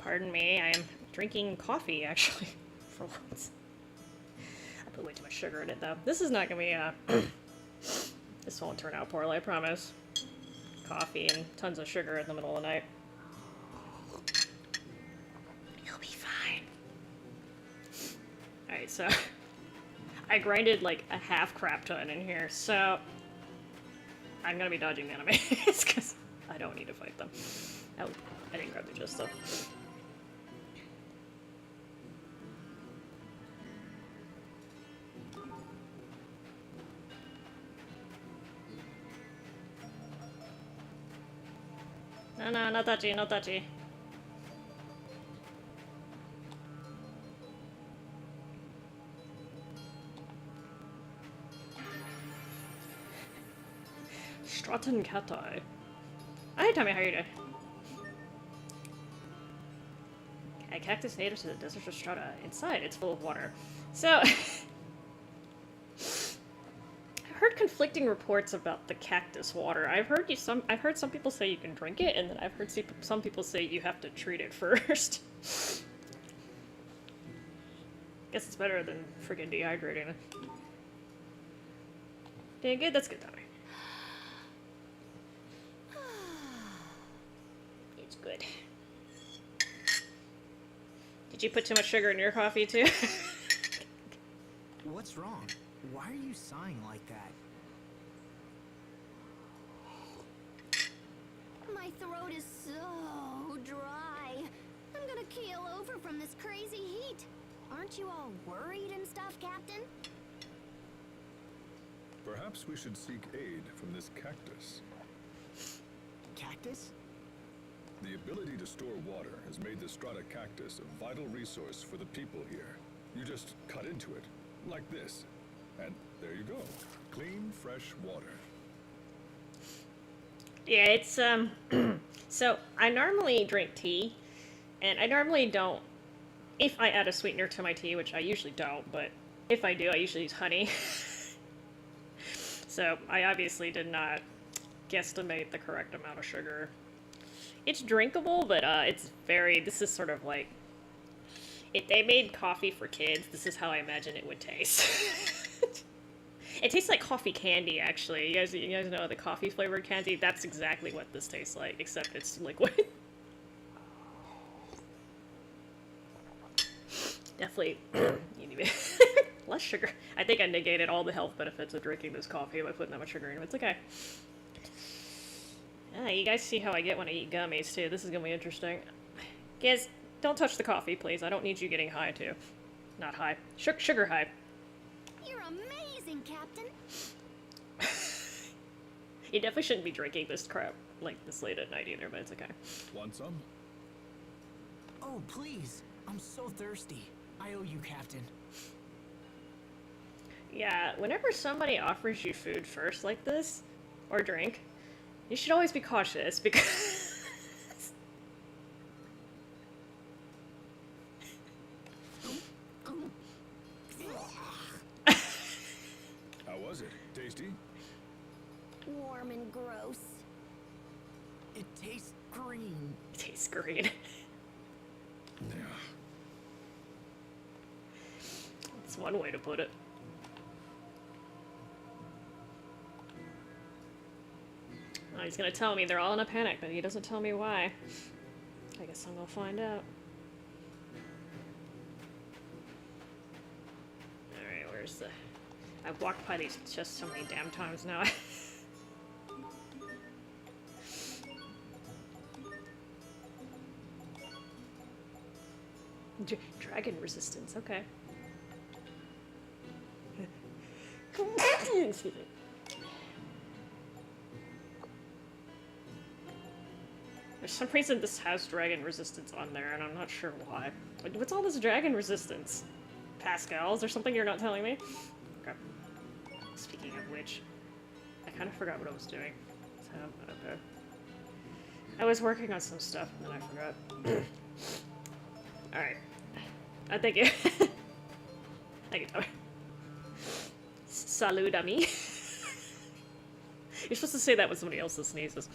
Pardon me, I am drinking coffee, actually, for once. I put way too much sugar in it, though. This is not gonna be, this won't turn out poorly, I promise. Coffee and tons of sugar in the middle of the night. You'll be fine. Alright, so... I grinded, like, a half crap ton in here, so... I'm gonna be dodging the enemies, because I don't need to fight them. Oh, I didn't grab the gist, though. No, no, no touchy, no touchy. Strutton cat eye. Hi, Tommy, how are you doing? A cactus native to the desert of Strata. Inside, it's full of water. So, I've heard conflicting reports about the cactus water. I've heard some people say you can drink it, and then I've heard some people say you have to treat it first. Guess it's better than friggin' dehydrating it. Dang good, that's good, Tommy. It's good. Did you put too much sugar in your coffee too? What's wrong? Why are you sighing like that? My throat is so dry. I'm gonna keel over from this crazy heat. Aren't you all worried and stuff, Captain? Perhaps we should seek aid from this cactus. Cactus? The ability to store water has made the Strata cactus a vital resource for the people here. You just cut into it, like this, and there you go. Clean, fresh water. Yeah, it's, so I normally drink tea, and I normally don't, if I add a sweetener to my tea, which I usually don't, but if I do, I usually use honey. So I obviously did not guesstimate the correct amount of sugar. It's drinkable, but this is sort of like, if they made coffee for kids, this is how I imagine it would taste. It tastes like coffee candy, actually. You guys know the coffee flavored candy? That's exactly what this tastes like, except it's liquid. Definitely need to be less sugar. I think I negated all the health benefits of drinking this coffee by putting that much sugar in it. It's okay. Ah, you guys see how I get when I eat gummies, too. This is gonna be interesting. Guys, don't touch the coffee, please. I don't need you getting high, too. Not high. Sugar high. You're amazing, Captain. You definitely shouldn't be drinking this crap, like, this late at night either, but it's okay. Want some? Oh, please. I'm so thirsty. I owe you, Captain. Yeah, whenever somebody offers you food first like this, or drink, you should always be cautious, because... How was it? Tasty? Warm and gross. It tastes green. It tastes green. Yeah. That's one way to put it. Oh, he's gonna tell me they're all in a panic, but he doesn't tell me why. I guess I'm gonna find out. Alright, where's the... I've walked by these chests so many damn times now. Dragon resistance, okay. Excuse me. For some reason this has dragon resistance on there, and I'm not sure why. What's all this dragon resistance? Pascals or something you're not telling me? Okay. Speaking of which, I kind of forgot what I was doing. So, okay. I was working on some stuff, and then I forgot. Alright. Thank you. Thank you, Tommy. Salud a me. You're supposed to say that when somebody else sneezes.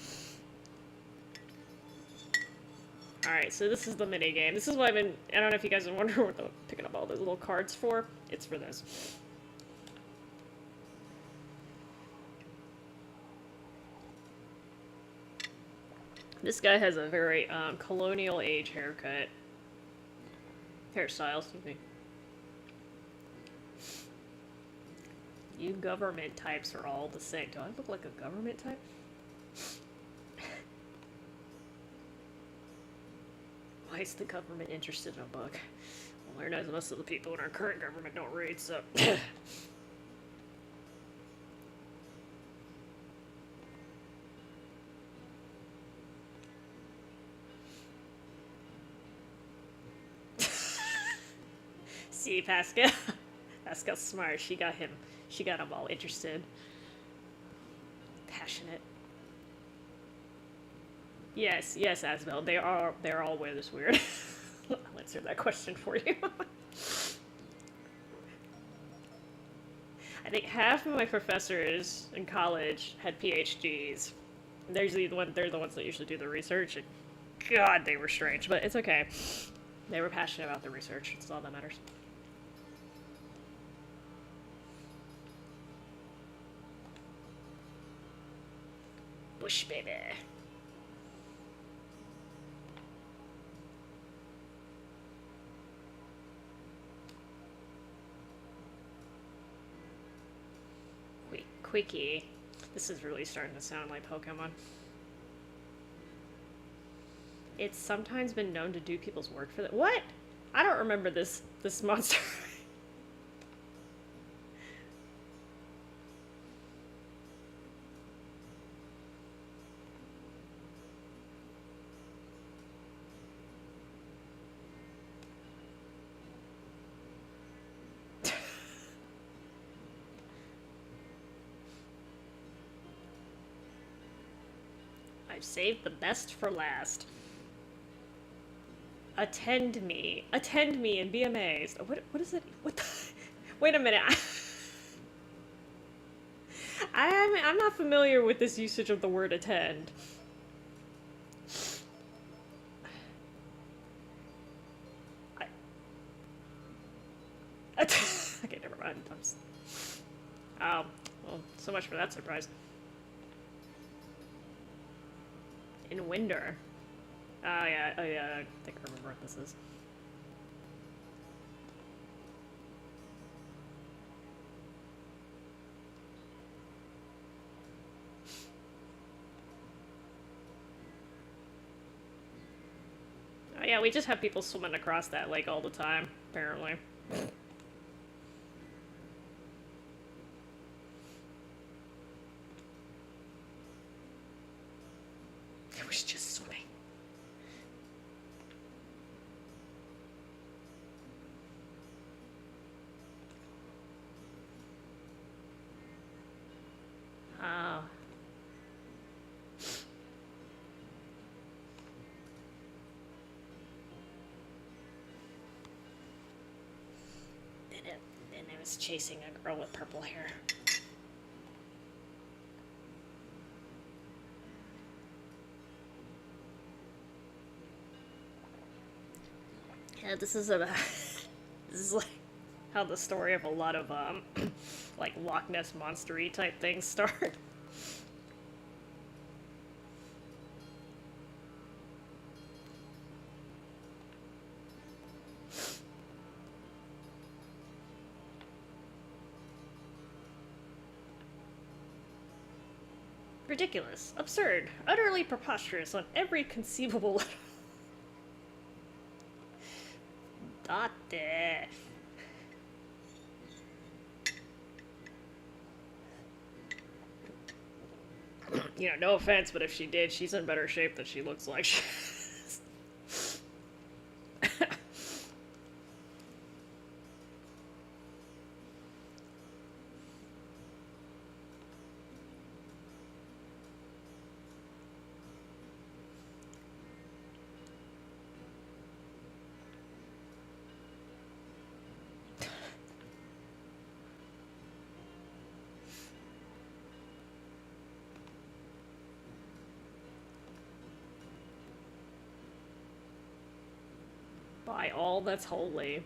Alright, so this is the mini game. This is what I've been. I don't know if you guys are wondering what I'm picking up all those little cards for. It's for this. This guy has a very colonial age haircut. Hairstyle, excuse me. You government types are all the same. Do I look like a government type? Why is the government interested in a book? Well, I know most of the people in our current government don't read, so... See, Pascal? Pascal's smart. She got him all interested. Passionate. Yes, Asbel. They're all this weird. I'll answer that question for you. I think half of my professors in college had PhDs. They're usually they're the ones that usually do the research. And God, they were strange, but it's okay. They were passionate about the research. It's all that matters. Bush baby. Quickie. This is really starting to sound like Pokemon. It's sometimes been known to do people's work for that. What? I don't remember this monster. I've saved the best for last. Attend me and be amazed. What is it? What the? Wait a minute. I'm not familiar with this usage of the word attend. Okay, never mind. Oh, well, so much for that surprise. In Winder. Oh yeah, I think I remember what this is. Oh yeah, we just have people swimming across that lake all the time, apparently. It was just swimming. Oh. Then I was chasing a girl with purple hair. Yeah, this is like how the story of a lot of like Loch Ness monster-y type things start. Ridiculous, absurd, utterly preposterous on every conceivable level. Date. You know, no offense, but if she did, she's in better shape than she looks like she is. By all that's holy.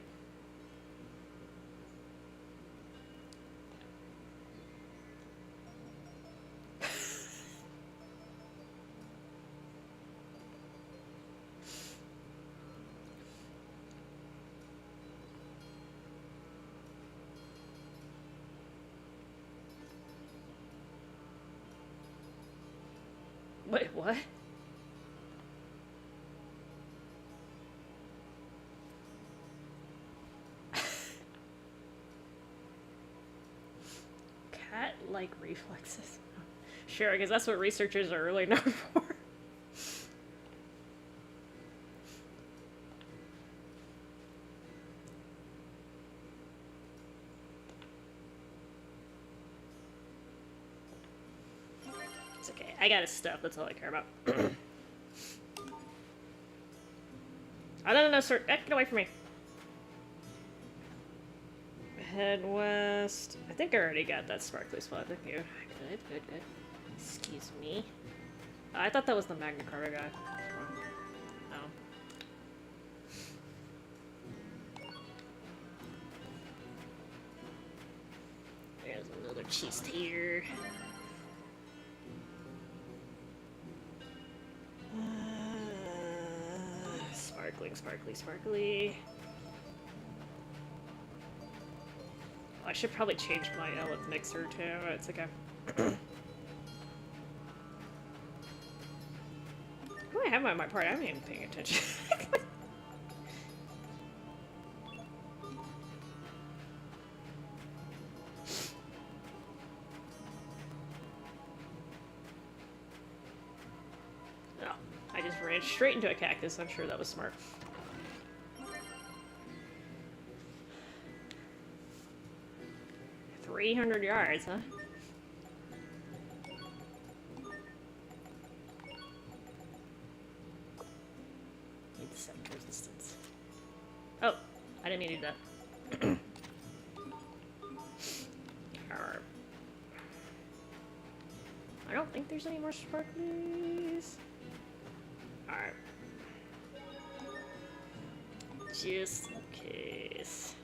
Wait, what? Cat-like reflexes. Sure, because that's what researchers are really known for. It's okay. I got his stuff. That's all I care about. Oh, no, sir. Get away from me. Head west. I think I already got that sparkly spot. Thank you. Good. Excuse me. I thought that was the Magna Carta guy. Oh. There's another chest here. Sparkly. Oh, I should probably change my Elith mixer too. It's okay. Who do I have on my part? I'm not even paying attention. Oh, I just ran straight into a cactus. I'm sure that was smart. $300 yards, huh? Need the 7 resistance. Oh, I didn't mean to do that. I don't think there's any more sparklies. Alright. Just in case.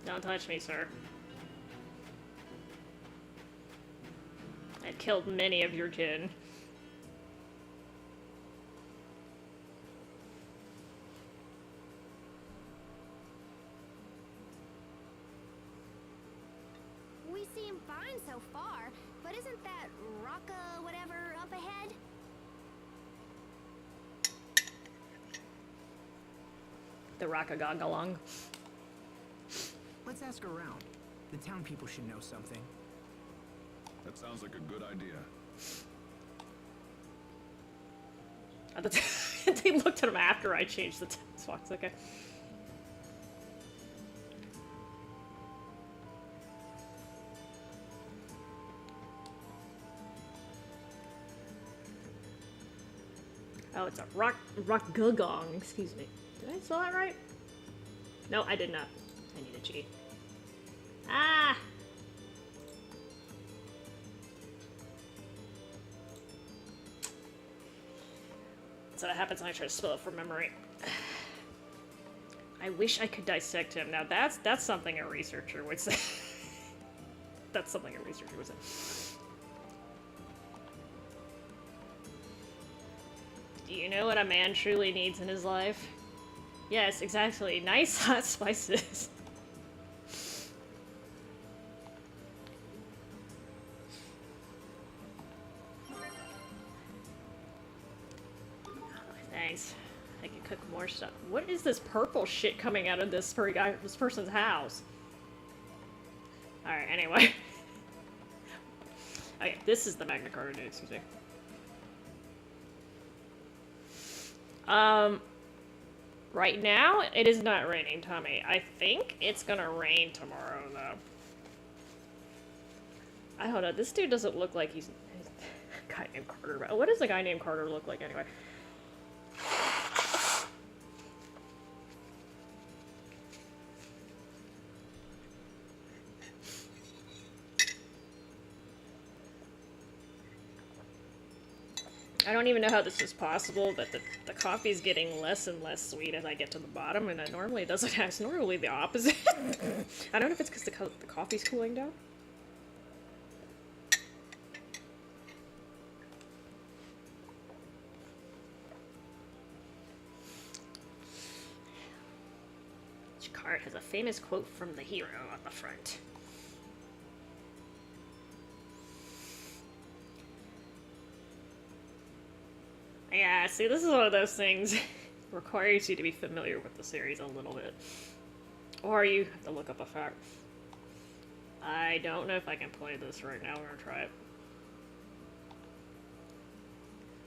Don't touch me, sir. I've killed many of your kin. We seem fine so far, but isn't that Rocka whatever up ahead? The Rockgagong. Let's ask around. The town people should know something. That sounds like a good idea. They looked at him after I changed the text box. Okay. Oh, it's a Rockgagong. Excuse me. Did I spell that right? No, I did not. I need a G. Ah! That's what happens when I try to spell it from memory. I wish I could dissect him. Now that's something a researcher would say. That's something a researcher would say. Do you know what a man truly needs in his life? Yes, exactly. Nice hot spices. Thanks. I can cook more stuff. What is this purple shit coming out of this person's house? Alright, anyway. Okay, this is the Magna Carta, excuse me. Right now, it is not raining, Tommy. I think it's gonna rain tomorrow, though. I don't know. This dude doesn't look like he's a guy named Carter. What does a guy named Carter look like, anyway? I don't even know how this is possible, but the coffee's getting less and less sweet as I get to the bottom, and it normally doesn't. It's normally the opposite. I don't know if it's because the coffee's cooling down. Each card has a famous quote from the hero on the front. Yeah, see, this is one of those things requires you to be familiar with the series a little bit. Or you have to look up a fact. I don't know if I can play this right now. We're gonna try it.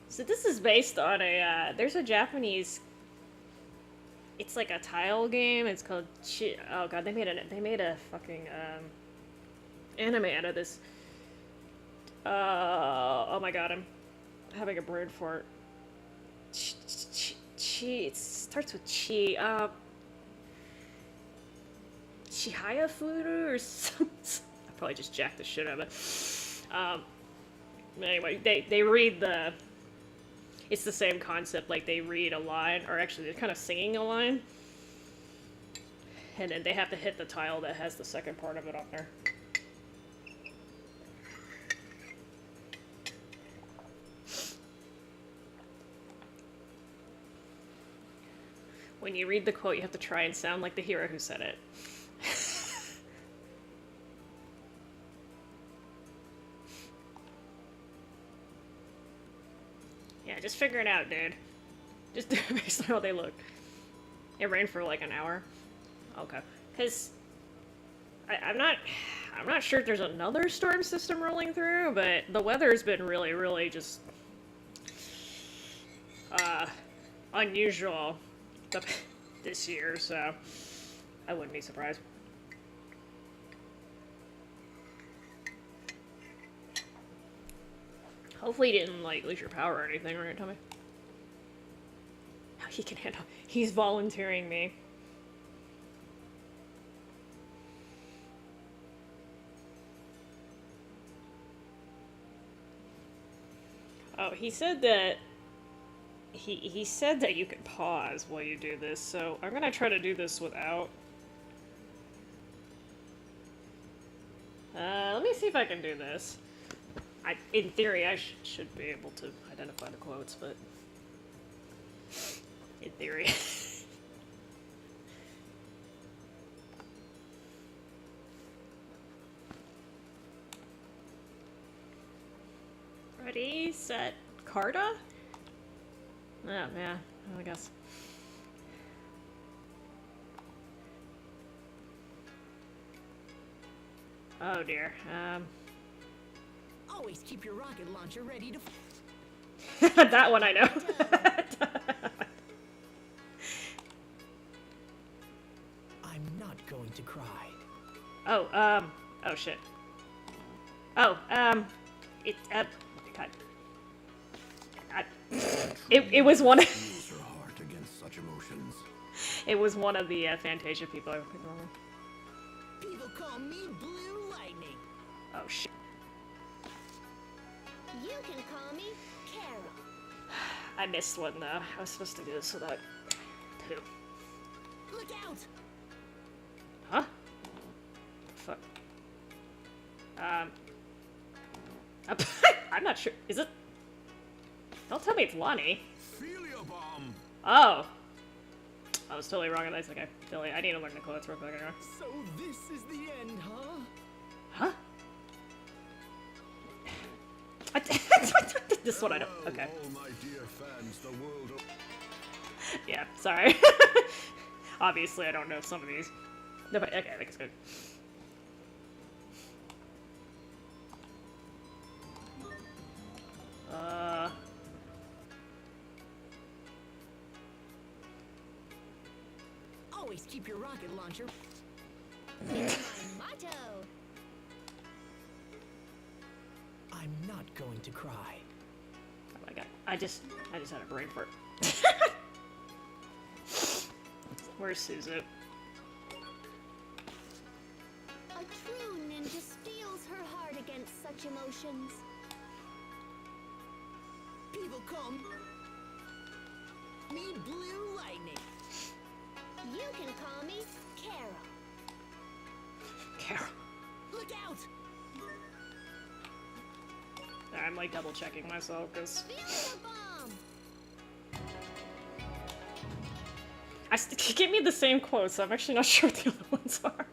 So this is based on a, there's a Japanese, it's like a tile game. It's called oh god, they made a fucking, anime out of this. Oh my god, I'm having a brain fart. It starts with Chihaya Furu or something. I probably just jacked the shit out of it. Anyway, they read the... It's the same concept, like they read a line, or actually they're kind of singing a line. And then they have to hit the tile that has the second part of it on there. When you read the quote, you have to try and sound like the hero who said it. Yeah, just figure it out, dude. Just do it based on how they look. It rained for like an hour. Okay. Because I'm not sure if there's another storm system rolling through, but the weather's been really, really just unusual this year, so I wouldn't be surprised. Hopefully you didn't, like, lose your power or anything, right, Tommy? He can handle... He's volunteering me. Oh, he said that... He said that you could pause while you do this, so I'm gonna try to do this without... let me see if I can do this. In theory, I should be able to identify the quotes, but... In theory. Ready, set, Carta? Oh, yeah, I guess. Oh dear, Always keep your rocket launcher ready to... that one I know. I'm not going to cry. Oh, oh shit. Oh, God. It was one of... Use her heart against such emotions. It was one of the, Fantasia people. People call me Blue Lightning. Oh shit. You can call me Carol. I missed one though. I was supposed to do this without two. Look out! Huh? Fuck. I'm not sure. Is it? Don't tell me it's Lonnie. Ophelia bomb. Oh. I was totally wrong on this. Okay, Billy, I need to learn the quotes real quick. Anyway. So this is the end, huh? Huh? This one I don't. Okay. All my dear fans, the world. Yeah, sorry. Obviously, I don't know some of these. No, but okay, I think it's good. Always keep your rocket launcher. Motto. I'm not going to cry. Oh my god, I just had a brain fart. Where's Suzu? A true ninja steels her heart against such emotions. People call me Blue Lightning. You can call me Carol. Carol. Look out! I'm like double checking myself because Feel the bomb. give me the same quotes. So I'm actually not sure what the other ones are.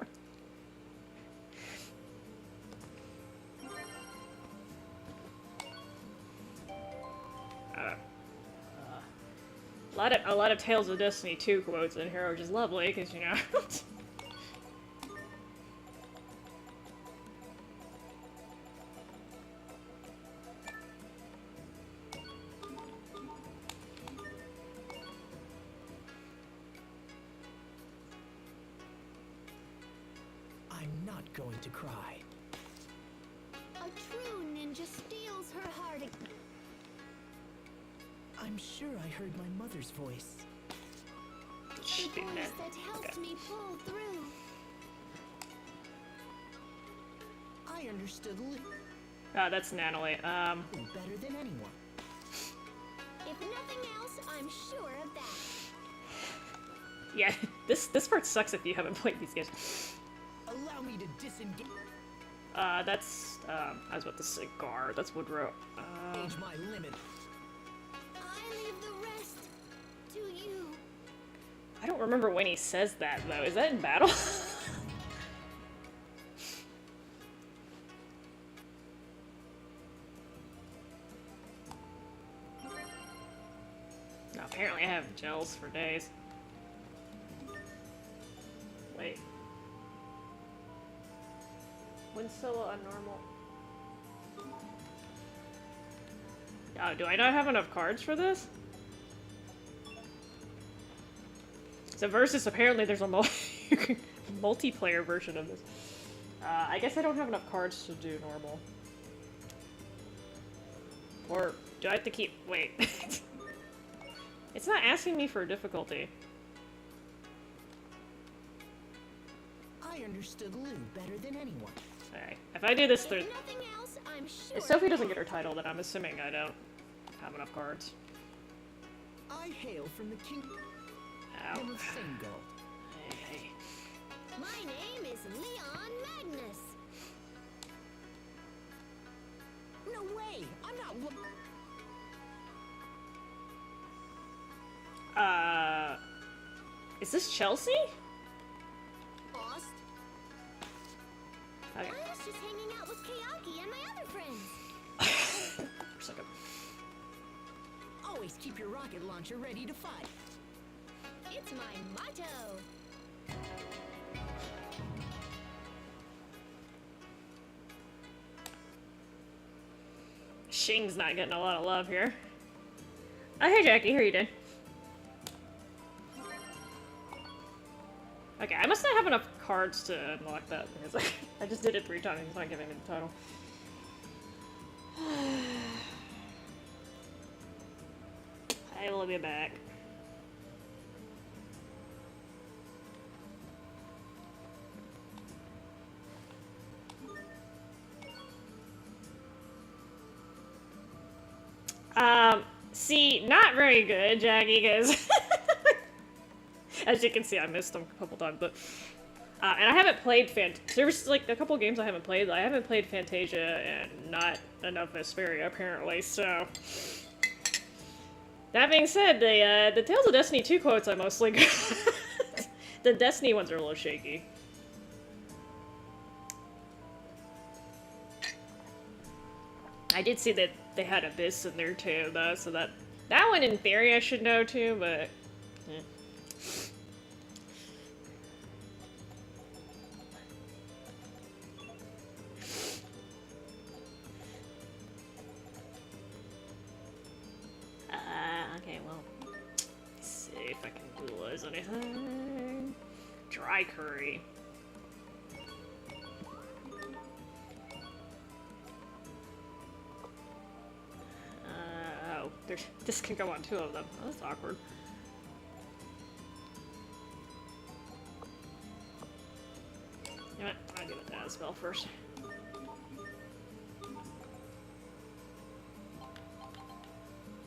A lot of Tales of Destiny 2 quotes in here, which is lovely because you know. I'm not going to cry. A true ninja steals her heart. I'm sure I heard my mother's voice. The voice that helped me pull through. I understood Oh, that's Natalie. better than anyone. If nothing else, I'm sure of that. Yeah, this part sucks if you haven't played these games. Allow me to disengage That's I was about to say Gar. That's Woodrow. my limit. I leave the rest to you. I don't remember when he says that though. Is that in battle? No, apparently I have gels for days. Wait. When solo on normal. Oh, do I not have enough cards for this? So versus apparently there's a multiplayer version of this. I guess I don't have enough cards to do normal. Or do I have to keep... Wait. It's not asking me for a difficulty. I understood Lou better than anyone. Okay. If I do this through... If nothing else, I'm sure. If Sophie doesn't get her title, then I'm assuming I don't have enough cards. I hail from the kingdom Ow. of Single. Hey. My name is Leon Magnus. No way! I'm not Is this Chelsea? Lost. Okay. I was just hanging out with Kayaki and my other friends. For a second. Always keep your rocket launcher ready to fight. It's my motto. Shing's not getting a lot of love here. Oh, hey Jackie, how are you doing? Okay, I must not have enough cards to unlock that because I just did it 3 times. It's not giving me the title. I will be back. See, not very good, Jackie, because as you can see, I missed them a couple times, but and I haven't played there was like a couple games I haven't played. I haven't played Fantasia and not enough Vesperia apparently. So that being said, the Tales of Destiny 2 quotes I mostly got. The Destiny ones are a little shaky. I did see that they had Abyss in there too, though, so that one in theory I should know too, but yeah. Okay, well, let's see if I can utilize anything. Dry curry. This can go on 2 of them. Oh, that's awkward. You know what? I'll give it that spell first.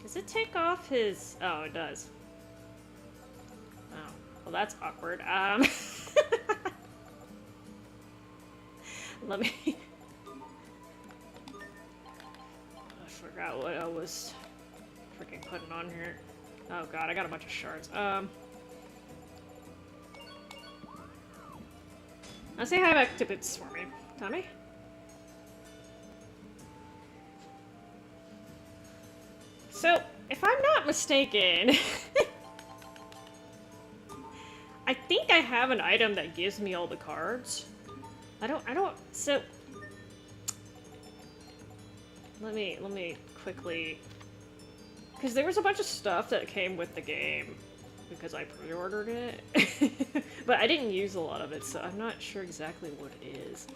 Does it take off his... Oh, it does. Oh, well that's awkward. Let me... I forgot what I was freaking putting on here. Oh god, I got a bunch of shards. I'll say hi back to Bits for me. Tommy? So, if I'm not mistaken, I think I have an item that gives me all the cards. So, let me quickly, because there was a bunch of stuff that came with the game, because I pre-ordered it, but I didn't use a lot of it, so I'm not sure exactly what it is.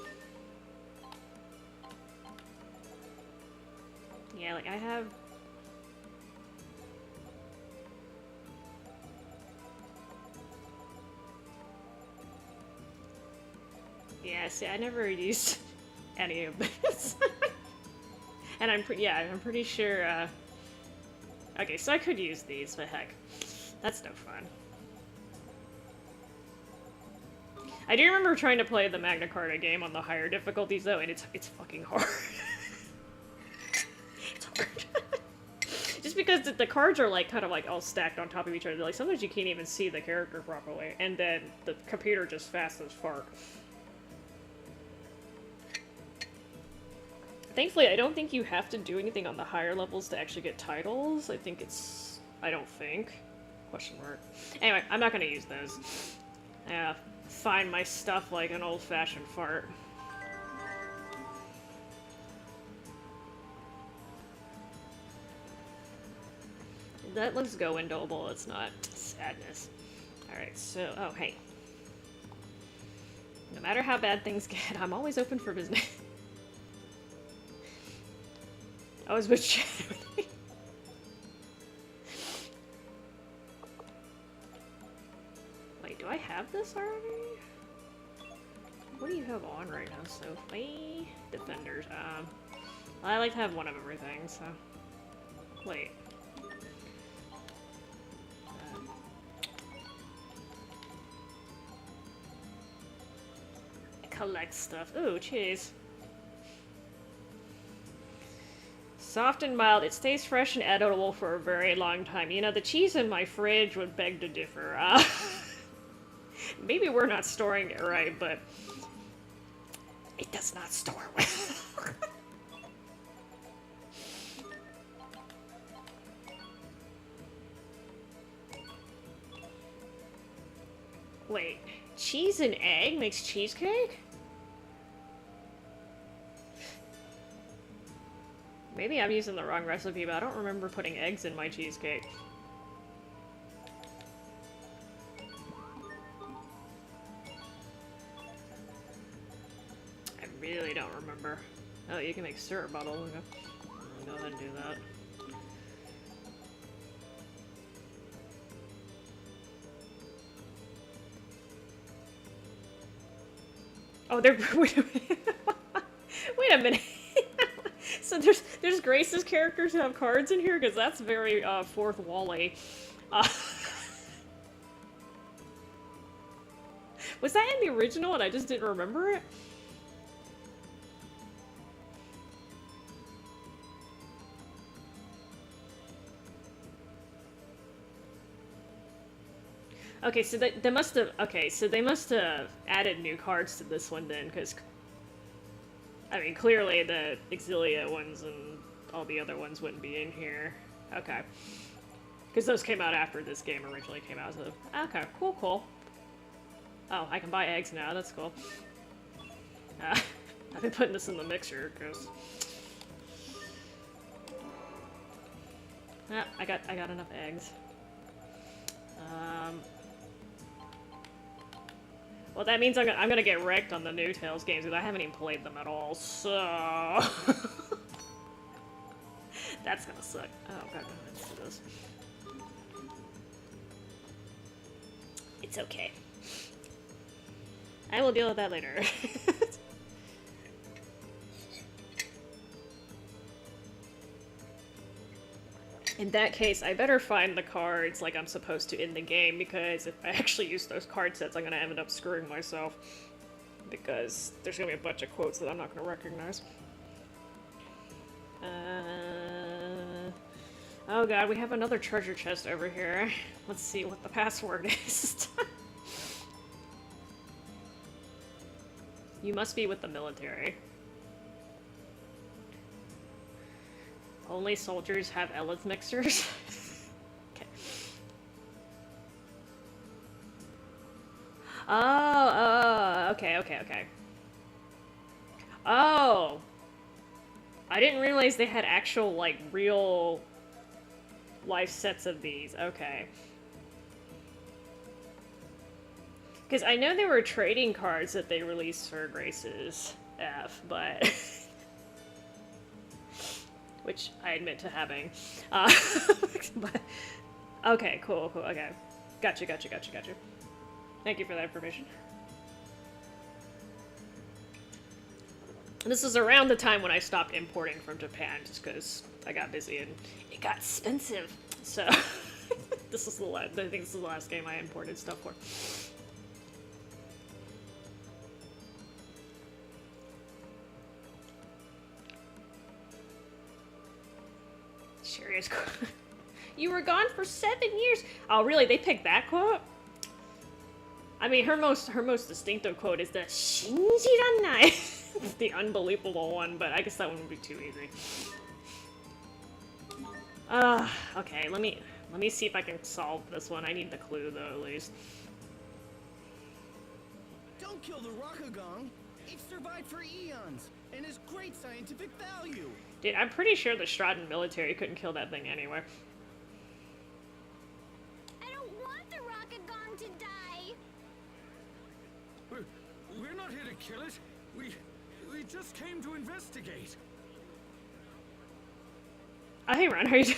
Yeah, like I have... Yeah, see, I never used any of this. And I'm pretty sure, okay, so I could use these, but heck, that's no fun. I do remember trying to play the Magna Carta game on the higher difficulties, though, and it's fucking hard. It's hard. Just because the cards are, like, kind of, like, all stacked on top of each other. Like, sometimes you can't even see the character properly, and then the computer just fast as fart. Thankfully, I don't think you have to do anything on the higher levels to actually get titles. I think it's... I don't think. Question mark. Anyway, I'm not gonna use those. Find my stuff like an old-fashioned fart. That looks go-windowable, it's not. Sadness. Alright, so... Oh, hey. No matter how bad things get, I'm always open for business. I was with Chad. Wait, do I have this already? What do you have on right now, Sophie? Defenders. I like to have one of everything, so... Wait. Collect stuff. Ooh, cheese. Soft and mild, it stays fresh and edible for a very long time. You know, the cheese in my fridge would beg to differ. Maybe we're not storing it right, but it does not store well. Wait, cheese and egg makes cheesecake? Maybe I'm using the wrong recipe, but I don't remember putting eggs in my cheesecake. I really don't remember. Oh, you can make syrup bottles. Okay. I'll go ahead and do that. Oh, they're... Wait a minute. Wait a minute. So there's Grace's characters who have cards in here? Because that's very, fourth wall-y. Was that in the original and I just didn't remember it? Okay, so they must have... Okay, so they must have added new cards to this one then, because... I mean, clearly the Exilia ones and all the other ones wouldn't be in here. Okay. Because those came out after this game originally came out, so... Okay, cool, cool. Oh, I can buy eggs now, that's cool. I've been putting this in the mixer, because... Ah, I got enough eggs. Well, that means I'm gonna get wrecked on the new Tales games, because I haven't even played them at all, so... That's gonna suck. Oh, god, let's do this. It's okay. I will deal with that later. In that case, I better find the cards like I'm supposed to in the game, because if I actually use those card sets, I'm gonna end up screwing myself. Because there's gonna be a bunch of quotes that I'm not gonna recognize. Oh god, we have another treasure chest over here. Let's see what the password is. You must be with the military. Only soldiers have Ella's mixers? Okay. Okay. Oh! I didn't realize they had actual, like, real life sets of these. Okay. Because I know there were trading cards that they released for Grace's F, but... which I admit to having. But... Okay, cool, okay. Gotcha. Thank you for that information. This is around the time when I stopped importing from Japan, just because I got busy and it got expensive. So, this is I think this is the last game I imported stuff for. Serious quote. You were gone for 7 years. Oh, really? They picked that quote? I mean, her most distinctive quote is the "Shinjiranai." The unbelievable one, but I guess that one would be too easy. Okay, let me see if I can solve this one. I need the clue though, at least. Don't kill the Rockgagong. It's survived for eons and has great scientific value. Dude, I'm pretty sure the Stratton military couldn't kill that thing anyway. I don't want the Rockgagong to die. We're not here to kill it. We just came to investigate. Oh, hey, Ron, how are you doing?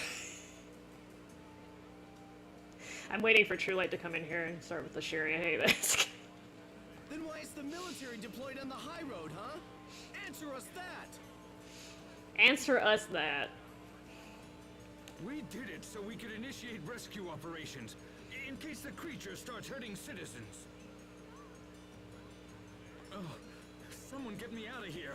I'm waiting for True Light to come in here and start with the Sherry. I hate this. Then why is the military deployed on the high road, huh? Answer us that. Answer us that. We did it so we could initiate rescue operations, in case the creature starts hurting citizens. Oh, someone get me out of here.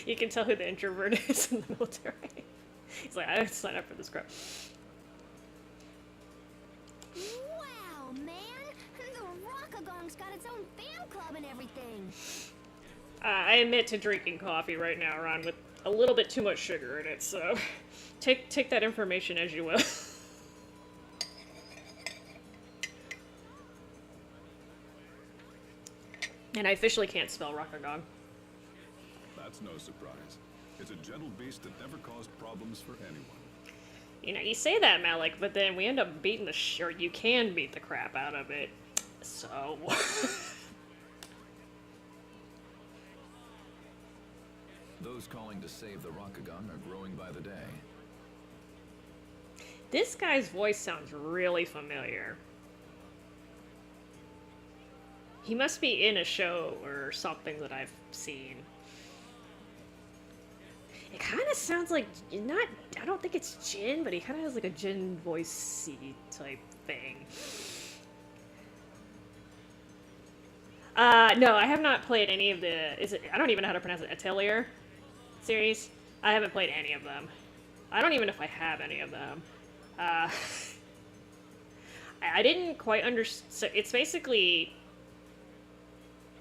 You can tell who the introvert is in the military. He's like, I didn't sign up for this crap. Wow, man! The Rockgagong's got its own fan club and everything. I admit to drinking coffee right now, Ron, with a little bit too much sugar in it, so take that information as you will. And I officially can't spell Rockgagong. That's no surprise. It's a gentle beast that never caused problems for anyone. You know, you say that, Malik, but then we end up beating or you can beat the crap out of it. So... Those calling to save the Rockgagong are growing by the day. This guy's voice sounds really familiar. He must be in a show or something that I've seen. It kind of sounds like, I don't think it's Jin, but he kind of has like a Jin voice-y type thing. No, I have not played any of the, I don't even know how to pronounce it, Atelier series. I haven't played any of them. I don't even know if I have any of them. I didn't quite understand, so it's basically,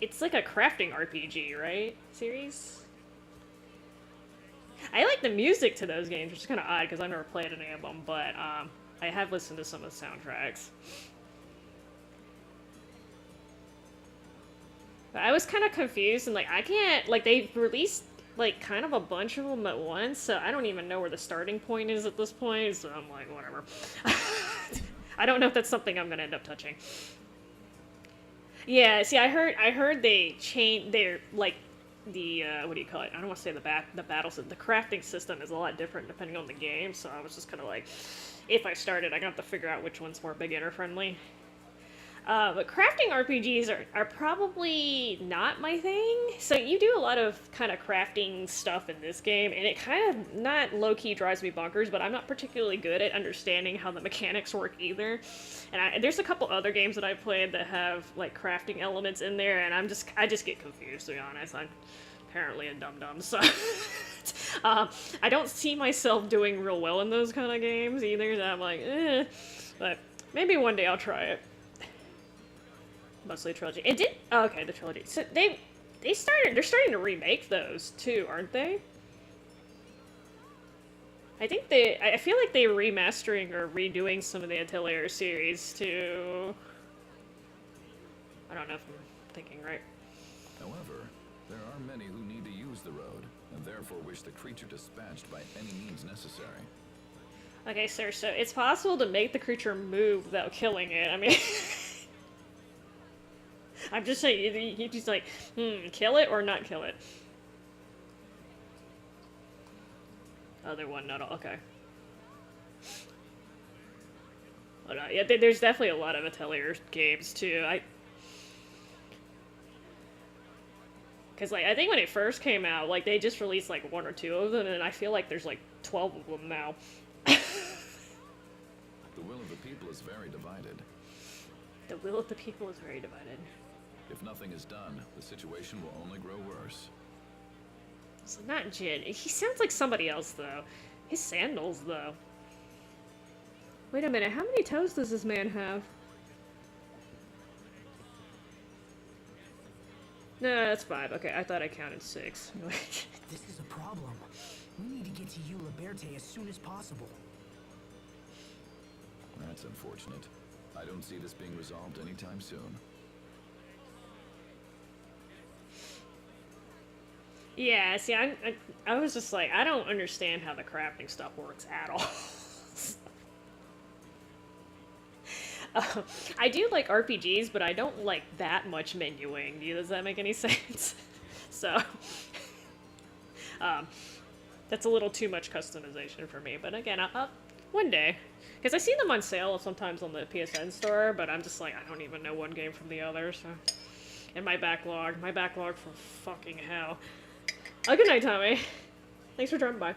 it's like a crafting RPG, right? Series? I like the music to those games, which is kind of odd because I've never played any of them, but I have listened to some of the soundtracks. But I was kind of confused, and like, I can't, like, they released like kind of a bunch of them at once, so I don't even know where the starting point is at this point, so I'm like, whatever. I don't know if that's something I'm gonna end up touching. Yeah, see, I heard they changed their, like, the, what do you call it? I don't want to say the battle system. The crafting system is a lot different depending on the game, so I was just kind of like, if I started, I'm gonna have to figure out which one's more beginner friendly. But crafting RPGs are probably not my thing. So you do a lot of kind of crafting stuff in this game, and it kind of not low-key drives me bonkers, but I'm not particularly good at understanding how the mechanics work either. And there's a couple other games that I've played that have like crafting elements in there, and I just get confused, to be honest. I'm apparently a dum-dum, so I don't see myself doing real well in those kind of games either. So I'm like, eh. But maybe one day I'll try it. Mostly a trilogy. It did. Oh, okay, the trilogy. So they're starting to remake those too, aren't they? I think I feel like they're remastering or redoing some of the Atelier series too. I don't know if I'm thinking right. However, there are many who need to use the road, and therefore wish the creature dispatched by any means necessary. Okay, sir, so it's possible to make the creature move without killing it. I mean, I'm just saying, you just like, kill it or not kill it? Other one, not all, okay. But, yeah, there's definitely a lot of Atelier games, too. Because, like, I think when it first came out, like, they just released, like, 1 or 2 of them, and I feel like there's, like, 12 of them now. The will of the people is very divided. The will of the people is very divided. If nothing is done, the situation will only grow worse. So not Jin. He sounds like somebody else, though. His sandals, though. Wait a minute, how many toes does this man have? No, that's 5. Okay, I thought I counted 6. This is a problem. We need to get to you, Liberte, as soon as possible. That's unfortunate. I don't see this being resolved anytime soon. Yeah, see, I was just like, I don't understand how the crafting stuff works at all. I do like RPGs, but I don't like that much menuing. Does that make any sense? So, that's a little too much customization for me. But again, one day. Because I see them on sale sometimes on the PSN store, but I'm just like, I don't even know one game from the other, so. And my backlog for fucking hell. Oh, good night, Tommy. Thanks for dropping by.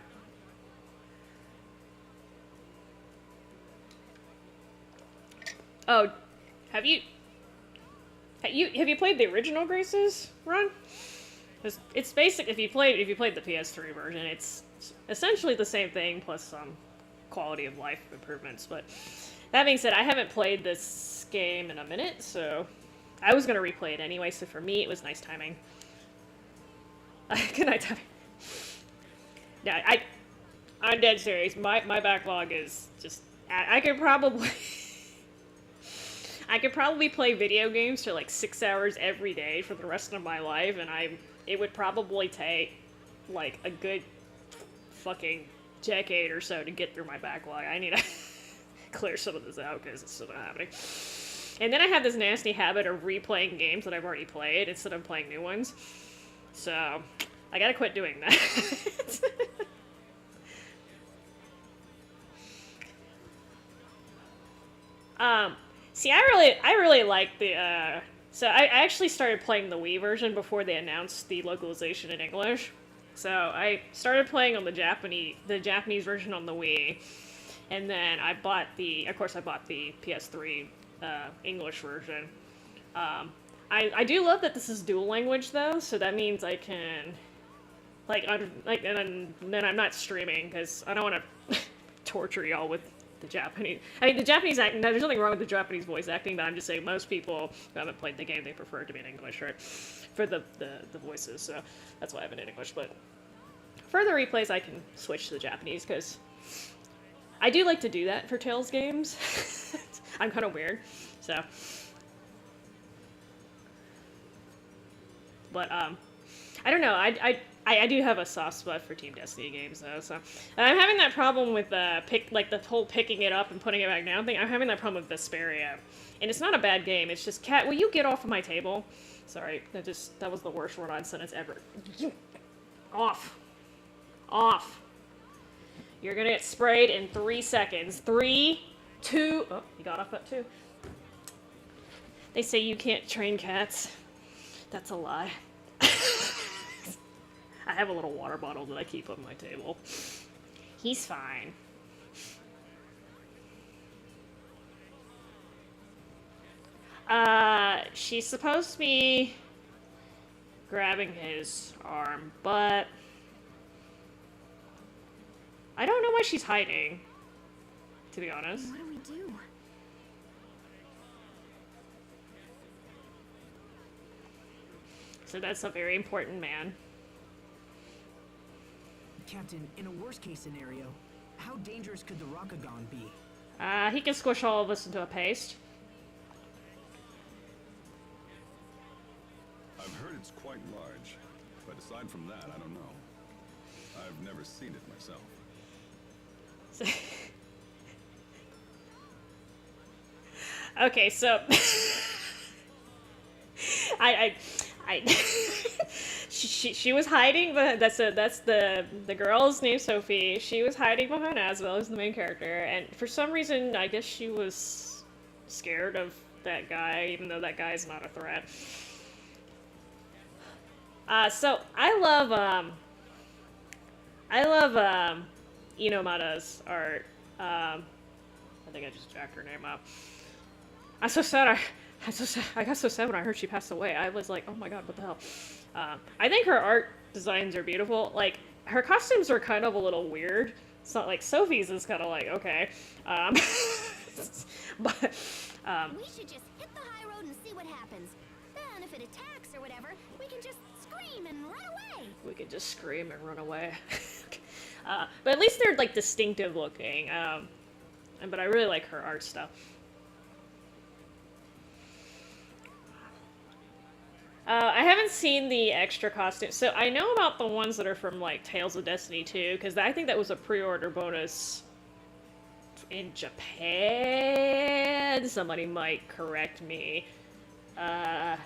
Oh, have you played the original Graces, Ron? It's basic. If you played the PS3 version, it's essentially the same thing plus some quality of life improvements. But that being said, I haven't played this game in a minute, so I was gonna replay it anyway. So for me, it was nice timing. Good night, Tommy. Yeah, I'm dead serious. My backlog is just. I could probably. I could probably play video games for like 6 hours every day for the rest of my life, and it would probably take like a good fucking decade or so to get through my backlog. I need to clear some of this out because it's still not happening. And then I have this nasty habit of replaying games that I've already played instead of playing new ones. So I gotta quit doing that. See, I really like the, so I actually started playing the Wii version before they announced the localization in English. So I started playing on the Japanese version on the Wii, and then of course I bought the PS3 English version. I do love that this is dual language though, so that means I can, and then I'm not streaming because I don't want to torture y'all with the Japanese. I mean, the Japanese acting, there's nothing wrong with the Japanese voice acting, but I'm just saying most people who haven't played the game, they prefer it to be in English, right? For the voices, so that's why I have it in English. But for the replays, I can switch to the Japanese, because I do like to do that for Tales games. I'm kind of weird, so. But, I don't know, I do have a soft spot for Team Destiny games, though, so. I'm having that problem with, the whole picking it up and putting it back down thing. I'm having that problem with Vesperia. And it's not a bad game, it's just, Cat, will you get off of my table? Sorry, that was the worst word-on sentence ever. Off. Off. You're gonna get sprayed in 3 seconds. 3, 2, oh, you got off that too. They say you can't train cats. That's a lie. I have a little water bottle that I keep on my table. He's fine. She's supposed to be grabbing his arm, but I don't know why she's hiding, to be honest. What do we do? So that's a very important man. Captain, in a worst-case scenario, how dangerous could the Rockgagong be? He can squish all of us into a paste. I've heard it's quite large, but aside from that, I don't know. I've never seen it myself. Okay, so I she was hiding, but that's the girl's named Sophie. She was hiding behind Asbel, who's the main character, and for some reason, I guess she was scared of that guy, even though that guy is not a threat. So I love Inomata's art. I think I just jacked her name up. I'm so sad. I got so sad when I heard she passed away. I was like, oh my god, what the hell? I think her art designs are beautiful. Like, her costumes are kind of a little weird. It's not like Sophie's is kind of like, okay. But, We should just hit the high road and see what happens. Then if it attacks or whatever, we can just scream and run away. we could just scream and run away. But at least they're, like, distinctive looking. But I really like her art style. I haven't seen the extra costumes, so I know about the ones that are from, like, Tales of Destiny 2, because I think that was a pre-order bonus in Japan. Somebody might correct me. I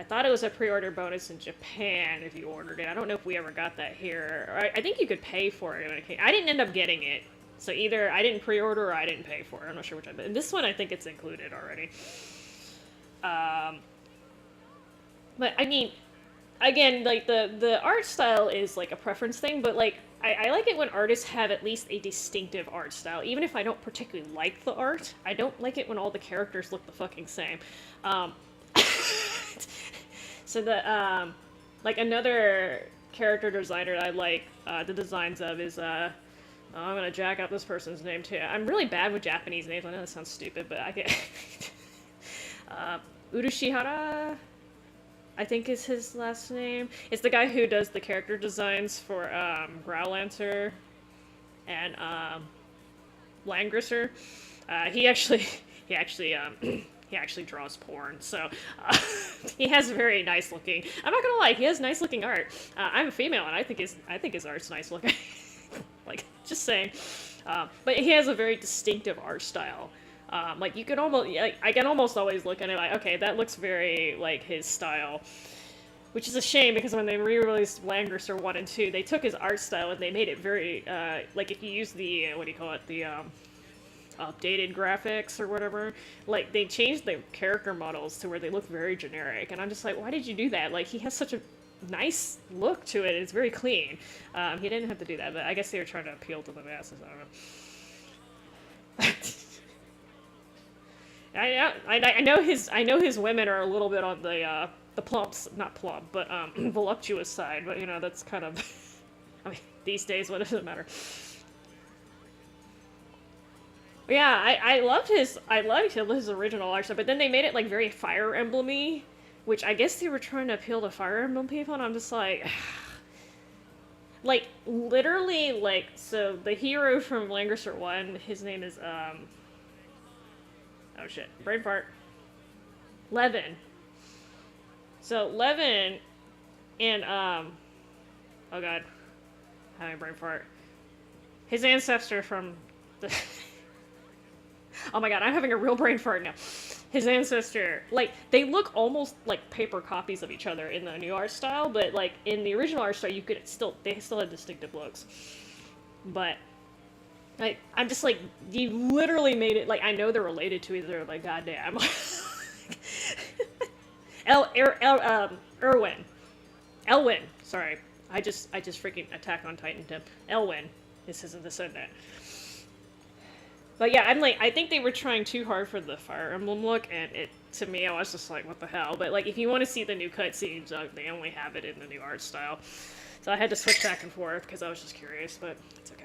thought it was a pre-order bonus in Japan if you ordered it. I don't know if we ever got that here. I think you could pay for it when it came. I didn't end up getting it, so either I didn't pre-order or I didn't pay for it. I'm not sure which I did. And this one, I think it's included already. But, I mean, again, like, the art style is, like, a preference thing, but, like, I like it when artists have at least a distinctive art style. Even if I don't particularly like the art, I don't like it when all the characters look the fucking same. So like, another character designer I like the designs of is, I'm gonna jack up this person's name, too. I'm really bad with Japanese names. I know that sounds stupid, but I get... Urushihara... I think is his last name. It's the guy who does the character designs for Growlancer and Langrisser. He actually draws porn, so he has very nice looking. I'm not gonna lie, he has nice looking art. I'm a female, and I think his art's nice looking. Like, just saying. But he has a very distinctive art style. Like, you can almost, like, I can almost always look at it like, okay, that looks very, like, his style. Which is a shame, because when they re-released Langrisser 1 and 2, they took his art style and they made it very, like, if you use the, what do you call it, the, updated graphics or whatever, like, they changed the character models to where they look very generic, and I'm just like, why did you do that? Like, he has such a nice look to it, it's very clean. He didn't have to do that, but I guess they were trying to appeal to the masses, I don't know. I know his women are a little bit on the plumps, not plump, but voluptuous side. But you know, that's kind of, I mean, these days, what does it matter? But yeah, I loved his original art stuff, but then they made it like very Fire Emblem-y, which I guess they were trying to appeal to Fire Emblem people, and I'm just like. Like, literally, like, so the hero from Langrisser 1, his name is, oh shit, brain fart. Levin. So, Levin and, oh god, having a brain fart. His ancestor from the, oh my god, I'm having a real brain fart now. His ancestor, like, they look almost like paper copies of each other in the new art style, but, like, in the original art style, they still had distinctive looks. But, like, I'm just like, you literally made it, like, I know they're related to each other, like, goddamn. Erwin. Elwin. Sorry. I just freaking Attack on Titan him. Elwin is his descendant. But yeah, I'm like, I think they were trying too hard for the Fire Emblem look, and to me, I was just like, what the hell? But like, if you want to see the new cutscenes, they only have it in the new art style. So I had to switch back and forth because I was just curious, but it's okay.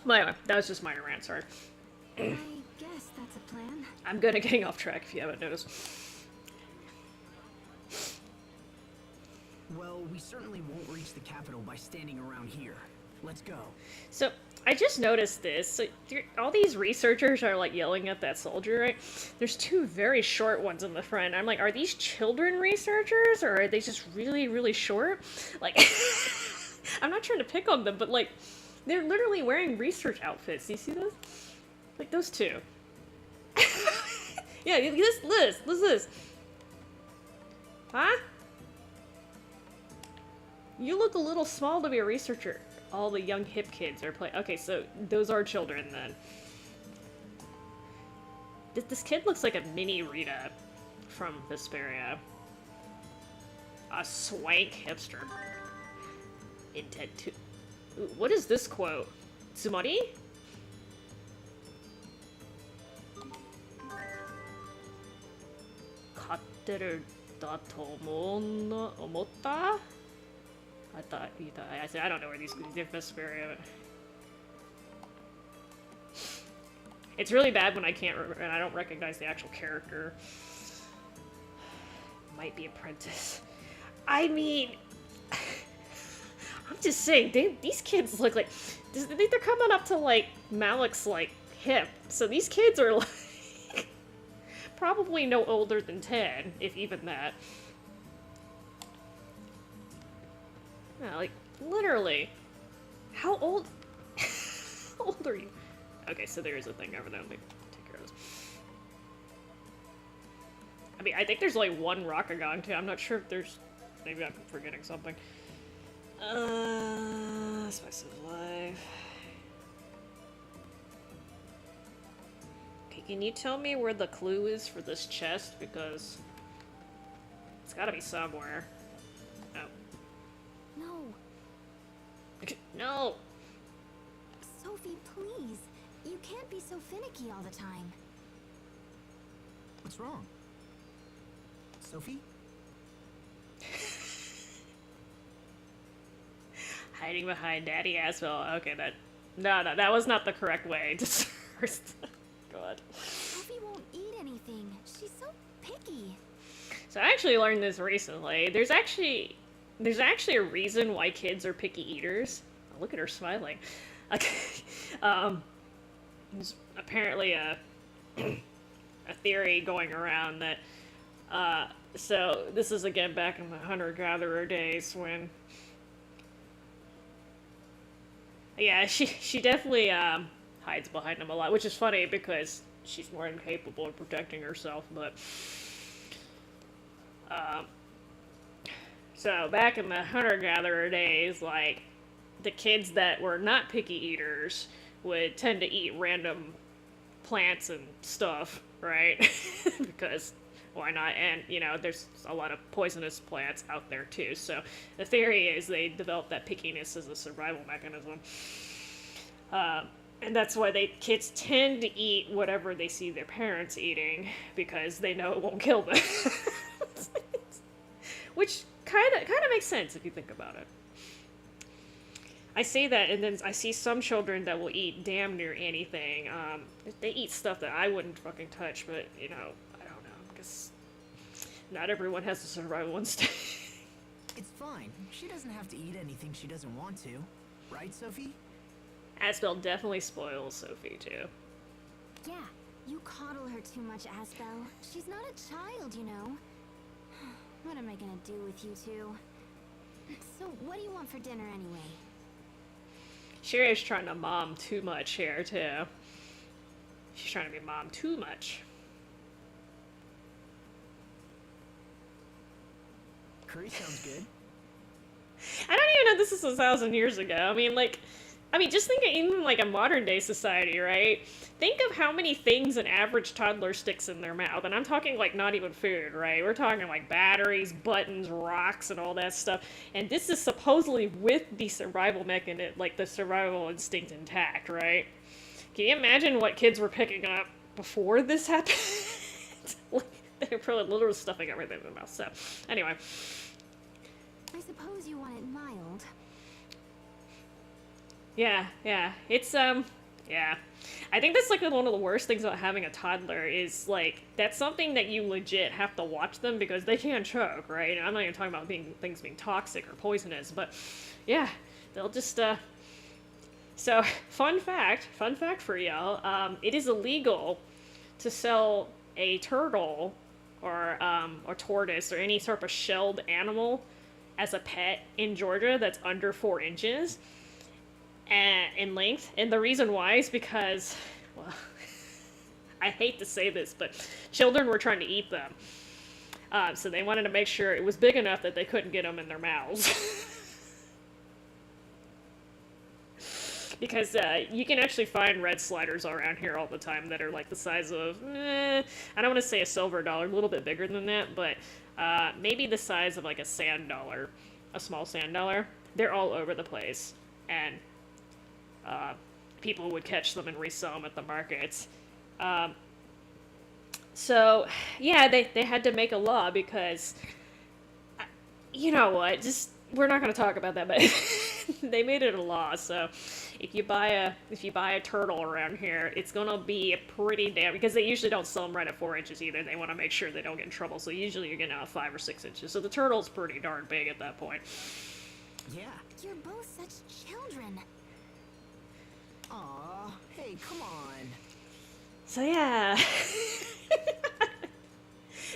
But anyway, that was just my rant, sorry. I guess that's a plan. I'm good at getting off track if you haven't noticed. Well, we certainly won't reach the capital by standing around here. Let's go. So, I just noticed this. So, all these researchers are like yelling at that soldier, right? There's two very short ones in the front. I'm like, are these children researchers or are they just really, really short? Like, I'm not trying to pick on them, but like, they're literally wearing research outfits. Do you see those? Like those two. Yeah, this. Huh? You look a little small to be a researcher. All the young hip kids are playing. Okay, so those are children then. This kid looks like a mini Rita from Vesperia. A swank hipster. Intent to. Ooh, what is this quote? Tsumari? Katteru da to omotta? I said, I don't know where these are Vesperia. It's really bad when I can't remember and I don't recognize the actual character. Might be apprentice. I mean, I'm just saying, these kids look like they're coming up to like Malik's like hip. So these kids are like probably no older than 10, if even that. Yeah, like literally. How old? How old are you? Okay, so there is a thing over there. Let me take care of this. I mean, I think there's like one Rockgagong too. I'm not sure if there's. Maybe I'm forgetting something. Spice of Life. Okay, can you tell me where the clue is for this chest? Because it's gotta be somewhere. Oh. No. No! Sophie, please. You can't be so finicky all the time. What's wrong? Sophie? Hiding behind Daddy Aswell. Okay, that was not the correct way to first. God. Sophie won't eat anything. She's so picky. So I actually learned this recently. There's actually a reason why kids are picky eaters. Oh, look at her smiling. Okay. There's apparently a theory going around that so this is again back in the hunter-gatherer days when yeah, she definitely hides behind him a lot, which is funny because she's more incapable of protecting herself, but so back in the hunter-gatherer days, like the kids that were not picky eaters would tend to eat random plants and stuff, right? Because why not? And, you know, there's a lot of poisonous plants out there too. So the theory is they developed that pickiness as a survival mechanism. And that's why kids tend to eat whatever they see their parents eating because they know it won't kill them. Which kind of makes sense if you think about it. I say that, and then I see some children that will eat damn near anything. They eat stuff that I wouldn't fucking touch, but, you know, I don't know, because not everyone has a survival instinct. It's fine. She doesn't have to eat anything she doesn't want to. Right, Sophie? Aspel definitely spoils Sophie, too. Yeah, you coddle her too much, Aspel. She's not a child, you know. What am I gonna do with you two? So, what do you want for dinner anyway? Sherry's trying to mom too much here, too. She's trying to be mom too much. Curry sounds good. I don't even know this is 1,000 years ago. I mean, like, I mean, just think of even like a modern day society, right? Think of how many things an average toddler sticks in their mouth. And I'm talking like not even food, right? We're talking like batteries, buttons, rocks, and all that stuff. And this is supposedly with the survival mechanism, like the survival instinct intact, right? Can you imagine what kids were picking up before this happened? Like, they were probably literally stuffing everything in their mouth. So, anyway. I suppose you want it mild. Yeah, it's, yeah. I think that's, like, one of the worst things about having a toddler is, like, that's something that you legit have to watch them because they can choke, right? And I'm not even talking about things being toxic or poisonous, but, yeah, they'll just, So, fun fact for y'all, it is illegal to sell a turtle or tortoise or any sort of shelled animal as a pet in Georgia that's under 4 inches in length. And the reason why is because, well, I hate to say this, but children were trying to eat them. So they wanted to make sure it was big enough that they couldn't get them in their mouths. Because you can actually find red sliders around here all the time that are like the size of, I don't want to say a silver dollar, a little bit bigger than that, but maybe the size of like a sand dollar, a small sand dollar. They're all over the place, and people would catch them and resell them at the markets. So, yeah, they had to make a law because, you know what, just, we're not going to talk about that, but they made it a law, so if you buy a turtle around here, it's gonna be a pretty damn, because they usually don't sell them right at 4 inches either. They want to make sure they don't get in trouble, so usually you're getting out 5 or 6 inches. So the turtle's pretty darn big at that point. Yeah. You're both such children. Aw, hey, come on. So yeah.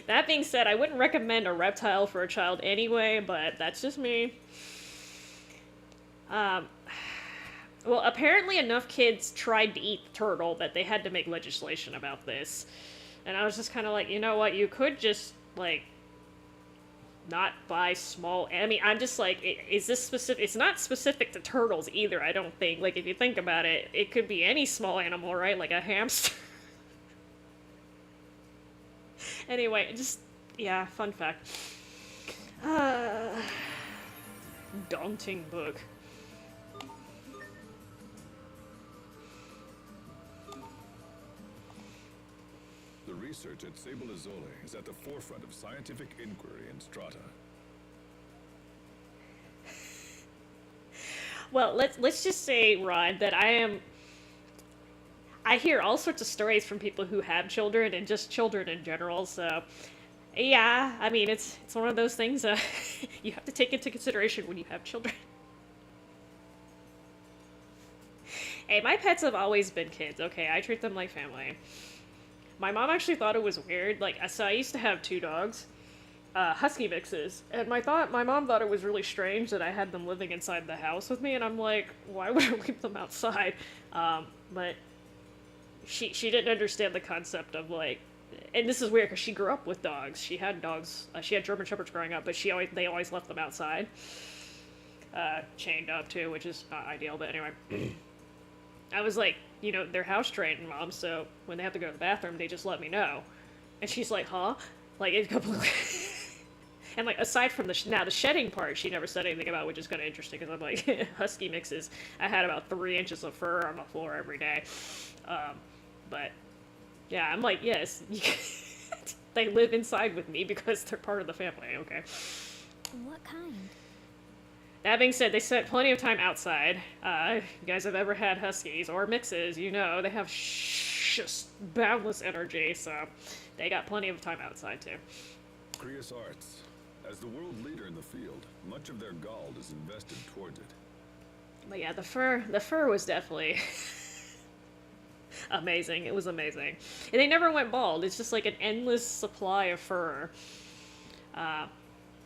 That being said, I wouldn't recommend a reptile for a child anyway, but that's just me. Well, apparently enough kids tried to eat the turtle that they had to make legislation about this. And I was just kind of like, you know what, you could just, like, not buy small... I mean, I'm just like, is this specific... It's not specific to turtles either, I don't think. Like, if you think about it, it could be any small animal, right? Like a hamster. Anyway, just... Yeah, fun fact. Daunting book. The research at Sable Azole is at the forefront of scientific inquiry in Strata. Well, let's just say, Rod, that I hear all sorts of stories from people who have children and just children in general, so yeah, I mean, it's one of those things you have to take into consideration when you have children. Hey, my pets have always been kids, okay? I treat them like family. My mom actually thought it was weird, like, so I used to have 2 dogs, husky mixes, and my mom thought it was really strange that I had them living inside the house with me, and I'm like, why would I leave them outside? But she didn't understand the concept of, like, and this is weird because she grew up with dogs. She had dogs, she had German Shepherds growing up, but they always left them outside, chained up too, which is not ideal, but anyway. I was like, you know, they're house trained, Mom, so when they have to go to the bathroom, they just let me know. And she's like, huh? Like, it completely... And, like, aside from the shedding part, she never said anything about, which is kind of interesting, because I'm like, husky mixes. I had about 3 inches of fur on the floor every day. But, yeah, I'm like, yes, they live inside with me because they're part of the family, okay? What kind? That being said, they spent plenty of time outside. If you guys have ever had huskies or mixes, you know they have just boundless energy, so they got plenty of time outside too. Creus Arts. As the world leader in the field, much of their gold is invested towards it. But yeah, the fur was definitely amazing. It was amazing. And they never went bald. It's just like an endless supply of fur.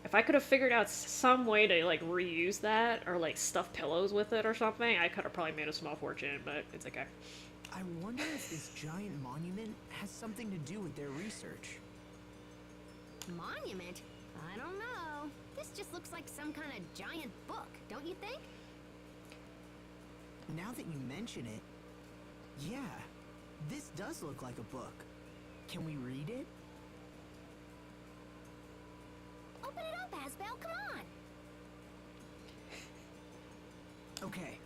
If I could have figured out some way to, like, reuse that, or, like, stuff pillows with it or something, I could have probably made a small fortune, but it's okay. I wonder if this giant monument has something to do with their research. Monument? I don't know. This just looks like some kind of giant book, don't you think? Now that you mention it, yeah, this does look like a book. Can we read it? Open it up, Asbel, come on! Okay.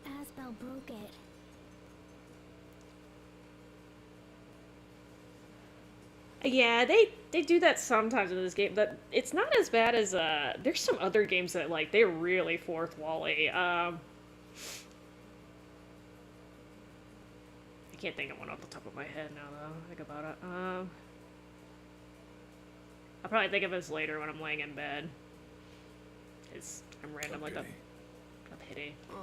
Asbel broke it. Yeah, they do that sometimes in this game, but it's not as bad as there's some other games that like they're really fourth wall-y. I can't think of one off the top of my head now though. Think about it. I'll probably think of this later when I'm laying in bed. I'm random like a pity. Oh.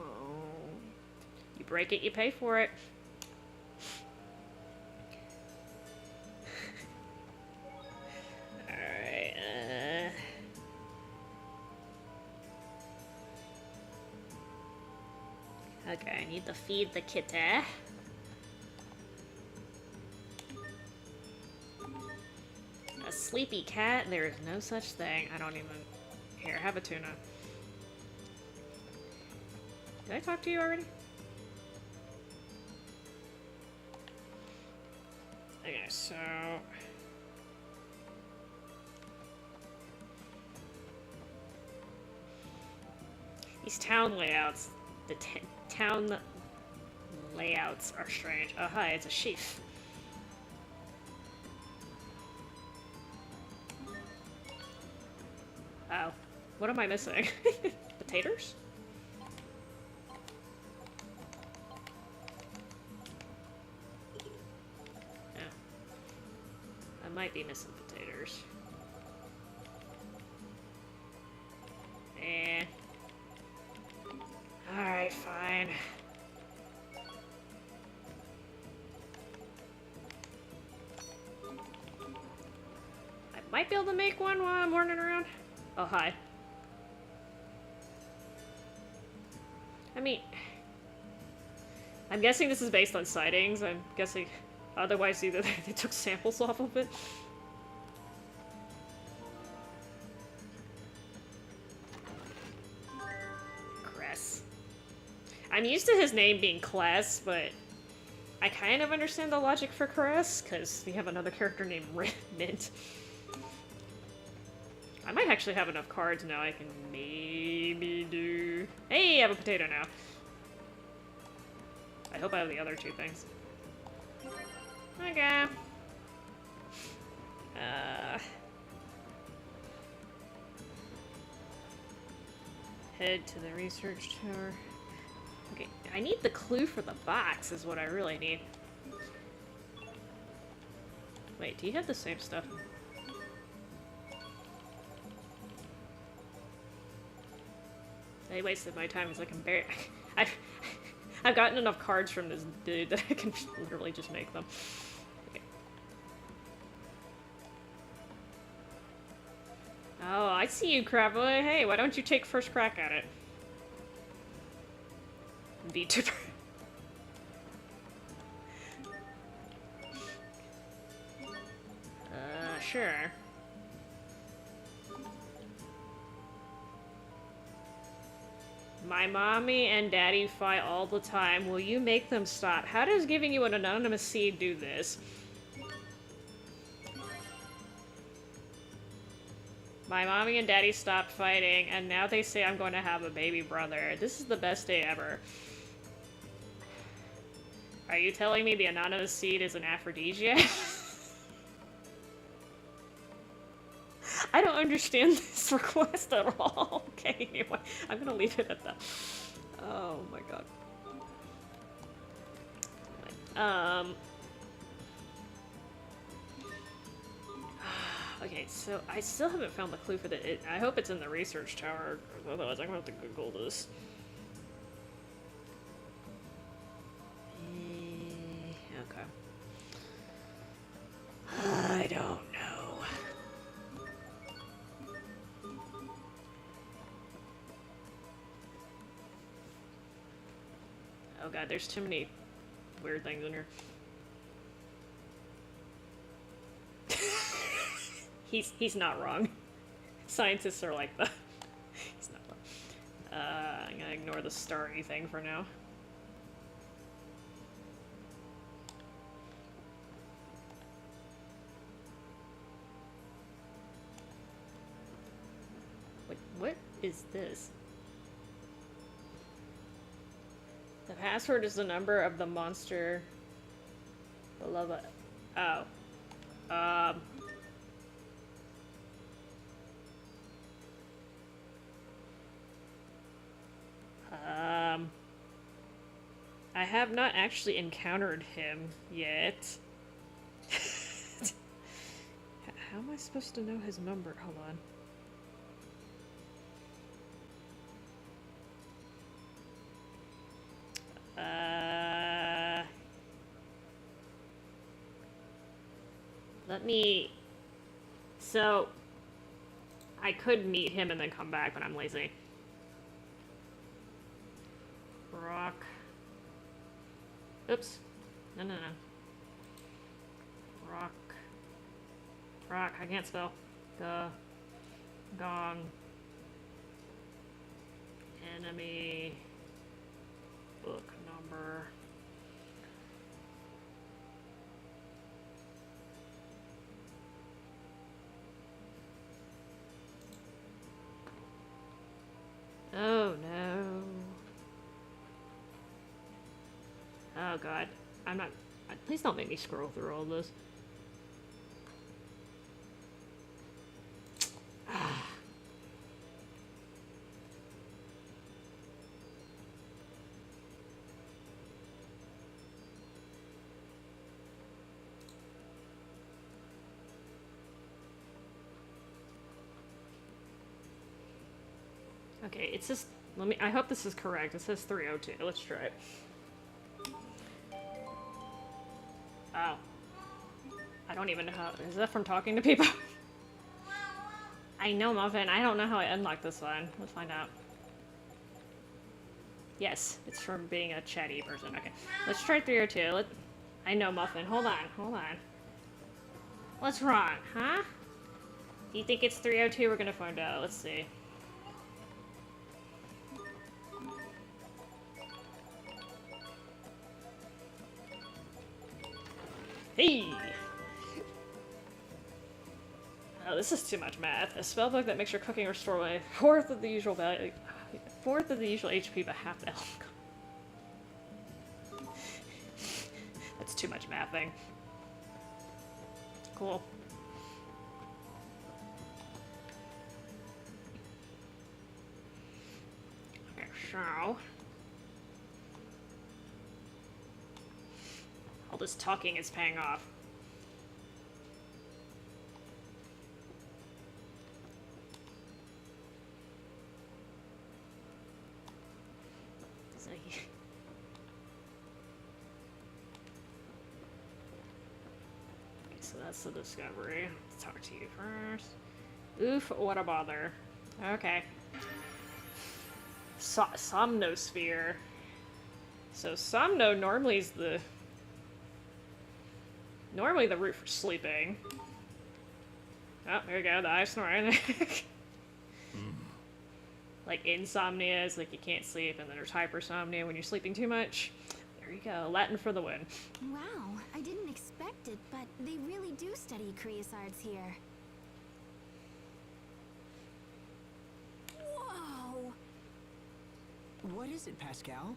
You break it, you pay for it. Alright, okay, I need to feed the kitty. A sleepy cat? There is no such thing. I don't even... Here, have a tuna. Did I talk to you already? Okay, so... These town layouts, the town layouts are strange. Oh, hi, it's a sheaf. Oh, what am I missing? Potatoes? Yeah. I might be missing potatoes. Eh. Alright, fine. I might be able to make one while I'm running around. Oh, hi. I mean... I'm guessing this is based on sightings. I'm guessing... Otherwise, either they took samples off of it. Cress. I'm used to his name being Class, but... I kind of understand the logic for Cress, because we have another character named Mint. I might actually have enough cards now I can maybe do... Hey, I have a potato now. I hope I have the other two things. Okay. Head to the research tower. Okay, I need the clue for the box is what I really need. Wait, do you have the same stuff? I wasted my time because I can barely... I've gotten enough cards from this dude that I can literally just make them. Okay. Oh, I see you, Crabboy. Hey, why don't you take first crack at it? VTuber. Sure. My mommy and daddy fight all the time. Will you make them stop? How does giving you an anonymous seed do this? My mommy and daddy stopped fighting, and now they say I'm going to have a baby brother. This is the best day ever. Are you telling me the anonymous seed is an aphrodisiac? I don't understand this request at all. Okay, anyway, I'm gonna leave it at that. Oh my god. Okay, so I still haven't found the clue for the... I hope it's in the research tower, otherwise I'm gonna have to Google this. Okay. I don't know. Oh god, there's too many weird things in here. He's not wrong. Scientists are like that. He's not I'm gonna ignore the starry thing for now. Wait, what is this? The password is the number of the monster below it. Oh. I have not actually encountered him yet. How am I supposed to know his number? Hold on. Let me... So, I could meet him and then come back, but I'm lazy. Rock. Oops. No. Rock. I can't spell. Gong. Enemy. Book number. Oh no. Oh god. I'm not... Please don't make me scroll through all this. Okay, it says... I hope this is correct. It says 302. Let's try it. Oh. I don't even know how... Is that from talking to people? I know, Muffin. I don't know how I unlock this one. Let's find out. Yes, it's from being a chatty person. Okay. Let's try 302. I know, Muffin. Hold on. What's wrong, huh? Do you think it's 302? We're gonna find out. Let's see. Hey! Oh, this is too much math. A spellbook that makes your cooking restore by fourth of the usual value, fourth of the usual HP, but half the health. That's too much mathing. Cool. Okay, so all this talking is paying off. So that's the discovery. Let's talk to you first. Oof, what a bother. Okay. Somnosphere. So Somno normally is the root for sleeping. Oh, there you go, the eye snoring. Like insomnia is like you can't sleep, and then there's hypersomnia when you're sleeping too much. There you go, Latin for the win. Wow, I didn't expect it, but they really do study creosotes here. Whoa! What is it, Pascal?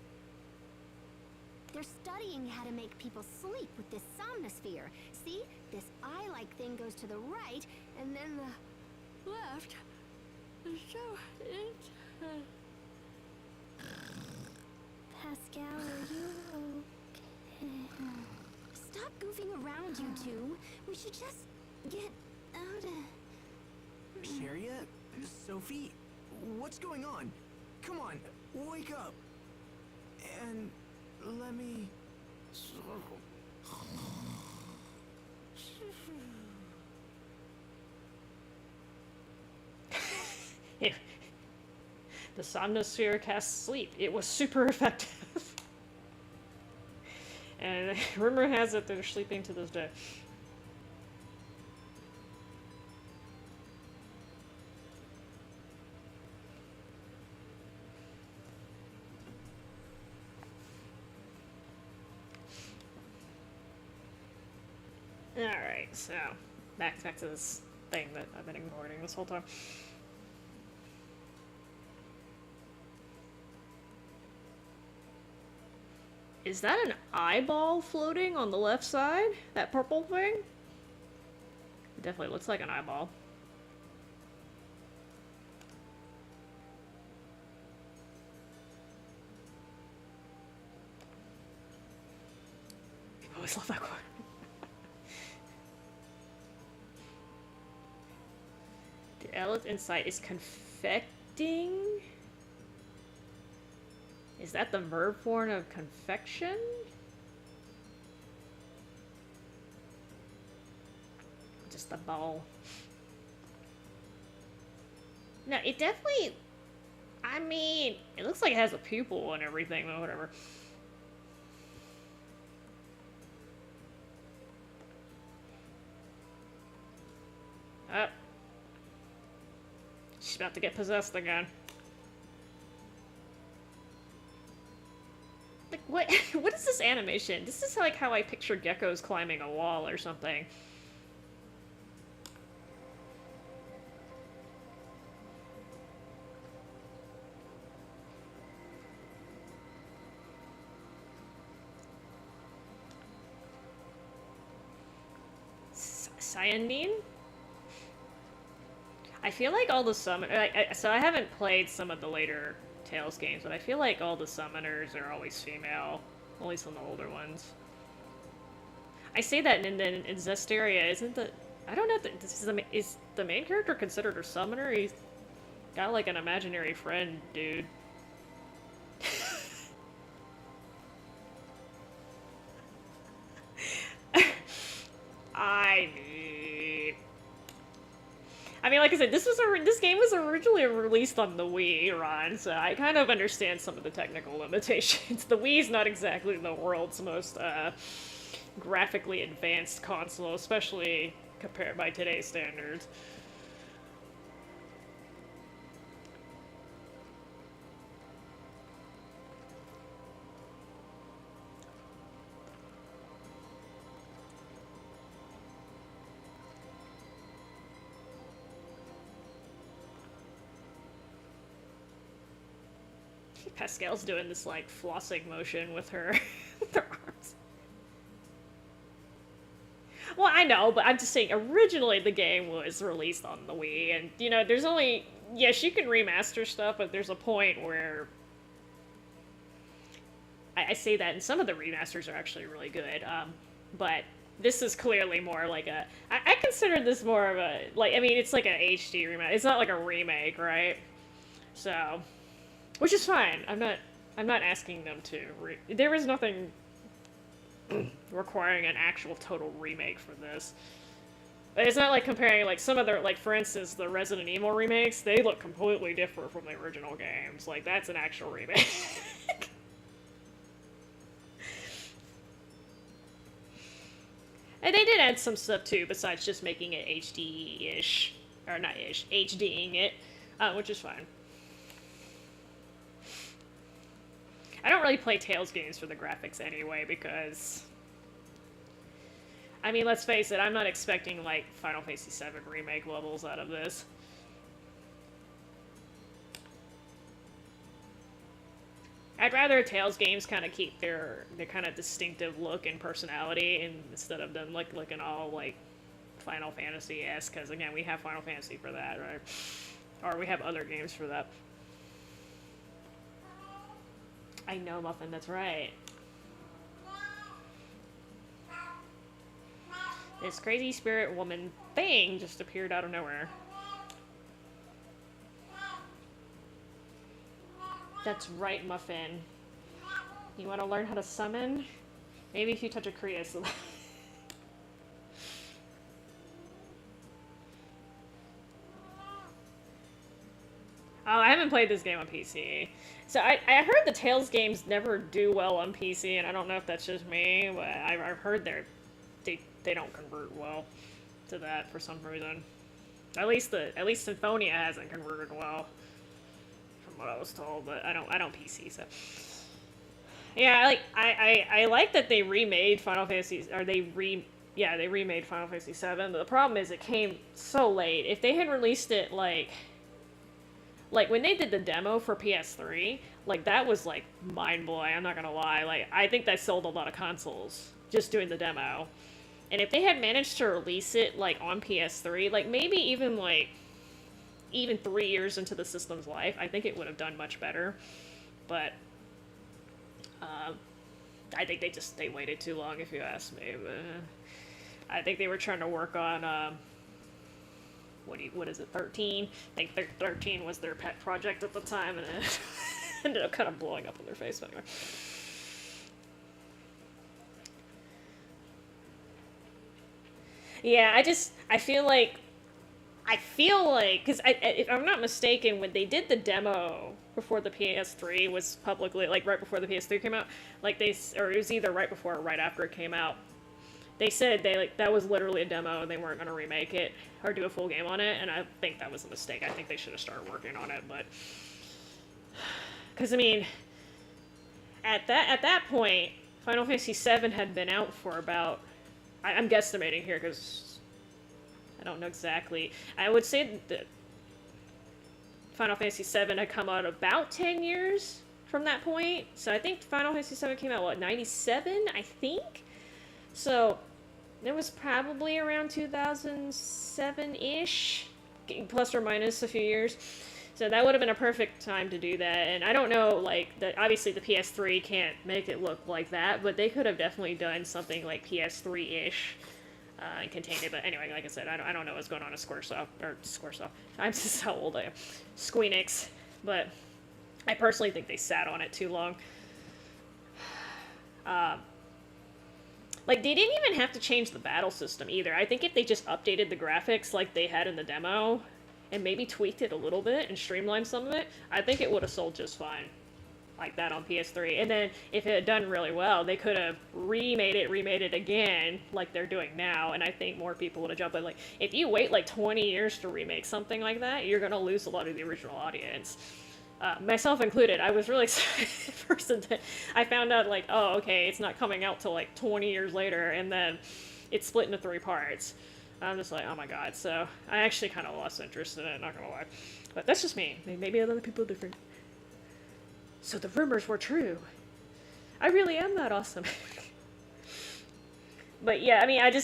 They're studying how to make people sleep with this somnosphere. See? This eye-like thing goes to the right, and then the left. So Pascal, are you okay? Stop goofing around, you two. We should just get out of... Sharia? Sophie? What's going on? Come on, wake up. And let me... The Somnosphere casts sleep. It was super effective. And rumor has it they're sleeping to this day. Alright, so back to this thing that I've been ignoring this whole time. Is that an eyeball floating on the left side? That purple thing? It definitely looks like an eyeball. I always love that quote. The element inside is confecting? Is that the verb form of confection? Just the ball. No, it definitely... I mean, it looks like it has a pupil and everything, but whatever. Oh. She's about to get possessed again. Like, what? What is this animation? This is like how I picture geckos climbing a wall or something. Cyanine? I feel like all the so I haven't played some of the later Tales games, but I feel like all the summoners are always female, at least on the older ones. I say that, and then in Zestiria, isn't the... I don't know if is the main character considered a summoner? He's got like an imaginary friend, dude. I mean, like I said, this game was originally released on the Wii, Ron, so I kind of understand some of the technical limitations. The Wii's not exactly the world's most graphically advanced console, especially compared by today's standards. Pascal's doing this, like, flossing motion with her, with her arms. Well, I know, but I'm just saying, originally the game was released on the Wii, and, you know, there's only... Yes, you can remaster stuff, but there's a point where... I say that, and some of the remasters are actually really good, but this is clearly more like a... I consider this more of a... Like, I mean, it's like an HD remaster. It's not like a remake, right? So... Which is fine. I'm not asking them to there is nothing requiring an actual total remake for this. But it's not like comparing, like, some other, like, for instance, the Resident Evil remakes, they look completely different from the original games. Like, that's an actual remake. And they did add some stuff, too, besides just making it HD-ish. Or not ish, HDing it, which is fine. I don't really play Tales games for the graphics anyway, because... I mean, let's face it, I'm not expecting, like, Final Fantasy VII Remake levels out of this. I'd rather Tales games kind of keep their kind of distinctive look and personality, and instead of them looking all, like, Final Fantasy-esque, because, again, we have Final Fantasy for that, right? Or we have other games for that. I know, Muffin, that's right. This crazy spirit woman thing just appeared out of nowhere. That's right, Muffin. You want to learn how to summon? Maybe if you touch a Krios. Oh, I haven't played this game on PC. So I heard the Tales games never do well on PC, and I don't know if that's just me, but I've heard they don't convert well to that for some reason. At least Symphonia hasn't converted well, from what I was told. But I don't PC, so I like that they remade Final Fantasy, or they yeah, they remade Final Fantasy VII, but the problem is it came so late. If they had released it, like when they did the demo for PS3, like, that was, like, mind-blowing, I'm not gonna lie. Like, I think that sold a lot of consoles, just doing the demo. And if they had managed to release it, like, on PS3, like, maybe even, like, even 3 years into the system's life, I think it would have done much better. But, I think they waited too long, if you ask me. But, I think they were trying to work on, what is it, 13? I think 13 was their pet project at the time, and it ended up kind of blowing up in their face anyway. Yeah, I feel like, because if I'm not mistaken, when they did the demo before the PS3 was publicly, like, right before the PS3 came out, like, or it was either right before or right after it came out, they said that was literally a demo and they weren't going to remake it or do a full game on it, and I think that was a mistake. I think they should have started working on it, but, because, I mean, at that point, Final Fantasy VII had been out for about, I'm guesstimating here because I don't know exactly. I would say that Final Fantasy VII had come out about 10 years from that point. So I think Final Fantasy VII came out, what, 97, I think? So it was probably around 2007-ish, plus or minus a few years. So that would have been a perfect time to do that. And I don't know, like, obviously the PS3 can't make it look like that, but they could have definitely done something like PS3-ish and contained it. But anyway, like I said, I don't know what's going on at Squaresoft. I'm just how old I am. Squeenix. But I personally think they sat on it too long. Like, they didn't even have to change the battle system either. I think if they just updated the graphics like they had in the demo, and maybe tweaked it a little bit and streamlined some of it, I think it would have sold just fine. Like that on PS3. And then, if it had done really well, they could have remade it again, like they're doing now, and I think more people would have jumped in. Like, if you wait like 20 years to remake something like that, you're gonna lose a lot of the original audience. Myself included, I was really excited at first until I found out, like, oh, okay, it's not coming out till like 20 years later, and then it's split into 3 parts. I'm just like, oh my god, so I actually kind of lost interest in it, not gonna lie. But that's just me. Maybe other people are different. So the rumors were true. I really am that awesome. But yeah, I mean, like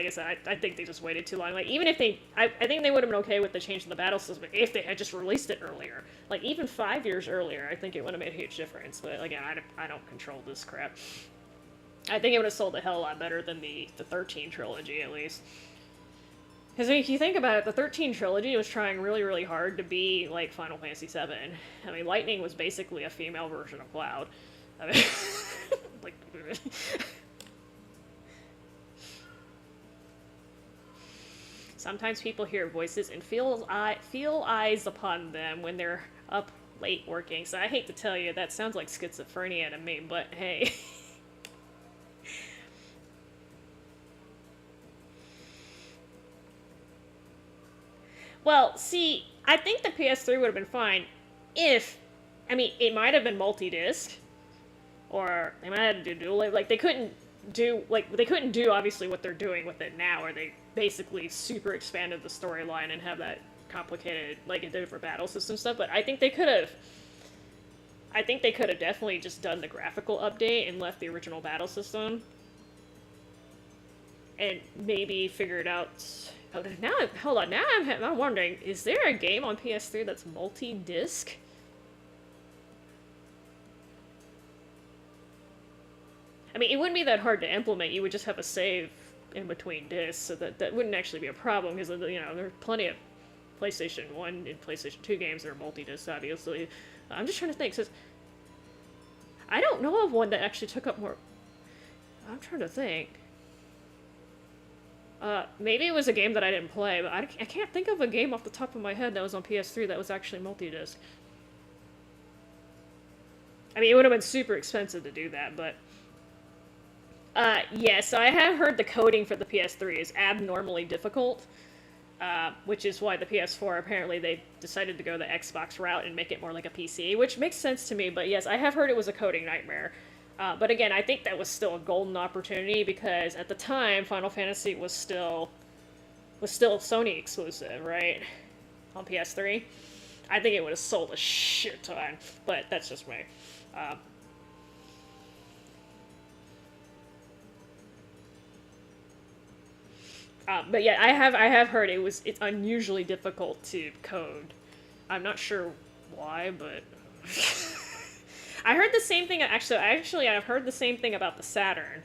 I said, I think they just waited too long. Like, even if I think they would have been okay with the change in the battle system if they had just released it earlier. Like, even 5 years earlier, I think it would have made a huge difference. But again, I don't control this crap. I think it would have sold a hell of a lot better than the 13 trilogy, at least. Because if you think about it, the 13 trilogy was trying really, really hard to be like Final Fantasy VII. I mean, Lightning was basically a female version of Cloud. I mean, like, sometimes people hear voices and feel eyes upon them when they're up late working. So I hate to tell you, that sounds like schizophrenia to me, but hey. Well, see, I think the PS3 would have been fine if, I mean, it might have been multi-disc, or they might have to do, like, they couldn't do obviously what they're doing with it now, where they basically super expanded the storyline and have that complicated, like, it did for battle system stuff, but I think they could have definitely just done the graphical update and left the original battle system, and maybe figured out. Oh, now, hold on, now I'm wondering, is there a game on PS3 that's multi-disc? I mean, it wouldn't be that hard to implement, you would just have a save in between discs, so that wouldn't actually be a problem, because, you know, there are plenty of PlayStation 1 and PlayStation 2 games that are multi-disc, obviously. I'm just trying to think, because I don't know of one that actually took up more. I'm trying to think. Maybe it was a game that I didn't play, but I can't think of a game off the top of my head that was on PS3 that was actually multi-disc. I mean, it would have been super expensive to do that, but... yeah, so I have heard the coding for the PS3 is abnormally difficult, which is why the PS4, apparently, they decided to go the Xbox route and make it more like a PC, which makes sense to me, but yes, I have heard it was a coding nightmare. But again, I think that was still a golden opportunity because at the time, Final Fantasy was still Sony exclusive, right? On PS3. I think it would have sold a shit ton, but that's just me. But yeah, I have heard it's unusually difficult to code. I'm not sure why, but I heard the same thing. Actually, I've heard the same thing about the Saturn.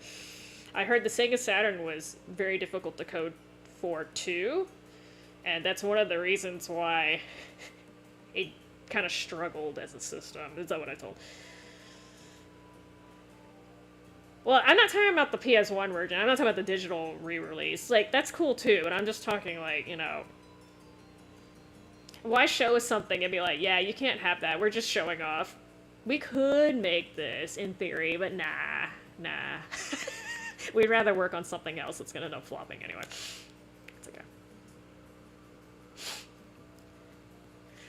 I heard the Sega Saturn was very difficult to code for too, and that's one of the reasons why it kind of struggled as a system. Is that what I told? Well, I'm not talking about the PS1 version. I'm not talking about the digital re-release. Like, that's cool too, but I'm just talking, like, you know... Why show us something and be like, yeah, you can't have that. We're just showing off. We could make this, in theory, but nah. We'd rather work on something else that's gonna end up flopping anyway. It's okay.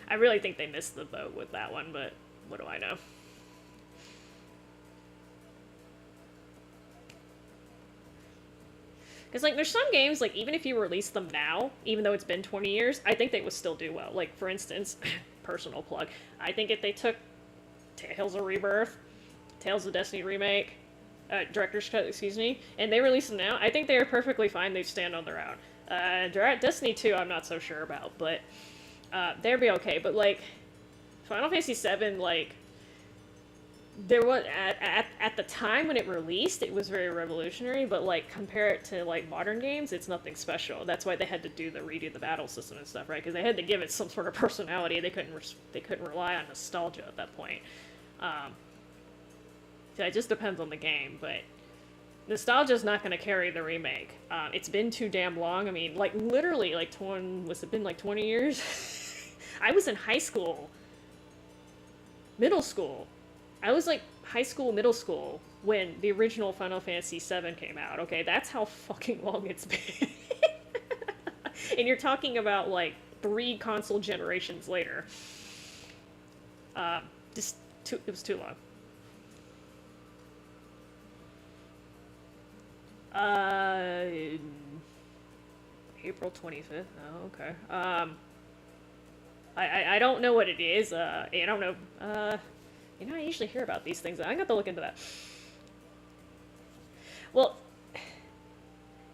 I really think they missed the boat with that one, but what do I know? Because, like, there's some games, like, even if you release them now, even though it's been 20 years, I think they would still do well. Like, for instance, personal plug, I think if they took Tales of Rebirth, Tales of Destiny Remake, Director's Cut, excuse me, and they release them now, I think they are perfectly fine. They stand on their own. Destiny 2, I'm not so sure about, but they'd be okay. But, like, Final Fantasy 7, like, there was at the time when it released, it was very revolutionary, but like compare it to like modern games, it's nothing special. That's why they had to redo the battle system and stuff, right? Because they had to give it some sort of personality. They couldn't rely on nostalgia at that point. So it just depends on the game, but nostalgia's not going to carry the remake. It's been too damn long. I mean, like literally, like was it been like 20 years? I was in high school, middle school. I was like high school, middle school when the original Final Fantasy VII came out. Okay, that's how fucking long it's been. And you're talking about like 3 console generations later. It was too long. April 25th. Oh, okay. I don't know what it is. I don't know. You know, I usually hear about these things. I got to look into that. Well,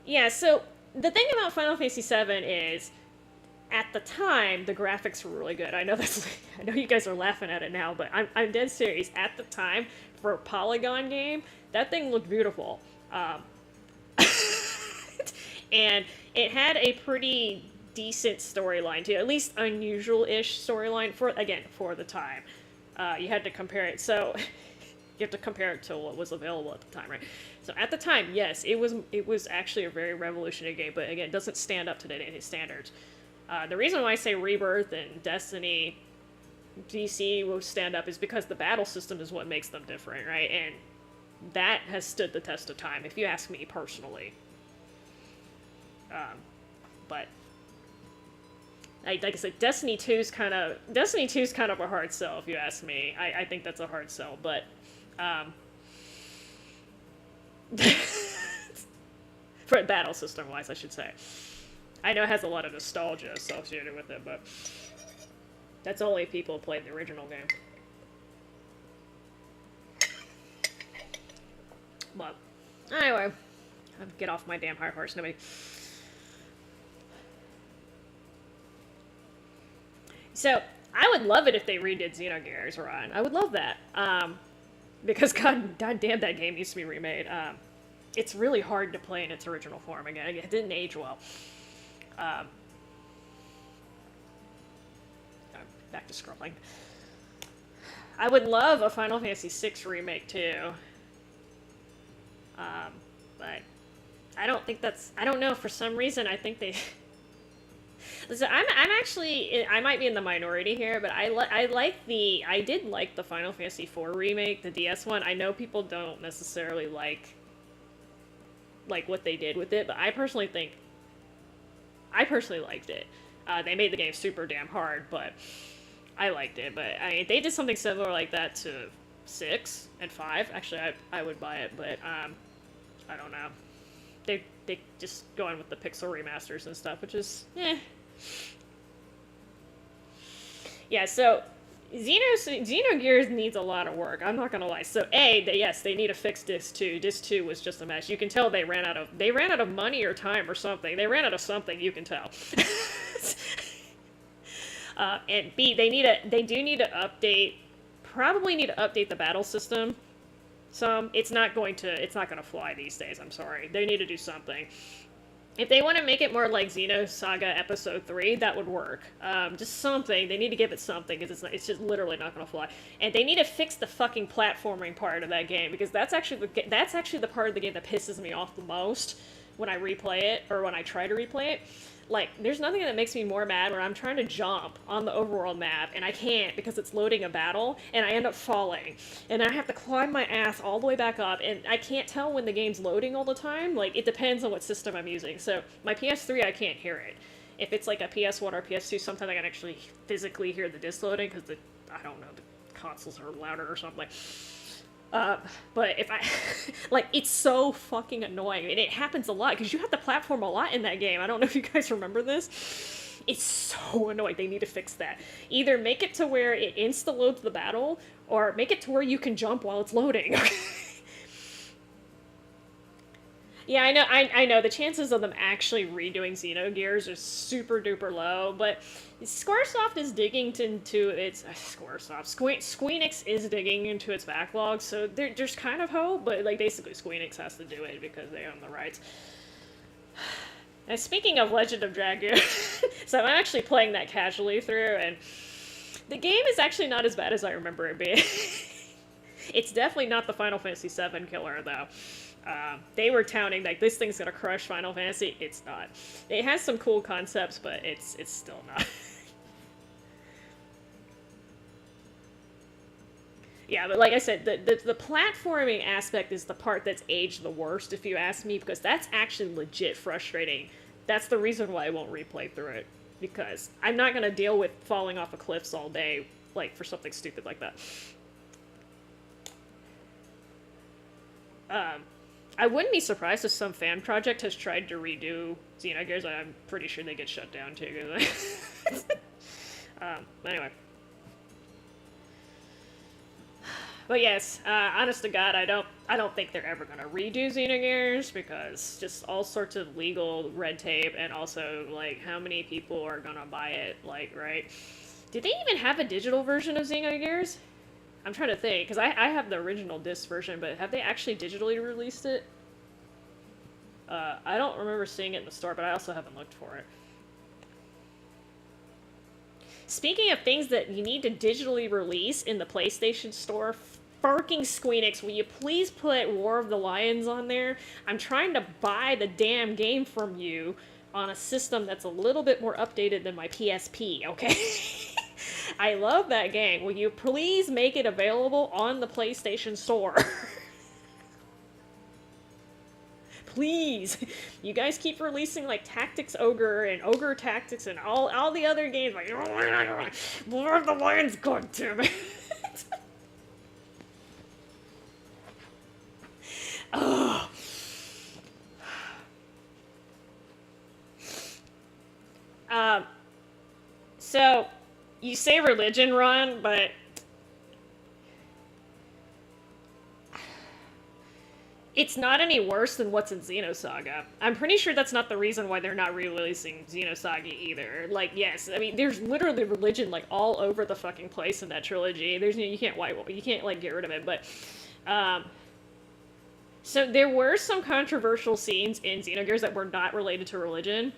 yeah, so the thing about Final Fantasy VII is, at the time, the graphics were really good. I know I know you guys are laughing at it now, but I'm dead serious. At the time, for a Polygon game, that thing looked beautiful. And it had a pretty decent storyline, too. At least unusual-ish storyline, for the time. You had to compare it, so you have to compare it to what was available at the time, right? So at the time, yes, it was actually a very revolutionary game, but again, it doesn't stand up to today's standards. The reason why I say Rebirth and Destiny DC will stand up is because the battle system is what makes them different, right? And that has stood the test of time, if you ask me personally. But like I said, Destiny 2 is kind of a hard sell, if you ask me. I think that's a hard sell, but for battle system wise, I should say. I know it has a lot of nostalgia associated with it, but that's only if people played the original game. But anyway, I'll get off my damn high horse. Nobody. So, I would love it if they redid Xenogears, Ron. I would love that. Because god damn, that game needs to be remade. It's really hard to play in its original form again. It didn't age well. Back to scrolling. I would love a Final Fantasy VI remake, too. But I don't think I don't know, for some reason, I think they... Listen, I'm actually, I might be in the minority here, but I did like the Final Fantasy IV remake, the DS one. I know people don't necessarily like what they did with it, but I personally liked it. They made the game super damn hard, but I liked it. But I mean, they did something similar like that to 6 and 5. Actually, I would buy it, but I don't know. They just going with the pixel remasters and stuff, which is yeah. So Xenogears needs a lot of work. I'm not gonna lie. So yes, they need to fix Disc 2. Disc 2 was just a mess. You can tell they ran out of money or time or something. They ran out of something. You can tell. And B, they do need to update. Probably need to update the battle system. It's not gonna fly these days. I'm sorry. They need to do something. If they want to make it more like Xenosaga Episode 3, that would work. Just something. They need to give it something, because it's just literally not going to fly. And they need to fix the fucking platforming part of that game, because that's actually the part of the game that pisses me off the most when I replay it, or when I try to replay it. Like, there's nothing that makes me more mad when I'm trying to jump on the overworld map, and I can't because it's loading a battle, and I end up falling. And I have to climb my ass all the way back up, and I can't tell when the game's loading all the time. Like, it depends on what system I'm using. So, my PS3, I can't hear it. If it's like a PS1 or PS2, sometimes I can actually physically hear the disc loading, because I don't know, the consoles are louder or something. But if I, like, it's so fucking annoying, and it happens a lot, because you have to platform a lot in that game. I don't know if you guys remember this. It's so annoying. They need to fix that. Either make it to where it insta-loads the battle, or make it to where you can jump while it's loading. Yeah, I know, the chances of them actually redoing Xenogears are super duper low, but Squaresoft is digging into its... Squeenix is digging into its backlog, so there's kind of hope, but, like, basically Squeenix has to do it because they own the rights. Now, speaking of Legend of Dragoon, so I'm actually playing that casually through, and the game is actually not as bad as I remember it being. It's definitely not the Final Fantasy VII killer, though. They were touting like this thing's gonna crush Final Fantasy. It's not. It has some cool concepts, but it's still not. Yeah, but like I said, the platforming aspect is the part that's aged the worst, if you ask me, because that's actually legit frustrating. That's the reason why I won't replay through it, because I'm not gonna deal with falling off of cliffs all day, like, for something stupid like that. I wouldn't be surprised if some fan project has tried to redo Xenogears. I'm pretty sure they get shut down too. Anyway. But yes, honest to God, I don't think they're ever gonna redo Xenogears, because just all sorts of legal red tape, and also, like, how many people are gonna buy it, like, right? Did they even have a digital version of Xenogears? I'm trying to think, because I have the original disc version, but have they actually digitally released it? I don't remember seeing it in the store, but I also haven't looked for it. Speaking of things that you need to digitally release in the PlayStation Store, fucking Squeenix, will you please put War of the Lions on there? I'm trying to buy the damn game from you on a system that's a little bit more updated than my PSP, okay? I love that game. Will you please make it available on the PlayStation Store? Please. You guys keep releasing, like, Tactics Ogre and Ogre Tactics and all the other games, like, War of the Lions, god damn it. Oh. So, you say religion, Ron, but it's not any worse than what's in Xenosaga. I'm pretty sure that's not the reason why they're not re-releasing Xenosaga either. Like, yes, I mean, there's literally religion, like, all over the fucking place in that trilogy. You can't like, get rid of it, but, so there were some controversial scenes in Xenogears that were not related to religion.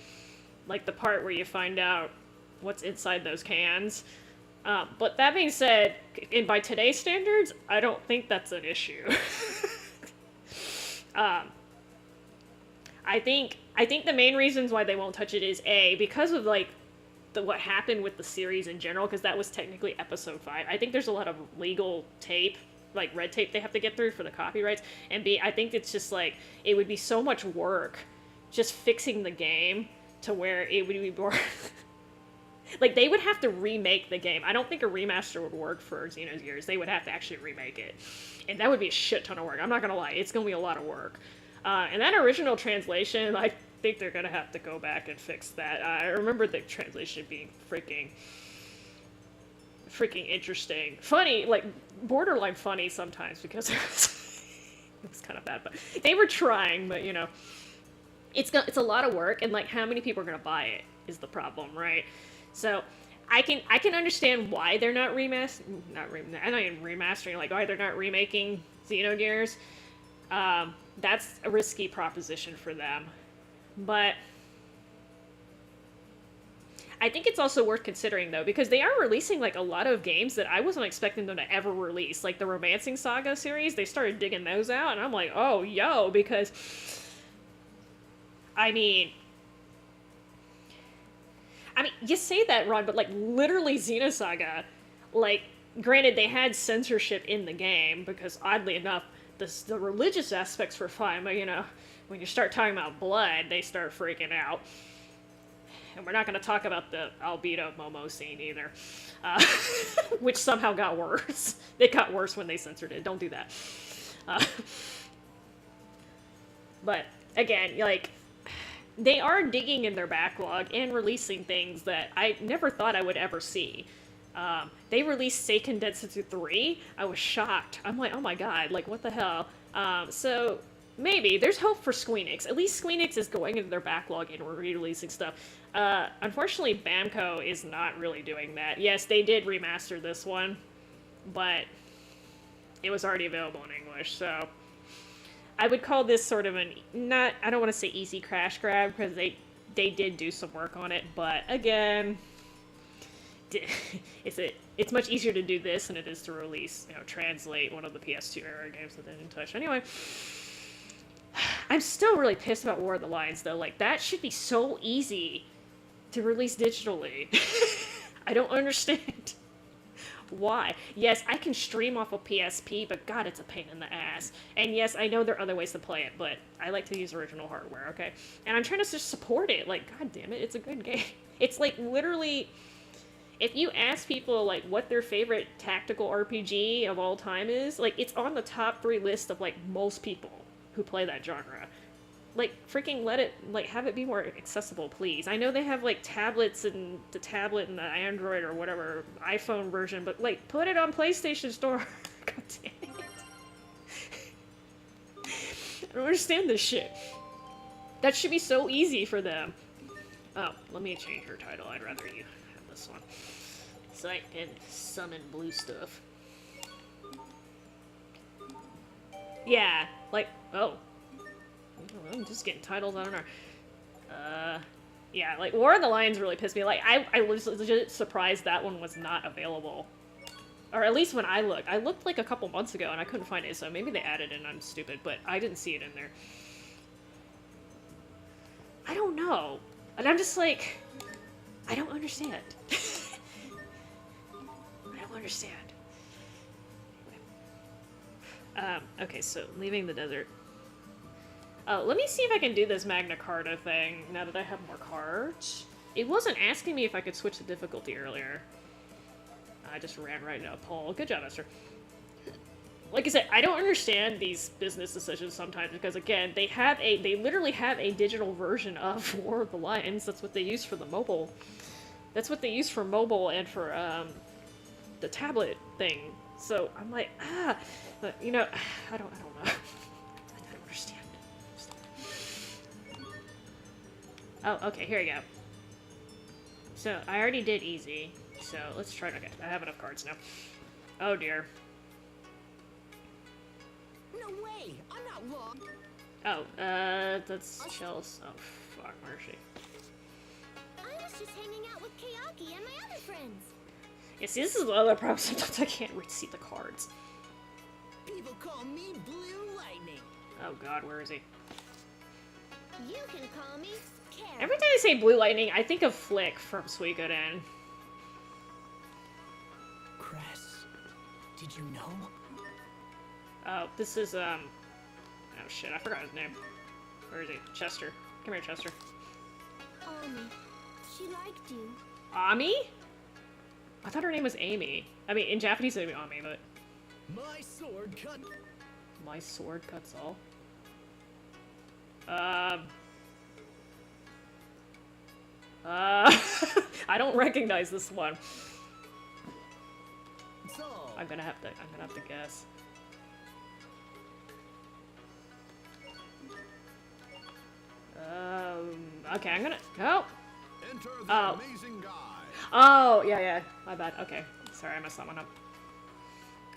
Like the part where you find out what's inside those cans. But that being said, and by today's standards, I don't think that's an issue. I think the main reasons why they won't touch it is because of like what happened with the series in general, because that was technically episode 5. I think there's a lot of legal tape, like red tape they have to get through for the copyrights, and B, I think it's just like it would be so much work just fixing the game to where it would be more Like, they would have to remake the game. I don't think a remaster would work for Xenogears. They would have to actually remake it. And that would be a shit ton of work. I'm not gonna lie. It's gonna be a lot of work. And that original translation, I think they're gonna have to go back and fix that. I remember the translation being freaking interesting. Funny, like, borderline funny sometimes, because it was kind of bad. But they were trying, but, you know. It's a lot of work, and, like, how many people are gonna buy it is the problem, right? So, I can understand why they're not remastering, like, why they're not remaking Xenogears. That's a risky proposition for them. But I think it's also worth considering, though, because they are releasing, like, a lot of games that I wasn't expecting them to ever release. Like, the Romancing Saga series, they started digging those out, and I'm like, oh, yo, because... I mean, you say that, Ron, but, like, literally Xenosaga, like, granted, they had censorship in the game, because, oddly enough, the religious aspects were fine, but, you know, when you start talking about blood, they start freaking out. And we're not going to talk about the albedo Momo scene, either. Which somehow got worse. It got worse when they censored it. Don't do that. But, again, like... They are digging in their backlog and releasing things that I never thought I would ever see. They released Seiken Densetsu 3. I was shocked. I'm like, oh my god, like, what the hell? So, maybe. There's hope for Squeenix. At least Squeenix is going into their backlog and re-releasing stuff. Unfortunately, Bamco is not really doing that. Yes, they did remaster this one, but it was already available in English, so... I would call this sort of I don't want to say easy crash grab, because they did do some work on it, but again, it's much easier to do this than it is to release, you know, translate one of the PS2 era games that they didn't touch. Anyway, I'm still really pissed about War of the Lions, though. Like, that should be so easy to release digitally. I don't understand. Why? Yes, I can stream off of PSP, but god, it's a pain in the ass. And yes, I know there are other ways to play it, but I like to use original hardware, okay? And I'm trying to just support it. Like, god damn it, it's a good game. It's like, literally, if you ask people, like, what their favorite tactical RPG of all time is, like, it's on the top 3 list of, like, most people who play that genre. Like, freaking let it, like, have it be more accessible, please. I know they have, like, tablets and the tablet and the Android or whatever, iPhone version, but, like, put it on PlayStation Store. God damn it. I don't understand this shit. That should be so easy for them. Oh, let me change your title. I'd rather you have this one. So I can summon blue stuff. Yeah, like, oh. I'm just getting titles, I don't know. Yeah, like, War of the Lions really pissed me. Like, I was legit surprised that one was not available. Or at least when I looked. I looked, like, a couple months ago, and I couldn't find it, so maybe they added it and I'm stupid, but I didn't see it in there. I don't know. And I'm just like... I don't understand. I don't understand. Okay, so, leaving the desert. Let me see if I can do this Magna Carta thing, now that I have more cards. It wasn't asking me if I could switch the difficulty earlier. I just ran right into a poll. Good job, Esther. Like I said, I don't understand these business decisions sometimes, because again, they literally have a digital version of War of the Lions. That's what they use for the mobile. That's what they use for mobile and for, the tablet thing. So, I'm like, but, you know, I don't know. I don't understand. Oh, okay, here we go. So, I already did easy, so let's try it again. I have enough cards now. Oh dear. No way! I'm not wrong! Oh, that's Chels. Oh, fuck, where is she? I was just hanging out with Kayaki and my other friends. Yeah, see, this is the other problem. Sometimes I can't read see the cards. People call me Blue Lightning. Oh god, where is he? You can call me Carrot. Every time I say Blue Lightning, I think of Flick from Suikoden. Cress, did you know? Oh, this is, oh shit, I forgot his name. Where is he? Chester. Come here, Chester. She liked you. Ami? I thought her name was Amy. I mean, in Japanese it'd be Ami, but... My sword cut. My sword cuts all. I don't recognize this one. It's all. I'm gonna have to guess. Okay, I'm gonna... Oh! Enter the Oh. amazing guy. Oh, yeah. My bad. Okay. Sorry, I messed that one up.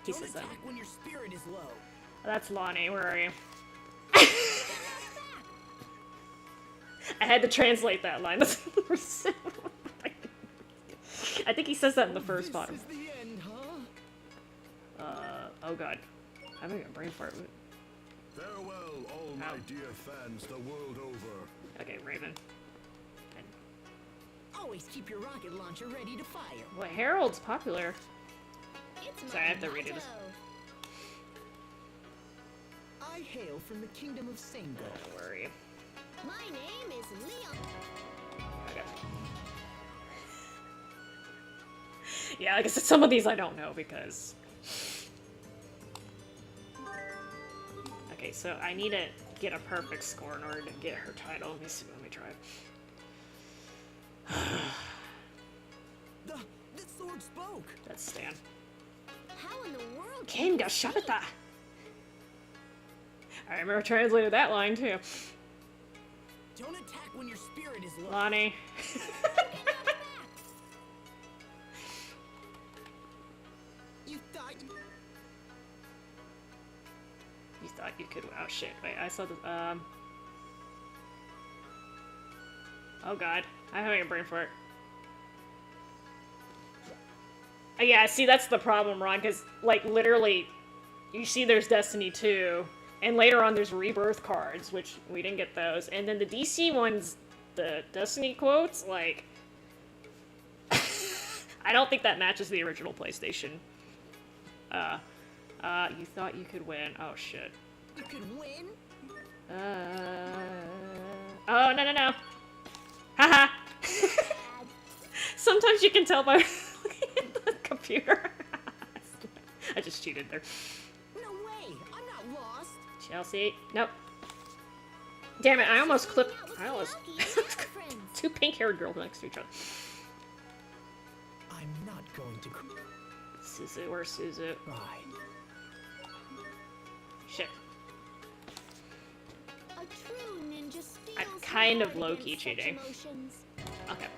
He Don't says that. attack when your spirit is low. That's Lonnie. Where are you? I had to translate that line. I think he says that in the first bottom. This is the end, huh? Oh god. I'm having a brain fart. Farewell, all my Ow. dear fans the world over. Okay, Raven. Always keep your rocket launcher ready to fire. Well, Harold's popular. It's Sorry, I have to my redo this. motto. I hail from the kingdom of Sango. Where are you? My name is Leon. Okay. Yeah, like I said, some of these I don't know because... Okay, so I need to get a perfect score in order to get her title. Let me see, let me try. The sword spoke. That's Stan. How in the world? Kenga Shabata! I remember translated that line too. Don't attack when your spirit is low. Lonnie. You thought You thought you could. Oh shit. Wait, I saw this. Oh god. I'm having a brain fart. Yeah, see, that's the problem, Ron, because, like, literally, you see there's Destiny 2, and later on there's Rebirth cards, which we didn't get those, and then the DC ones, the Destiny quotes, like, I don't think that matches the original PlayStation. You thought you could win. Oh, shit. you could win? Oh, no. Haha! Sometimes you can tell by looking at the computer. I just cheated there. No way. I'm not lost. Chelsea. Nope. Damn it, I almost clipped. I almost. Friends. Two pink-haired girls next to each other. I'm not going to Suzu, where's Suzu? cry. Shit. A true ninja steals I'm kind of hard low-key against such cheating. emotions. Okay.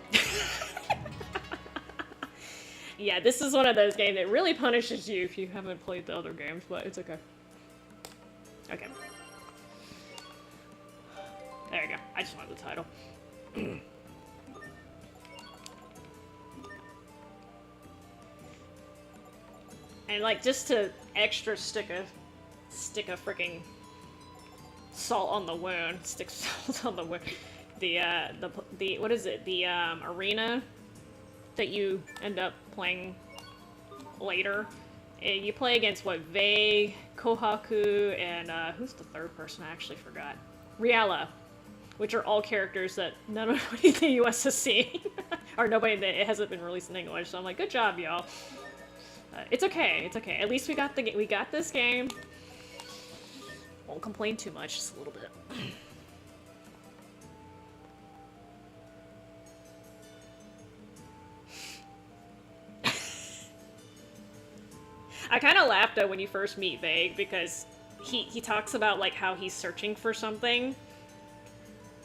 Yeah, this is one of those games that really punishes you if you haven't played the other games, but it's okay. Okay. There you go. I just wanted the title. And like, just to extra stick a freaking salt on the wound. Stick salt on the wound. The what is it? The arena that you end up playing later. You play against what? Vei, Kohaku, and who's the third person? I actually forgot. Riella, which are all characters that nobody in the US has seen, or nobody that it hasn't been released in English. So I'm like, good job, y'all. It's okay. It's okay. At least we got this game. Won't complain too much, just a little bit. I kind of laughed though when you first meet Vague because he talks about like how he's searching for something,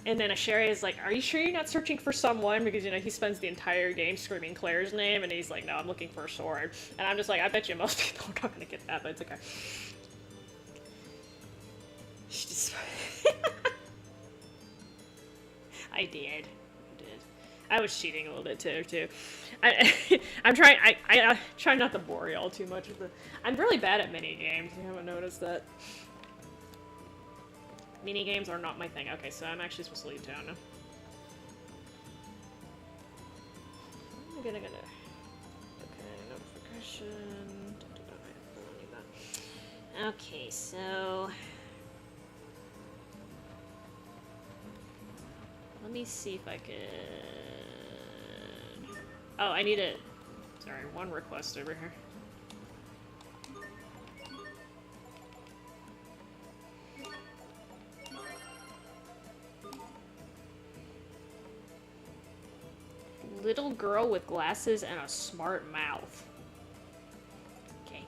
and then Asheria is like, "Are you sure you're not searching for someone?" Because you know he spends the entire game screaming Claire's name, and he's like, "No, I'm looking for a sword." And I'm just like, I bet you most people are not gonna get that, but it's okay. She just I did. I was cheating a little bit too. I'm trying. I try not to bore y'all too much with the. I'm really bad at mini games. You haven't noticed that. Mini games are not my thing. Okay, so I'm actually supposed to leave town now. I'm gonna. Okay, notification. Okay, so. Let me see if I can. Oh, I need a... Sorry, one request over here. Little girl with glasses and a smart mouth. Okay.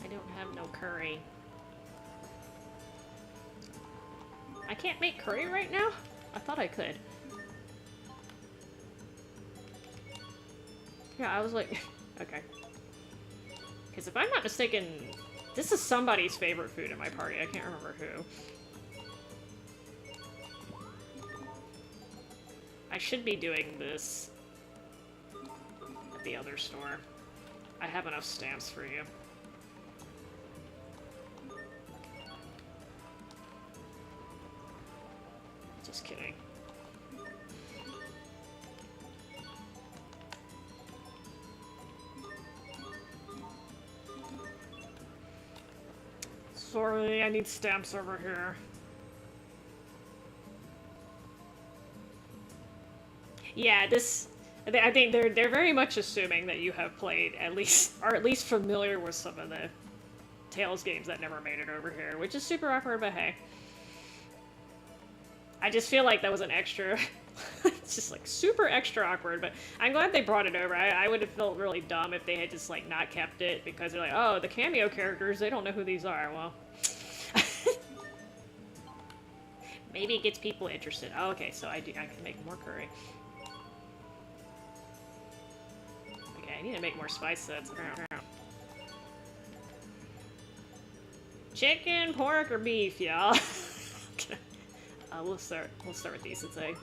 I don't have no curry. I can't make curry right now? I thought I could. Yeah, I was like, okay. Because if I'm not mistaken, this is somebody's favorite food in my party. I can't remember who. I should be doing this at the other store. I have enough stamps for you. Just kidding. Sorry, I need stamps over here. Yeah, this... I think they're very much assuming that you have played at least, or at least familiar with some of the Tales games that never made it over here, which is super awkward, but hey. I just feel like that was an extra... It's just like super extra awkward, but I'm glad they brought it over. I would have felt really dumb if they had just like not kept it because they're like, oh, the cameo characters, they don't know who these are. Well, maybe it gets people interested. Oh, okay, so I can make more curry. Okay, I need to make more spice sets. Chicken, pork, or beef, y'all. Okay. We'll start with these since I'm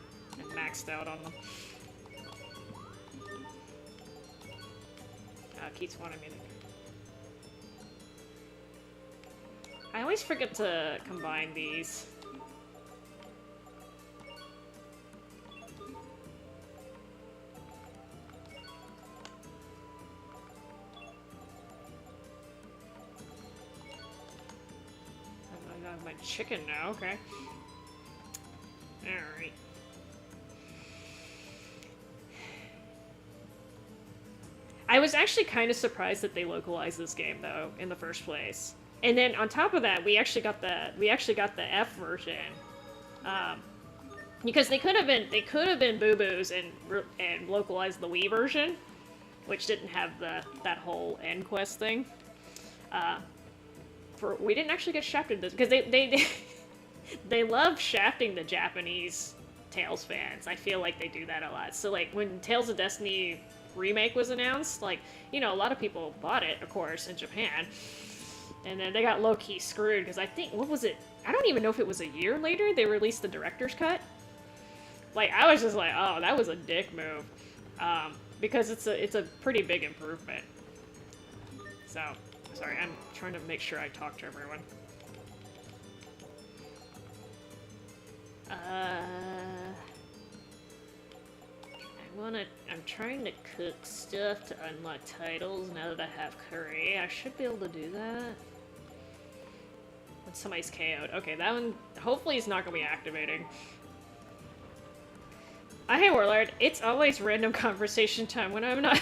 maxed out on them. Keith's wanting me to... I always forget to combine these. I have my chicken now, okay. Alright. I was actually kind of surprised that they localized this game though in the first place. And then on top of that, we actually got the F version. Because they could have been boo-boos and localized the Wii version, which didn't have that whole end quest thing. We didn't actually get shafted this because they love shafting the Japanese Tales fans. I feel like they do that a lot. So like when Tales of Destiny remake was announced, like, you know, a lot of people bought it, of course, in Japan. And then they got low-key screwed because I think, what was it? I don't even know if it was a year later they released the director's cut. Like, I was just like, oh, that was a dick move. Because it's a pretty big improvement. So, sorry, I'm trying to make sure I talk to everyone. I'm trying to cook stuff to unlock titles now that I have curry. I should be able to do that. When somebody's KO'd. Okay, that one, hopefully it's not going to be activating. Hey, Warlord, it's always random conversation time when I'm not...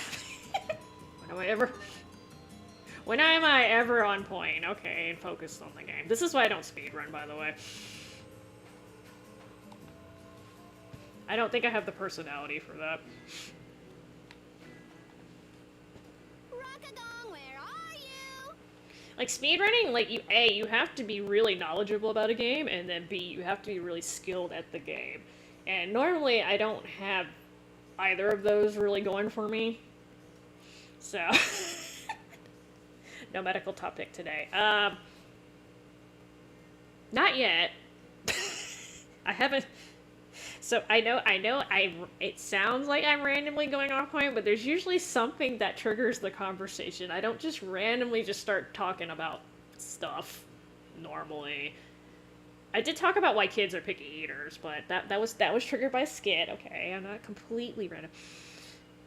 When am I ever on point? Okay, and focused on the game. This is why I don't speedrun, by the way. I don't think I have the personality for that. Rockgagong, where are you? Like, speedrunning, like, you have to be really knowledgeable about a game, and then B, you have to be really skilled at the game. And normally, I don't have either of those really going for me. So, no medical topic today. Not yet. I haven't... So I know, it sounds like I'm randomly going off point, but there's usually something that triggers the conversation. I don't just randomly just start talking about stuff normally. I did talk about why kids are picky eaters, but that was triggered by a skit. Okay, I'm not completely random.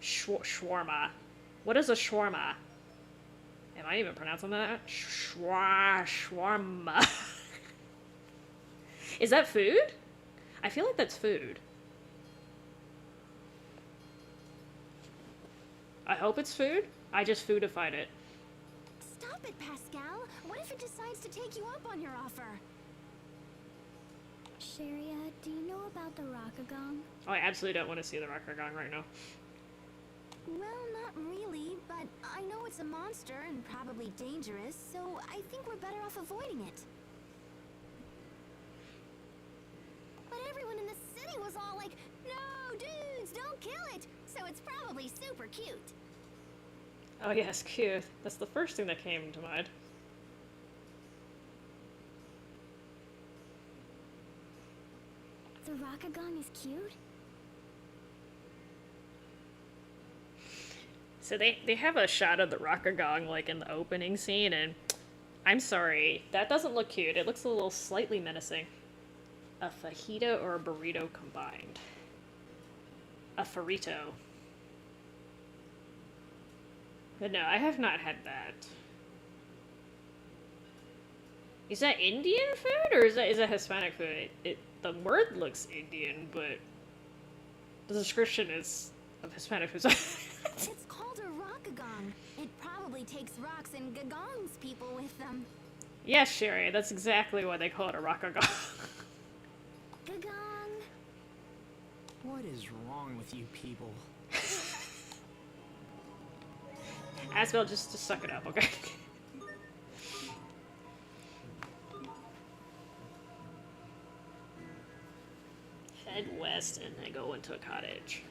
Shawarma. What is a shawarma? Am I even pronouncing that? Shawarma. Is that food? I feel like that's food. I hope it's food. I just foodified it. Stop it, Pascal. What if it decides to take you up on your offer? Sharia, do you know about the Rockgagong? Oh, I absolutely don't want to see the Rockgagong right now. Well, not really, but I know it's a monster and probably dangerous, so I think we're better off avoiding it. But everyone in the city was all like, no, dudes, don't kill it! So it's probably super cute. Oh yes, cute. That's the first thing that came to mind. The Rockgagong is cute? So they have a shot of the Rockgagong like in the opening scene, and I'm sorry, that doesn't look cute. It looks a little slightly menacing. A fajita or a burrito combined. A farito. But no, I have not had that. Is that Indian food or is that Hispanic food? The word looks Indian, but the description is of Hispanic food. It's called a Rockgagong. It probably takes rocks and gagongs people with them. Yes, Sherry, that's exactly why they call it a Rockgagong. Gagong. What is wrong with you people? Asbel, just suck it up, okay? Head west and then go into a cottage.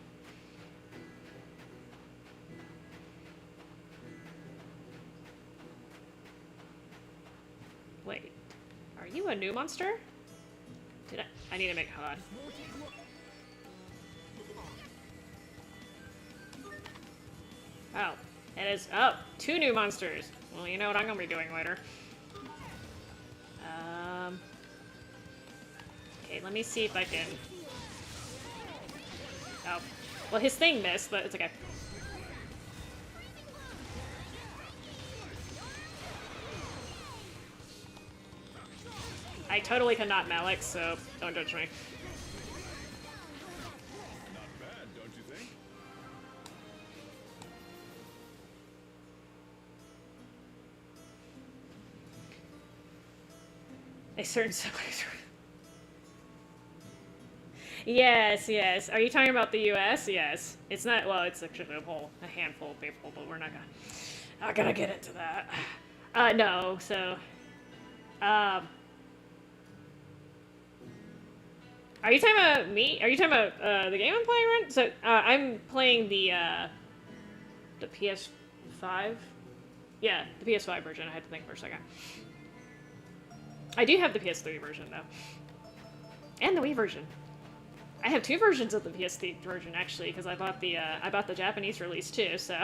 Wait, are you a new monster? I need to make HUD. Oh, it is, oh, 2 new monsters. Well, you know what I'm gonna be doing later. Okay, let me see if I can... Oh, well his thing missed, but it's okay. I totally cannot Malik, so don't judge me. Not bad, don't you think? A certain subject. Yes, yes. Are you talking about the U.S.? Yes. It's not. Well, it's actually a handful of people, but we're not gonna get into that. No. So, are you talking about me? Are you talking about the game I'm playing, right? So, I'm playing the PS5. Yeah, the PS5 version. I had to think for a second. I do have the PS3 version though, and the Wii version. I have 2 versions of the PS3 version actually, because I bought the Japanese release too. So.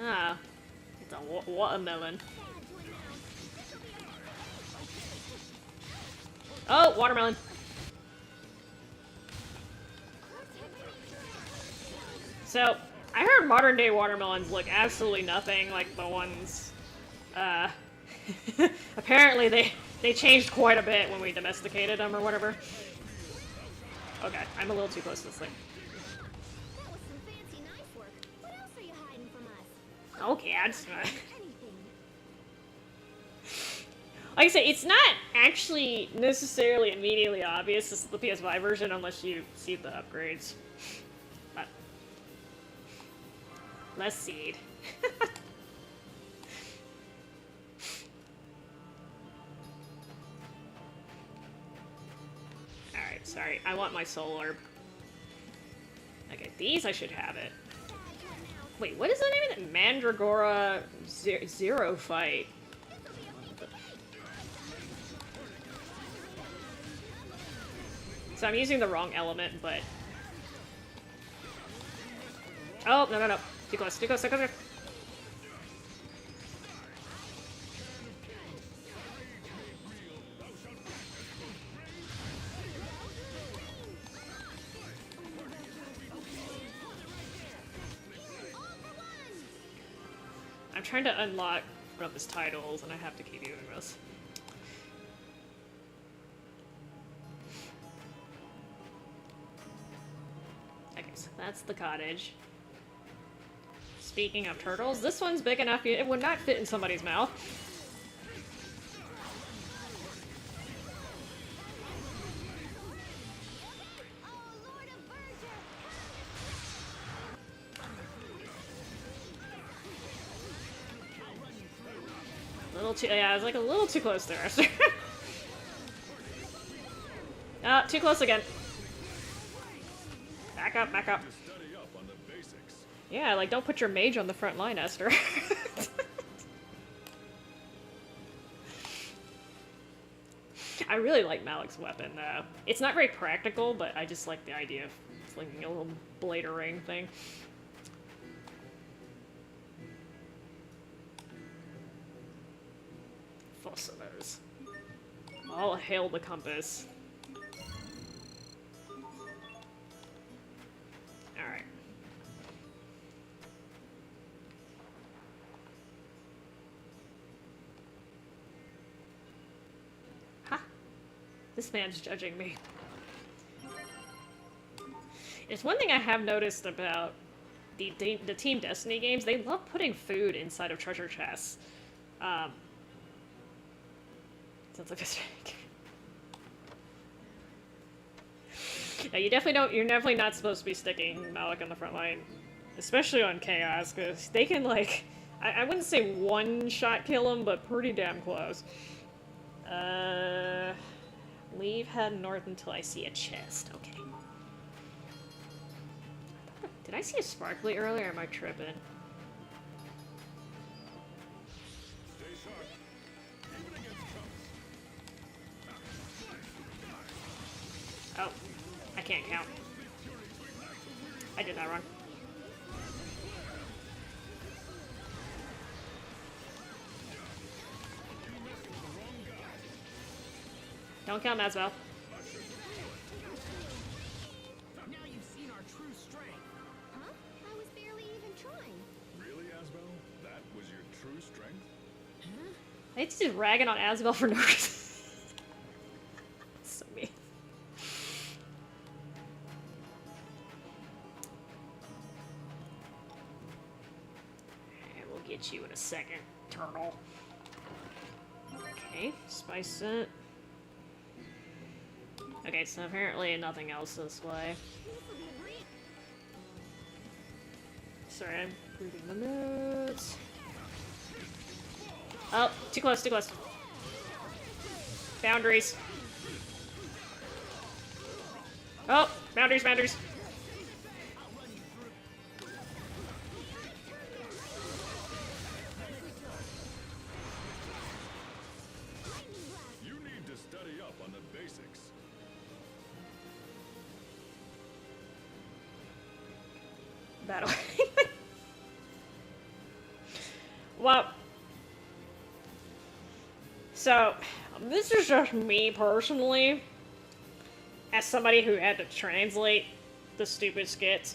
Ah, it's a watermelon. Oh, watermelon. So, I heard modern day watermelons look absolutely nothing like the ones, apparently they changed quite a bit when we domesticated them or whatever. Okay, I'm a little too close to this thing. That was some fancy knife work. What else are you hiding from us? Okay, Anything. like I say, it's not actually necessarily immediately obvious this is the PS5 version unless you see the upgrades. But less seed. Alright, sorry. I want my soul orb. Okay, these I should have it. Wait, what is the name of it? Mandragora Zero Fight. So I'm using the wrong element, but... Oh, no. Too close, too close, too close. I'm trying to unlock one of his titles, and I have to keep doing this. Okay, so that's the cottage. Speaking of turtles, this one's big enough it would not fit in somebody's mouth. A little too, yeah, I was like a little too close there. Too close again. Back up, back up. Study up on the basics. Yeah, like, don't put your mage on the front line, Esther. I really like Malik's weapon, though. It's not very practical, but I just like the idea of flinging a little bladering thing. Fuss of those. All hail the compass. Alright. Ha! This man's judging me. It's one thing I have noticed about the Team Destiny games. They love putting food inside of treasure chests. Sounds like a snake. No, you're definitely not supposed to be sticking Malik on the front line. Especially on Chaos, because they can, like, I wouldn't say one-shot kill him, but pretty damn close. Leave, head north until I see a chest. Okay. Did I see a sparkly earlier, or am I tripping? Stay sharp. Even against cover. Oh, I can't count. I did that wrong. Don't count Maswell. Now you've seen our true strength. Huh? I was barely even trying. Really, Asbel? That was your true strength? It's just ragging on Asbel for no reason. So mean. And we'll get you in a second, turtle. Okay, spice it. Okay, so apparently nothing else this way. Sorry, I'm reading the notes. Oh, too close, too close. Boundaries. Oh, boundaries, boundaries. You need to study up on the basics. Battle. Well, so this is just me personally, as somebody who had to translate the stupid skits.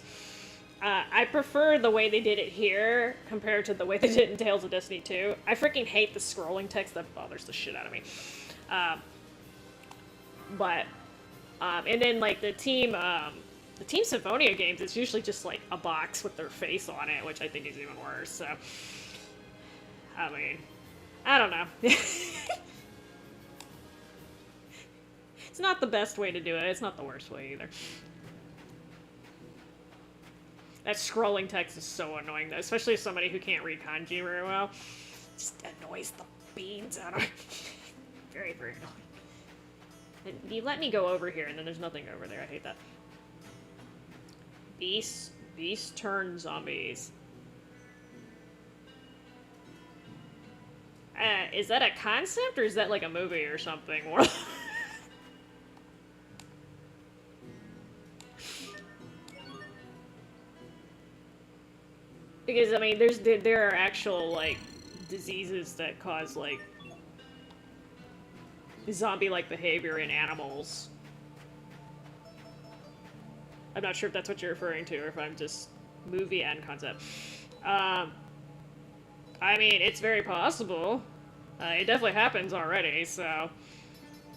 I prefer the way they did it here compared to the way they did it in Tales of Destiny 2. I freaking hate the scrolling text. That bothers the shit out of me. And then like the Team Symphonia games, it's usually just like a box with their face on it, which I think is even worse. So, I mean, I don't know. It's not the best way to do it. It's not the worst way either. That scrolling text is so annoying, though, especially as somebody who can't read kanji very well. It just annoys the beans out of me. Very, very annoying. You let me go over here, and then there's nothing over there. I hate that. Beast turn zombies. Is that a concept, or is that like a movie or something? Because, I mean, there are actual, like, diseases that cause, like, zombie-like behavior in animals. I'm not sure if that's what you're referring to, or if I'm just movie and concept. I I mean, it's very possible. It definitely happens already, so...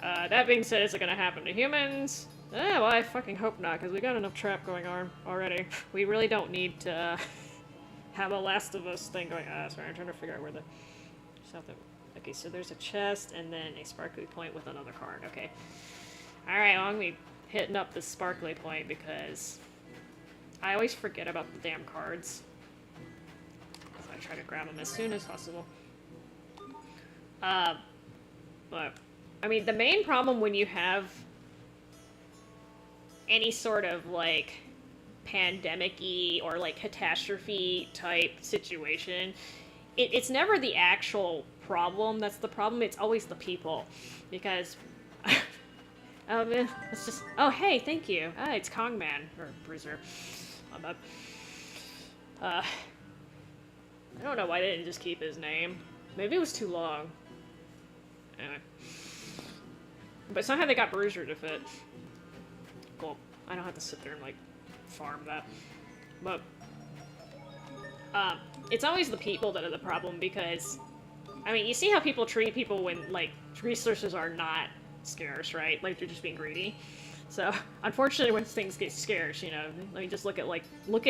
that being said, is it gonna happen to humans? Well, I fucking hope not, because we got enough trap going on already. We really don't need to have a Last of Us thing going on. Sorry, I'm trying to figure out where the... Something... Okay, so there's a chest, and then a sparkly point with another card. Okay. Alright, well, I'm gonna be hitting up the sparkly point, because... I always forget about the damn cards. So I try to grab them as soon as possible. But... I mean, the main problem when you have any sort of, like, pandemic-y or, like, catastrophe type situation, it's never the actual problem that's the problem, it's always the people. Because, it's just, oh, hey, thank you. Ah, it's Kongman, or Bruiser. I'm up. I don't know why they didn't just keep his name. Maybe it was too long. Anyway. But somehow they got Bruiser to fit. Cool. I don't have to sit there and, like, farm that. But, it's always the people that are the problem because, I mean, you see how people treat people when, like, resources are not scarce, right? Like, they're just being greedy. So, unfortunately, when things get scarce, you know, let me just look at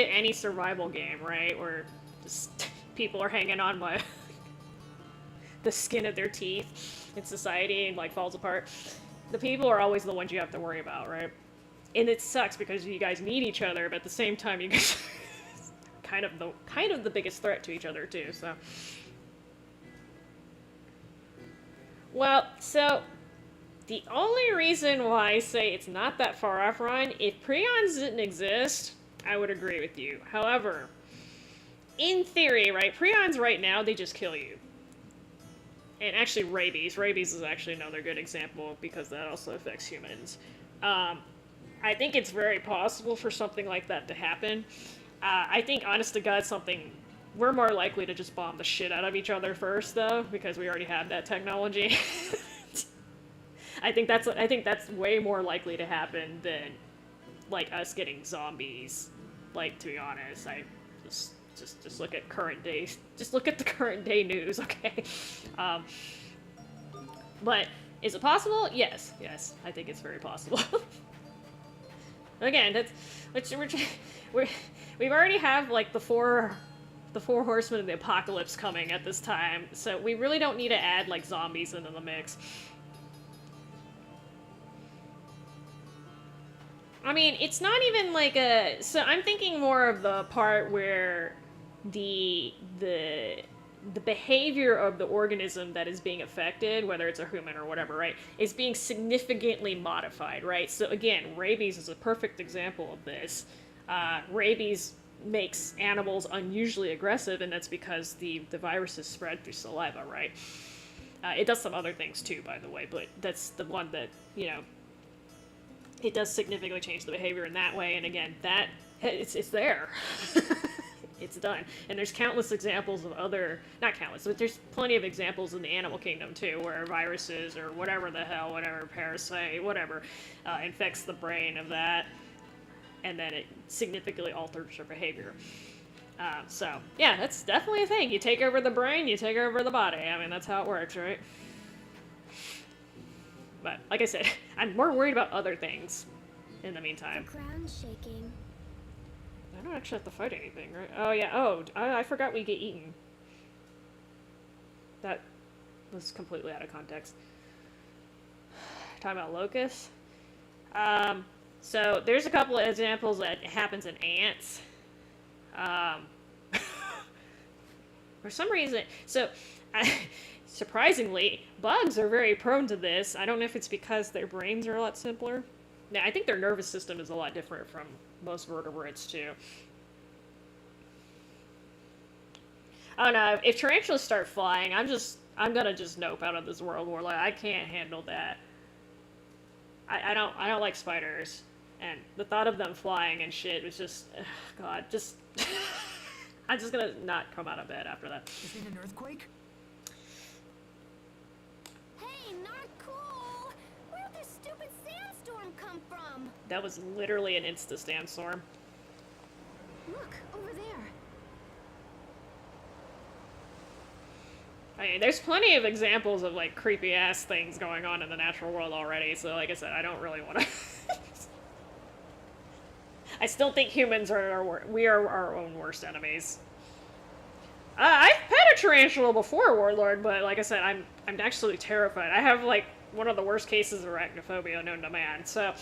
any survival game, right? Where just people are hanging on by the skin of their teeth in society and, like, falls apart. The people are always the ones you have to worry about, right? And it sucks because you guys need each other, but at the same time, you guys kind of the biggest threat to each other too. So, well, so the only reason why I say it's not that far off, Ryan, if prions didn't exist, I would agree with you. However, in theory, right, prions right now they just kill you. And actually, rabies. Rabies is actually another good example because that also affects humans. I think it's very possible for something like that to happen. I think, honest to God, we're more likely to just bomb the shit out of each other first, though, because we already have that technology. I think that's way more likely to happen than, like, us getting zombies. Like, to be honest, I just look at current day. Just look at the current day news, okay? But is it possible? Yes, I think it's very possible. Again, we've already have like the four horsemen of the apocalypse coming at this time, so we really don't need to add like zombies into the mix. I mean, it's not even like so I'm thinking more of the part where the behavior of the organism that is being affected, whether it's a human or whatever, right, is being significantly modified, right? So again, rabies is a perfect example of this. Rabies makes animals unusually aggressive, and that's because the virus is spread through saliva, right? It does some other things too, by the way, but that's the one that, you know, it does significantly change the behavior in that way, and again, that, it's there. It's done. And there's countless examples of not countless, but there's plenty of examples in the animal kingdom too, where viruses or whatever the hell, whatever, parasite, whatever, infects the brain of that, and then it significantly alters their behavior. So, yeah, that's definitely a thing. You take over the brain, you take over the body. I mean, that's how it works, right? But, like I said, I'm more worried about other things in the meantime. The ground's shaking. I don't actually have to fight anything, right? Oh, yeah. Oh, I forgot we get eaten. That was completely out of context. Talking about locusts. So, there's a couple of examples that happens in ants. For some reason... So, surprisingly, bugs are very prone to this. I don't know if it's because their brains are a lot simpler. Yeah, I think their nervous system is a lot different from most vertebrates, too. I don't know, if tarantulas start flying, I'm gonna just nope out of this world war. Like, I can't handle that. I don't like spiders. And the thought of them flying and shit was just, God, just... I'm just gonna not come out of bed after that. Is it an earthquake? Hey, not cool! Where'd this stupid sandstorm come from? That was literally an insta-sandstorm. Look, over there. I mean, there's plenty of examples of, like, creepy-ass things going on in the natural world already, so like I said, I don't really want to... I still think humans are we are our own worst enemies. I've pet a tarantula before, Warlord, but like I said, I'm actually terrified. I have, like, one of the worst cases of arachnophobia known to man, so...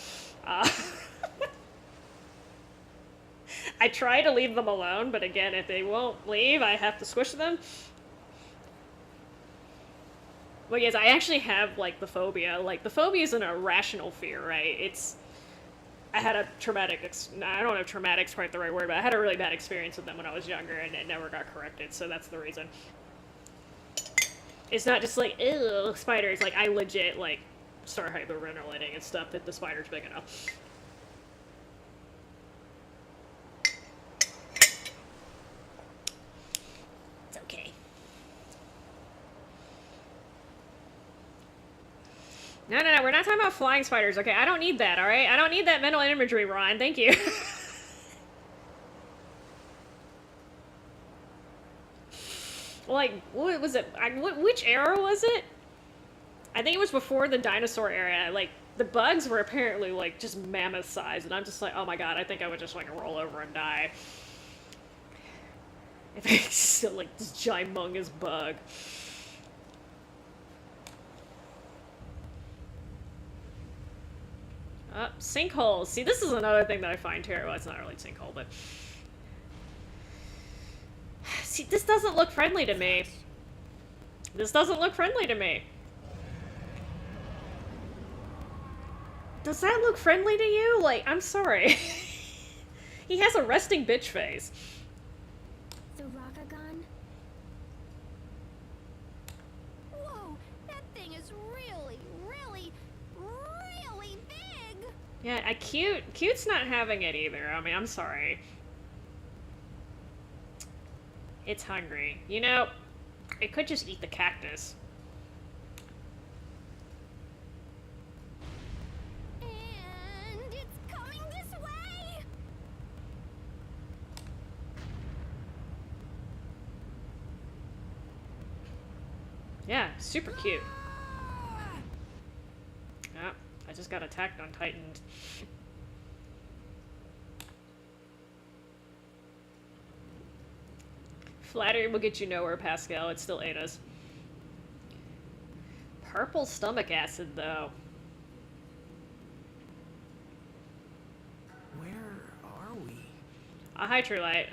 I try to leave them alone, but again, if they won't leave, I have to squish them. Well, yes, I actually have, like, the phobia. Like, the phobia is an irrational fear, right? It's... I had a traumatic... I don't know if traumatic's quite the right word, but I had a really bad experience with them when I was younger, and it never got corrected, so that's the reason. It's not just like, ew, spiders. Like, I legit, like, start hyperventilating and stuff if the spider's big enough. It's okay. No, we're not talking about flying spiders, okay? I don't need that, alright? I don't need that mental imagery, Ron. Thank you. Like, what was it? Which era was it? I think it was before the dinosaur era. Like, the bugs were apparently, like, just mammoth size, and I'm just like, oh my god, I think I would just, like, roll over and die. If it's still, like, this gymongous bug. Sinkholes. See, this is another thing that I find terrible. Well, it's not really a sinkhole, but... See, this doesn't look friendly to me. This doesn't look friendly to me. Does that look friendly to you? Like, I'm sorry. He has a resting bitch face. The Rockgagong? Whoa, that thing is really, really, really big! Yeah, Cute's not having it either. I mean, I'm sorry. It's hungry. You know, it could just eat the cactus. And it's coming this way! Yeah, super cute. Oh, I just got attacked on Titan. Flattery will get you nowhere, Pascal. It still ate us. Purple stomach acid, though. Where are we? Hi, True Light.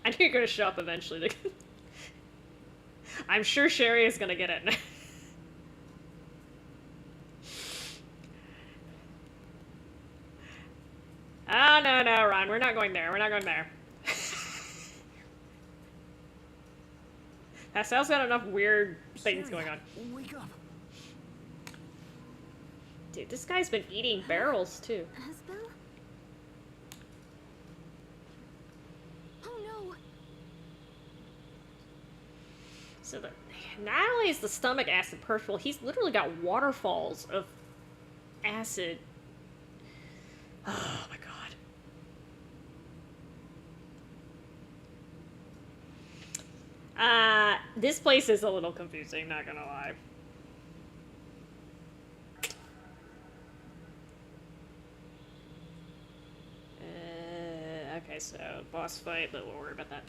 I knew you're gonna show up eventually. I'm sure Sherry is gonna get it. Oh, no, Ron. We're not going there. We're not going there. Pascal's got enough weird things going on. Wake up. Dude, this guy's been eating barrels, too. Asbel? Oh no! So not only is the stomach acid purple, he's literally got waterfalls of acid. Oh my god. This place is a little confusing, not gonna lie. Okay, so boss fight, but we'll worry about that.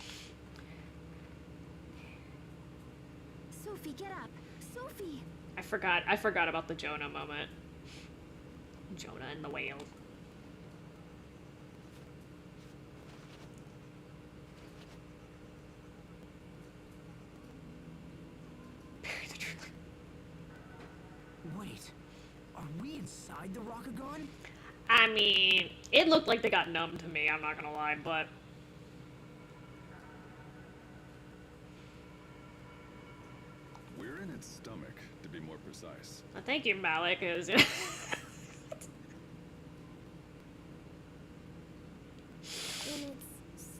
Sophie, get up! Sophie! I forgot about the Jonah moment. Jonah and the whale. Bury the truth. Wait, are we inside the Rockgagong? I mean, it looked like they got numb to me, I'm not gonna lie, but... We're in its stomach, to be more precise. Well, thank you, Malik, 'cause... In its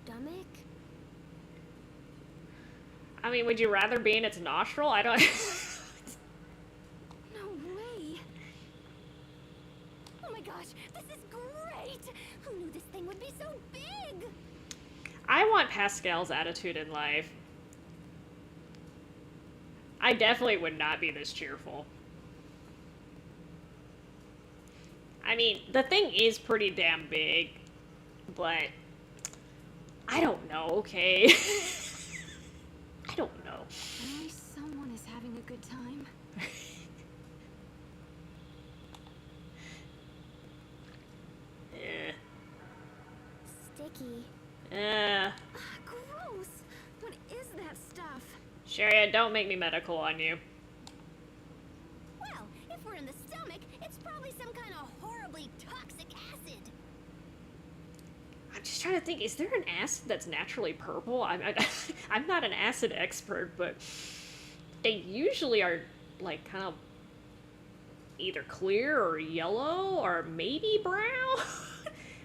stomach? I mean, would you rather be in its nostril? I don't... No way! Oh my gosh, this is great! Who knew this thing would be so big? I want Pascal's attitude in life. I definitely would not be this cheerful. I mean, the thing is pretty damn big, but I don't know, okay? I don't know. At least someone is having a good time. Eh. Sticky. Gross! What is that stuff? Sharia, don't make me medical on you. Well, if we're in the stomach, it's probably some kind of horribly toxic acid. I'm just trying to think, is there an acid that's naturally purple? I'm not an acid expert, but they usually are, like, kind of either clear or yellow or maybe brown?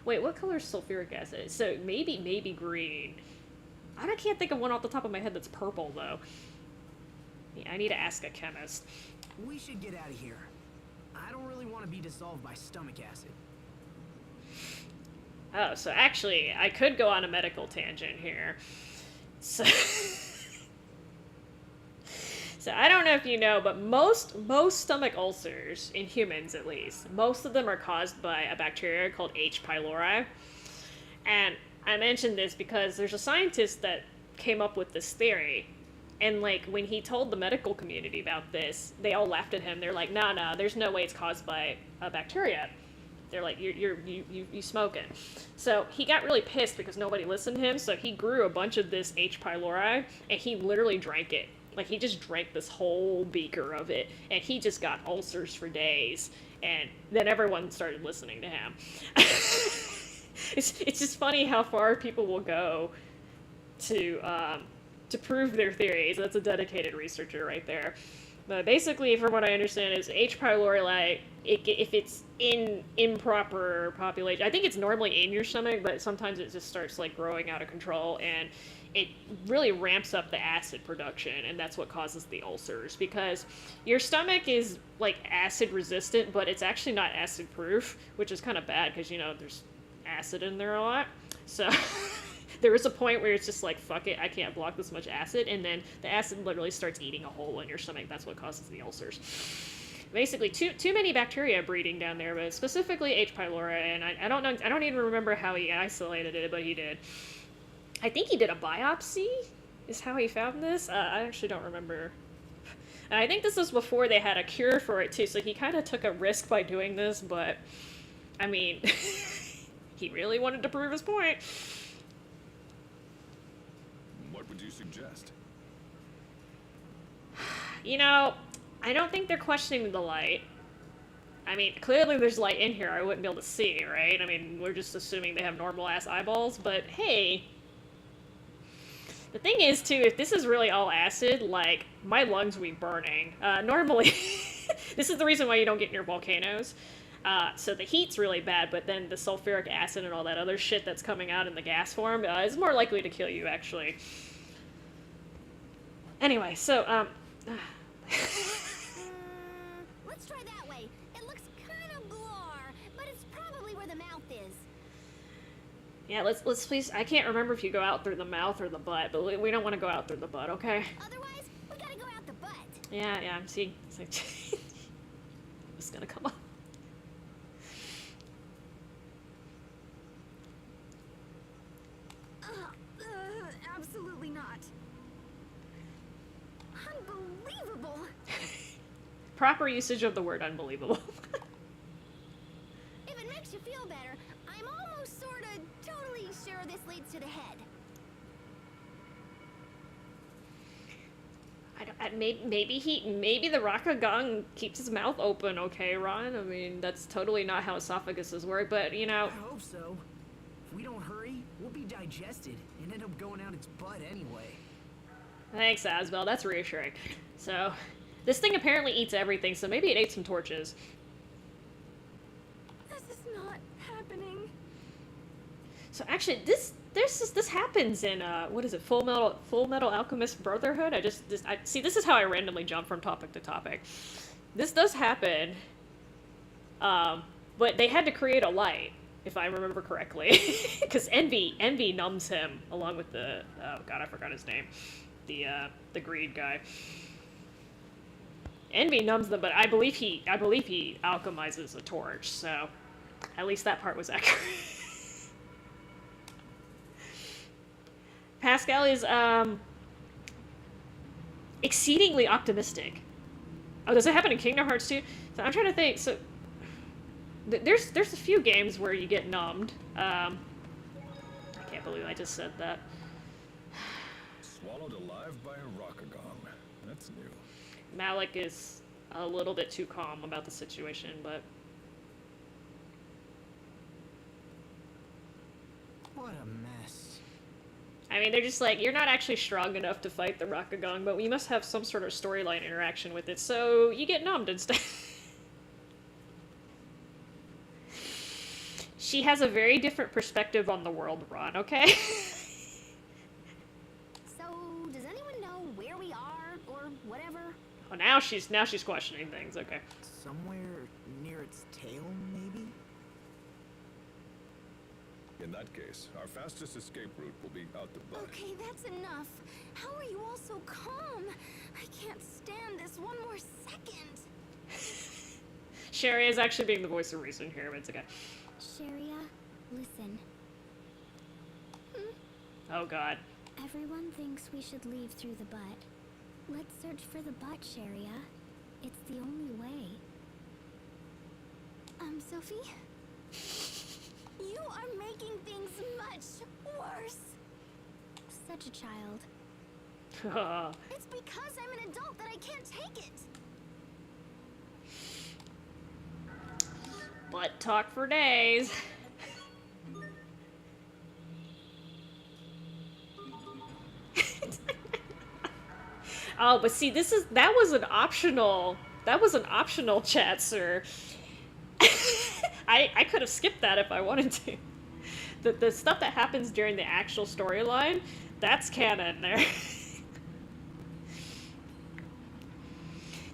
Wait, what color is sulfuric acid? So maybe green. I can't think of one off the top of my head that's purple, though. Yeah, I need to ask a chemist. We should get out of here. I don't really want to be dissolved by stomach acid. Oh, so actually, I could go on a medical tangent here. So, so I don't know if you know, but most stomach ulcers, in humans at least, most of them are caused by a bacteria called H. pylori. And I mentioned this because there's a scientist that came up with this theory. And, like, when he told the medical community about this, they all laughed at him. They're like, nah, there's no way it's caused by a bacteria. They're like, you smoking. So he got really pissed because nobody listened to him, so he grew a bunch of this H. pylori, and he literally drank it. Like, he just drank this whole beaker of it, and he just got ulcers for days, and then everyone started listening to him. It's just funny how far people will go to prove their theories. That's a dedicated researcher right there. But basically, from what I understand, is H. pylori, like, if it's in improper population, I think it's normally in your stomach, but sometimes it just starts, like, growing out of control, and it really ramps up the acid production, and that's what causes the ulcers, because your stomach is, like, acid resistant, but it's actually not acid proof, which is kind of bad, because, you know, there's acid in there a lot, so... There is a point where it's just like, fuck it, I can't block this much acid, and then the acid literally starts eating a hole in your stomach. That's what causes the ulcers. Basically, too many bacteria breeding down there, but specifically H. pylori, and I don't know, I don't even remember how he isolated it, but he did. I think he did a biopsy, is how he found this. I actually don't remember. And I think this was before they had a cure for it, too, so he kind of took a risk by doing this, but, I mean, he really wanted to prove his point. What would you suggest? You know, I don't think they're questioning the light. I mean, clearly there's light in here I wouldn't be able to see, right? I mean, we're just assuming they have normal-ass eyeballs, but hey. The thing is, too, if this is really all acid, like, my lungs would be burning. Normally, this is the reason why you don't get near volcanoes. So the heat's really bad, but then the sulfuric acid and all that other shit that's coming out in the gas form is more likely to kill you, actually. Anyway, so, Let's try that way. It looks kind of blar, but it's probably where the mouth is. yeah, let's please, I can't remember if you go out through the mouth or the butt, but we don't want to go out through the butt, okay? Otherwise, we gotta go out the butt. Yeah, I'm seeing, it's like, it's gonna come up. Absolutely not. Unbelievable. Proper usage of the word unbelievable. If it makes you feel better, I'm almost sorta totally sure this leads to the head. Maybe the Rockgagong keeps his mouth open, okay, Ron? I mean, that's totally not how esophaguses work, but, you know... I hope so. If we don't hurry, we'll be digested and end up going out its butt anyway. Thanks, Asbel, that's reassuring. So, this thing apparently eats everything, so maybe it ate some torches. This is not happening. So actually, this happens in, what is it, Full Metal Alchemist Brotherhood? See, this is how I randomly jump from topic to topic. This does happen, but they had to create a light, if I remember correctly, because Envy numbs him, along with the, oh god, I forgot his name, the greed guy. Envy numbs them, but I believe he alchemizes a torch, so at least that part was accurate. Pascal is exceedingly optimistic. Oh, does it happen in Kingdom Hearts too? So I'm trying to think. So there's a few games where you get numbed. I can't believe I just said that. Swallowed alive by a Rockgagong. That's new. Malik is a little bit too calm about the situation, but What a mess. I mean, they're just like, you're not actually strong enough to fight the Rockgagong, but we must have some sort of storyline interaction with it, so you get numbed instead. She has a very different perspective on the world, Ron, okay? So, does anyone know where we are, or whatever? Oh, now she's questioning things, okay. Somewhere near its tail, maybe? In that case, our fastest escape route will be out the butt. Okay, that's enough. How are you all so calm? I can't stand this one more second. Sherry is actually being the voice of reason here, but it's okay. Sharia, listen. Oh god. Everyone thinks we should leave through the butt. Let's search for the butt, Sharia. It's the only way. Sophie? You are making things much worse. Such a child. It's because I'm an adult that I can't take it. Butt talk for days. Oh, but see, that was an optional chat, sir. I could have skipped that if I wanted to. The stuff that happens during the actual storyline, that's canon there.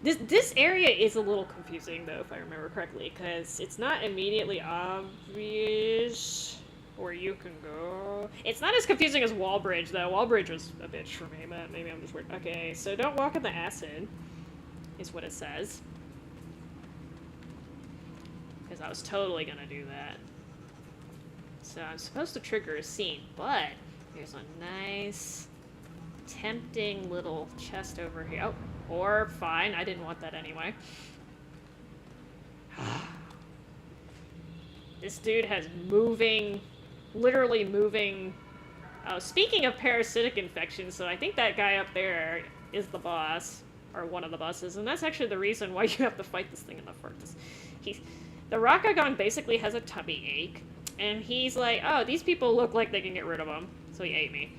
This area is a little confusing, though, if I remember correctly, because it's not immediately obvious where you can go. It's not as confusing as Wallbridge, though. Wallbridge was a bitch for me, but maybe I'm just weird. Okay, so don't walk in the acid, is what it says. Because I was totally gonna do that. So I'm supposed to trigger a scene, but there's a nice, tempting little chest over here. Oh, or fine, I didn't want that anyway. This dude has literally moving... Oh, speaking of parasitic infections, so I think that guy up there is the boss, or one of the bosses, and that's actually the reason why you have to fight this thing in the first. The Rockgagong basically has a tummy ache, and he's like, oh, these people look like they can get rid of them, so he ate me.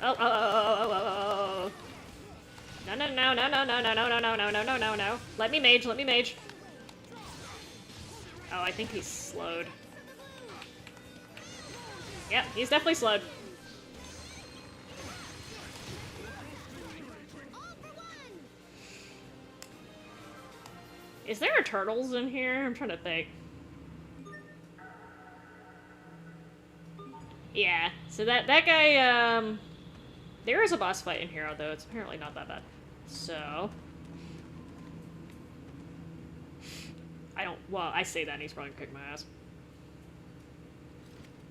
Oh. No. Let me mage. Oh, I think he's slowed. Yep, he's definitely slowed. Is there turtles in here? I'm trying to think. Yeah, so that guy, there is a boss fight in here, although it's apparently not that bad. So... I say that and he's probably gonna kick my ass.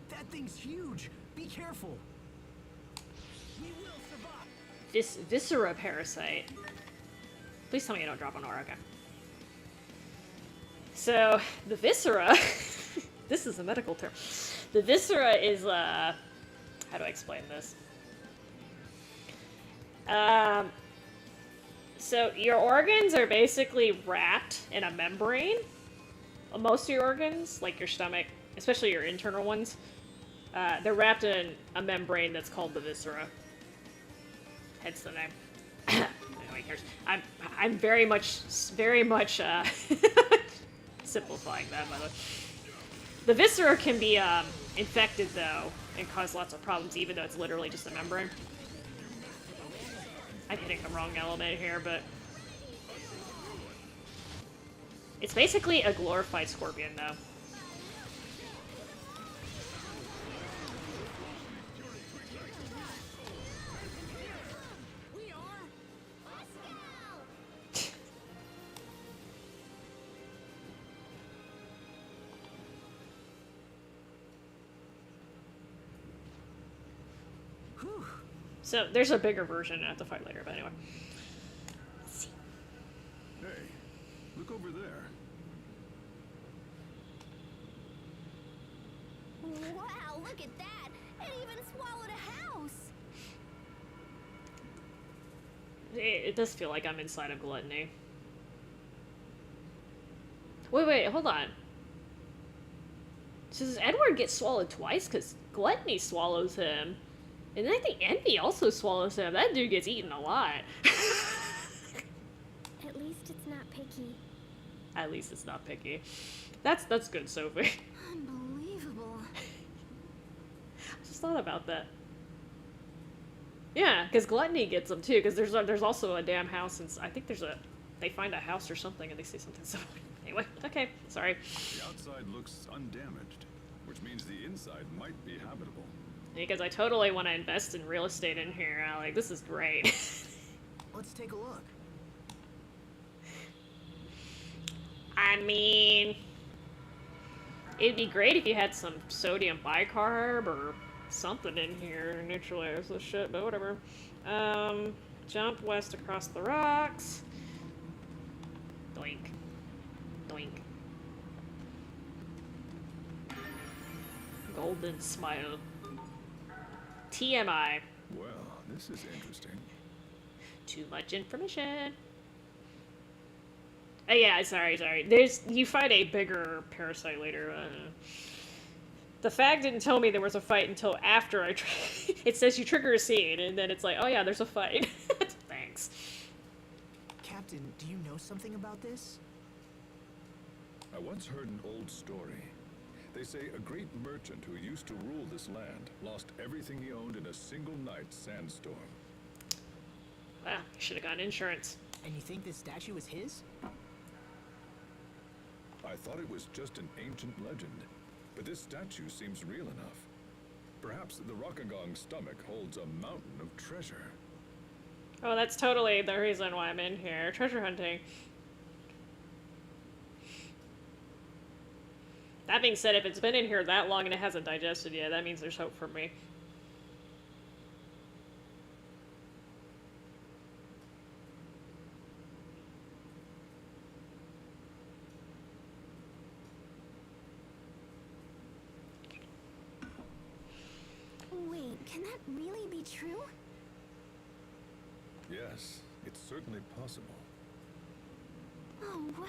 That thing's huge. Be careful. We will survive. This Viscera parasite. Please tell me you don't drop an aura, okay. So, the Viscera... this is a medical term. The Viscera is, how do I explain this? So your organs are basically wrapped in a membrane. Most of your organs, like your stomach, especially your internal ones, they're wrapped in a membrane that's called the viscera. Hence the name. Nobody cares. I'm very much simplifying that, by the way. The viscera can be infected though and cause lots of problems, even though it's literally just a membrane. I'm hitting the wrong element here, but... It's basically a glorified scorpion, though. So there's a bigger version I have to fight later, but anyway. Hey, look over there. Wow, look at that! It even swallowed a house! It does feel like I'm inside of Gluttony. Wait, hold on. So does Edward get swallowed twice? Because Gluttony swallows him. And then I think Envy also swallows him. That dude gets eaten a lot. At least it's not picky. At least it's not picky. That's good, Sophie. Unbelievable. I just thought about that. Yeah, because Gluttony gets them too. Because there's also a damn house, and I think they find a house or something, and they say something so. Anyway, okay, sorry. The outside looks undamaged, which means the inside might be habitable. Because I totally want to invest in real estate in here. Like, this is great. Let's take a look. I mean, it'd be great if you had some sodium bicarb or something in here to neutralize this shit, but whatever. Jump west across the rocks. Doink. Doink. Golden smile. TMI. Well, this is interesting. Too much information. Oh yeah, sorry. You fight a bigger parasite later. The fag didn't tell me there was a fight until after I... It says you trigger a scene, and then it's like, oh yeah, there's a fight. Thanks. Captain, do you know something about this? I once heard an old story. They say a great merchant who used to rule this land lost everything he owned in a single night sandstorm. Wow, should have gotten insurance. And you think this statue is his? I thought it was just an ancient legend, but this statue seems real enough. Perhaps the Rockgagong stomach holds a mountain of treasure. Oh, that's totally the reason why I'm in here. Treasure hunting. That being said, if it's been in here that long and it hasn't digested yet, that means there's hope for me. Wait, can that really be true? Yes, it's certainly possible. Oh, wow.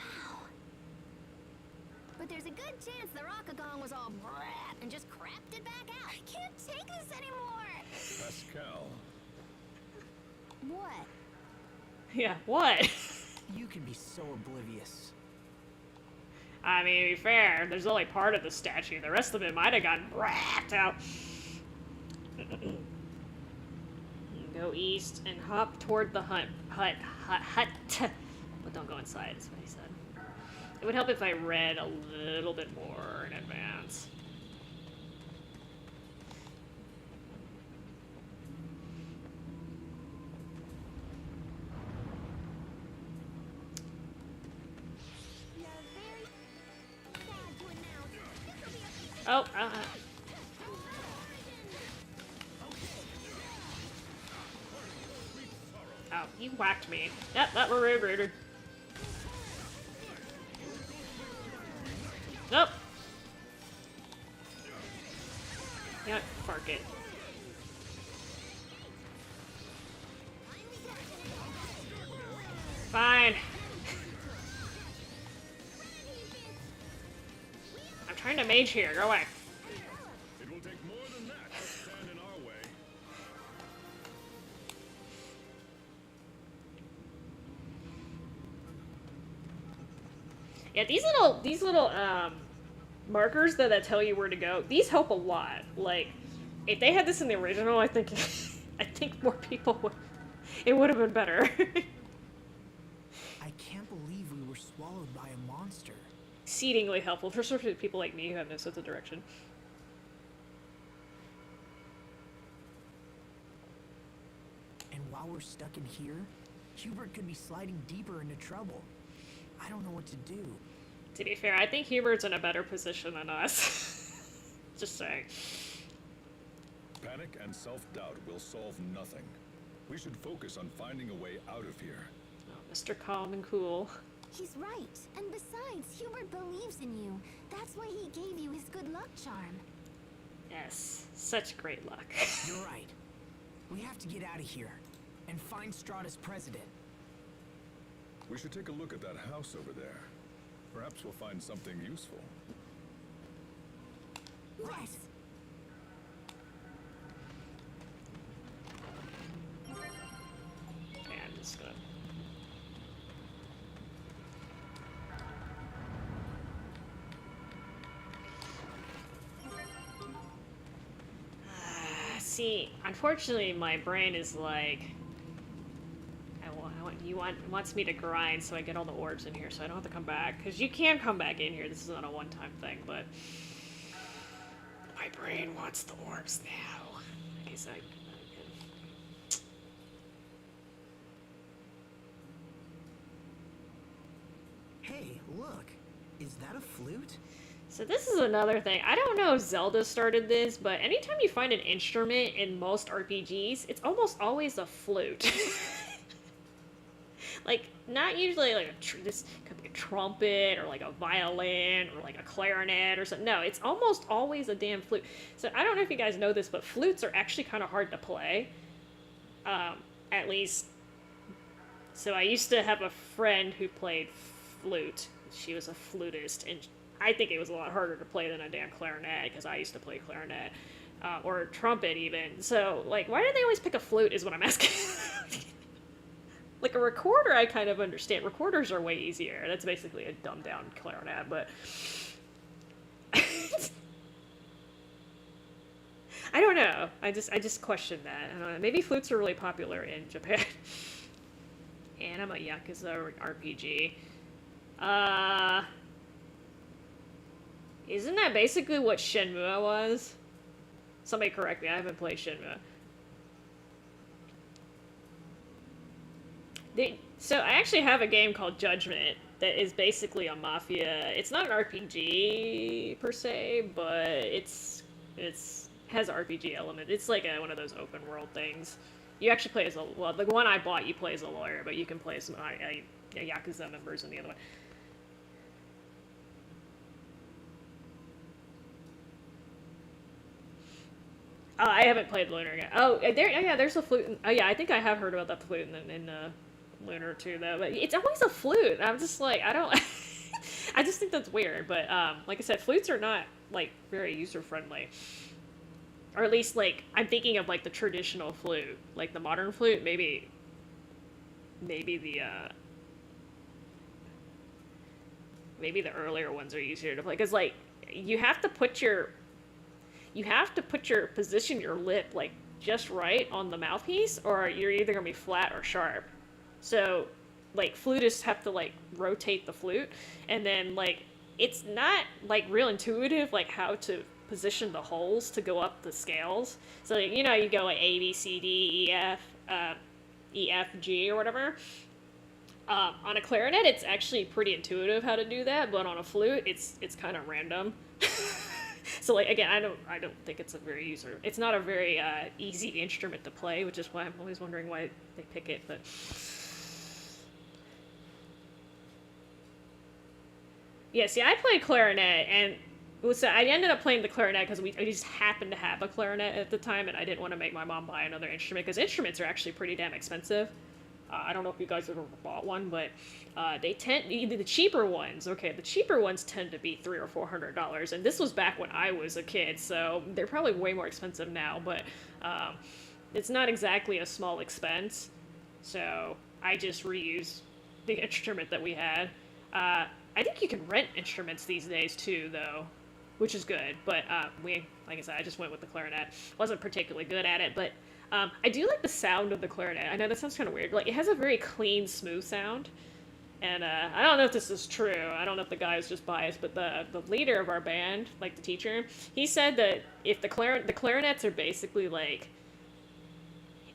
But there's a good chance the Rockgagong was all brat and just crapped it back out. I can't take this anymore! Pascal, What? Yeah, what? You can be so oblivious. I mean, to be fair, there's only part of the statue. The rest of it might have gotten wrapped out. Go east and hop toward the hut. But don't go inside, is what he said. It would help if I read a little bit more in advance. We are very sad to announce this will be a Oh, oh, you whacked me. Yep, that were rude. Nope. Yeah, fark it. Fine. I'm trying to mage here. Go away. it will take more than that to stand in our way. Yeah, these little markers that tell you where to go, these help a lot. Like, if they had this in the original, I think I think more people would. It would have been better. I can't believe we were swallowed by a monster. Exceedingly helpful for sort of people like me who have no sense of direction. And while we're stuck in here, Hubert could be sliding deeper into trouble. I don't know what to do. To be fair, I think Hubert's in a better position than us. Just saying. Panic and self-doubt will solve nothing. We should focus on finding a way out of here. Oh, Mr. Calm and Cool. He's right. And besides, Hubert believes in you. That's why he gave you his good luck charm. Yes, such great luck. You're right. We have to get out of here and find Strata's president. We should take a look at that house over there. Perhaps we'll find something useful. Yes. Okay, I'm just gonna... See, unfortunately, my brain is like, wants me to grind so I get all the orbs in here, so I don't have to come back. Because you can come back in here. This is not a one-time thing, but my brain wants the orbs now. I guess I can. Hey, look. Is that a flute? So this is another thing. I don't know if Zelda started this, but anytime you find an instrument in most RPGs, it's almost always a flute. Like, not usually like this could be a trumpet or like a violin or like a clarinet or something. No, it's almost always a damn flute. So I don't know if you guys know this, but flutes are actually kind of hard to play. At least. So I used to have a friend who played flute. She was a flutist, and I think it was a lot harder to play than a damn clarinet, because I used to play clarinet, or trumpet even. So, like, why do they always pick a flute is what I'm asking. Like, a recorder I kind of understand. Recorders are way easier. That's basically a dumbed down clarinet, but... I don't know. I just question that. I don't know. Maybe flutes are really popular in Japan. And I'm a Yakuza RPG. Isn't that basically what Shenmue was? Somebody correct me, I haven't played Shenmue. So I actually have a game called Judgment that is basically a mafia. It's not an RPG per se, but it's has an RPG element. It's like one of those open world things. You actually play as the one I bought, you play as a lawyer, but you can play as some Yakuza members in the other one. I haven't played Lunar yet. Oh, there's a flute. Oh, yeah, I think I have heard about that flute in Lunar too, though. But it's always a flute. I'm just like, I don't... I just think that's weird. But, like I said, flutes are not, like, very user-friendly. Or at least, like, I'm thinking of, like, the traditional flute. Like, the modern flute, maybe the earlier ones are easier to play. Because, like, you have to position your lip, like, just right on the mouthpiece, or you're either gonna be flat or sharp. So, like, flutists have to, like, rotate the flute, and then, like, it's not, like, real intuitive, like, how to position the holes to go up the scales. So, like, you know, you go, like, A, B, C, D, E, F, G, or whatever. On a clarinet, it's actually pretty intuitive how to do that, but on a flute, it's kind of random. So, like, again, I don't think it's it's not a very easy instrument to play, which is why I'm always wondering why they pick it, but... Yeah, see, I played clarinet, and so I ended up playing the clarinet because I just happened to have a clarinet at the time, and I didn't want to make my mom buy another instrument, because instruments are actually pretty damn expensive. I don't know if you guys have ever bought one, but they tend, the cheaper ones, okay, the cheaper ones tend to be $300 or $400, and this was back when I was a kid, so they're probably way more expensive now, but it's not exactly a small expense, so I just reused the instrument that we had. I think you can rent instruments these days too, though, which is good, but like I said, I just went with the clarinet. Wasn't particularly good at it, but I do like the sound of the clarinet. I know that sounds kind of weird. Like, it has a very clean, smooth sound. And I don't know if this is true. I don't know if the guy is just biased, but the leader of our band, like the teacher, he said that if the clarinets are basically like,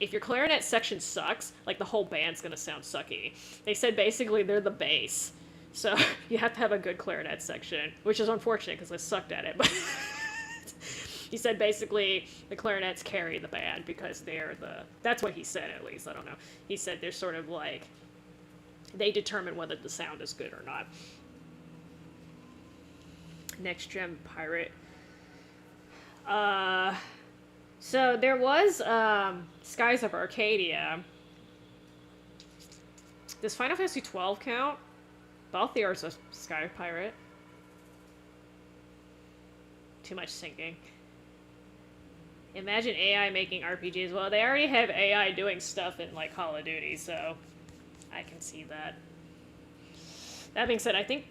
if your clarinet section sucks, like, the whole band's gonna sound sucky. They said basically they're the bass. So you have to have a good clarinet section, which is unfortunate because I sucked at it. But He said basically the clarinets carry the band because they're the... That's what he said, at least. I don't know. He said they're sort of like... They determine whether the sound is good or not. Next Gen Pirate. So there was, Skies of Arcadia. Does Final Fantasy 12 count? Balthior's a Sky Pirate. Too much sinking. Imagine AI making RPGs. Well, they already have AI doing stuff in, like, Call of Duty, so I can see that. That being said, I think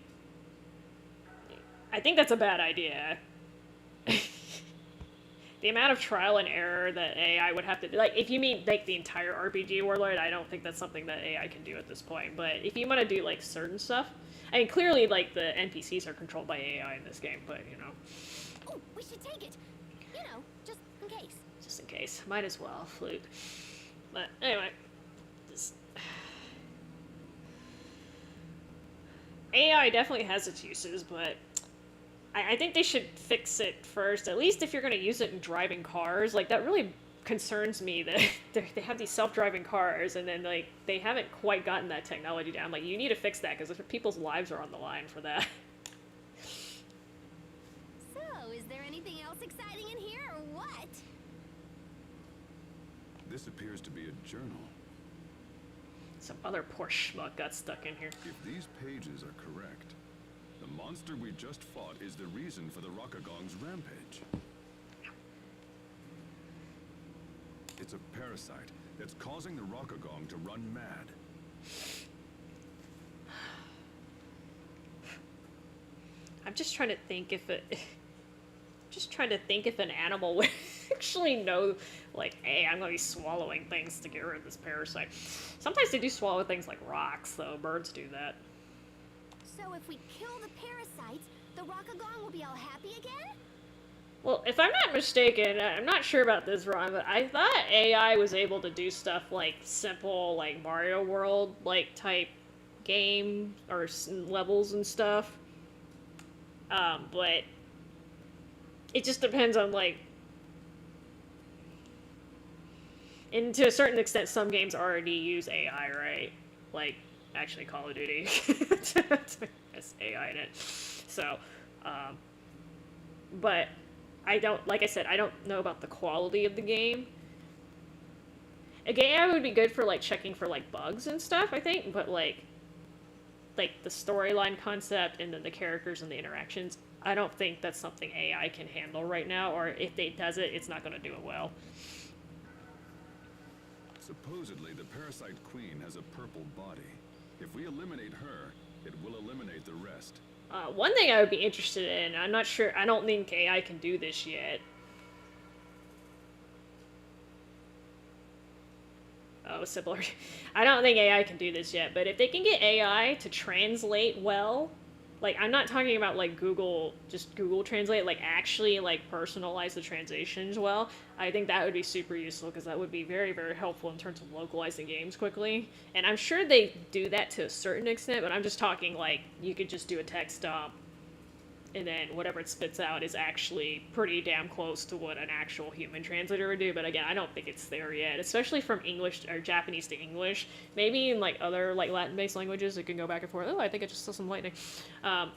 that's a bad idea. The amount of trial and error that AI would have to do, like, if you mean, like, the entire RPG warlord, I don't think that's something that AI can do at this point, but if you want to do, like, certain stuff, I mean, clearly, like, the NPCs are controlled by AI in this game, but, you know. Oh, we should take it. You know, just in case. Just in case. Might as well, flute. But, anyway. This... AI definitely has its uses, but I think they should fix it first, at least if you're going to use it in driving cars. Like, that really concerns me that they have these self-driving cars, and then, like, they haven't quite gotten that technology down. Like, you need to fix that, because people's lives are on the line for that. So, is there anything else exciting in here, or what? This appears to be a journal. Some other poor schmuck got stuck in here. If these pages are correct, the monster we just fought is the reason for the Rockgagong's rampage. It's a parasite that's causing the Rockgagong to run mad. I'm just trying to think if an animal would actually know, like, hey, I'm gonna be swallowing things to get rid of this parasite. Sometimes they do swallow things like rocks, though. Birds do that. So if we kill the parasites, the Rockgagong will be all happy again? Well, if I'm not mistaken, I'm not sure about this, Ron, but I thought AI was able to do stuff like simple, like Mario World, like type game or levels and stuff. But it just depends on, like, and to a certain extent, some games already use AI, right? Like, actually, Call of Duty has AI in it. So, but I don't, like I said, I don't know about the quality of the game. A game would be good for, like, checking for, like, bugs and stuff, I think, but, like the storyline concept and then the characters and the interactions, I don't think that's something AI can handle right now, or if it does it, it's not going to do it well. Supposedly, the parasite queen has a purple body. If we eliminate her, it will eliminate the rest. One thing I would be interested in, I'm not sure, I don't think AI can do this yet. Oh, similar. I don't think AI can do this yet, but if they can get AI to translate well, like, I'm not talking about, like, just Google Translate, like, actually, like, personalize the translations well, I think that would be super useful, because that would be very, very helpful in terms of localizing games quickly. And I'm sure they do that to a certain extent, but I'm just talking, like, you could just do a text dump, and then whatever it spits out is actually pretty damn close to what an actual human translator would do. But again, I don't think it's there yet, especially from English or Japanese to English. Maybe in, like, other, like, Latin-based languages, it can go back and forth. Oh, I think I just saw some lightning. I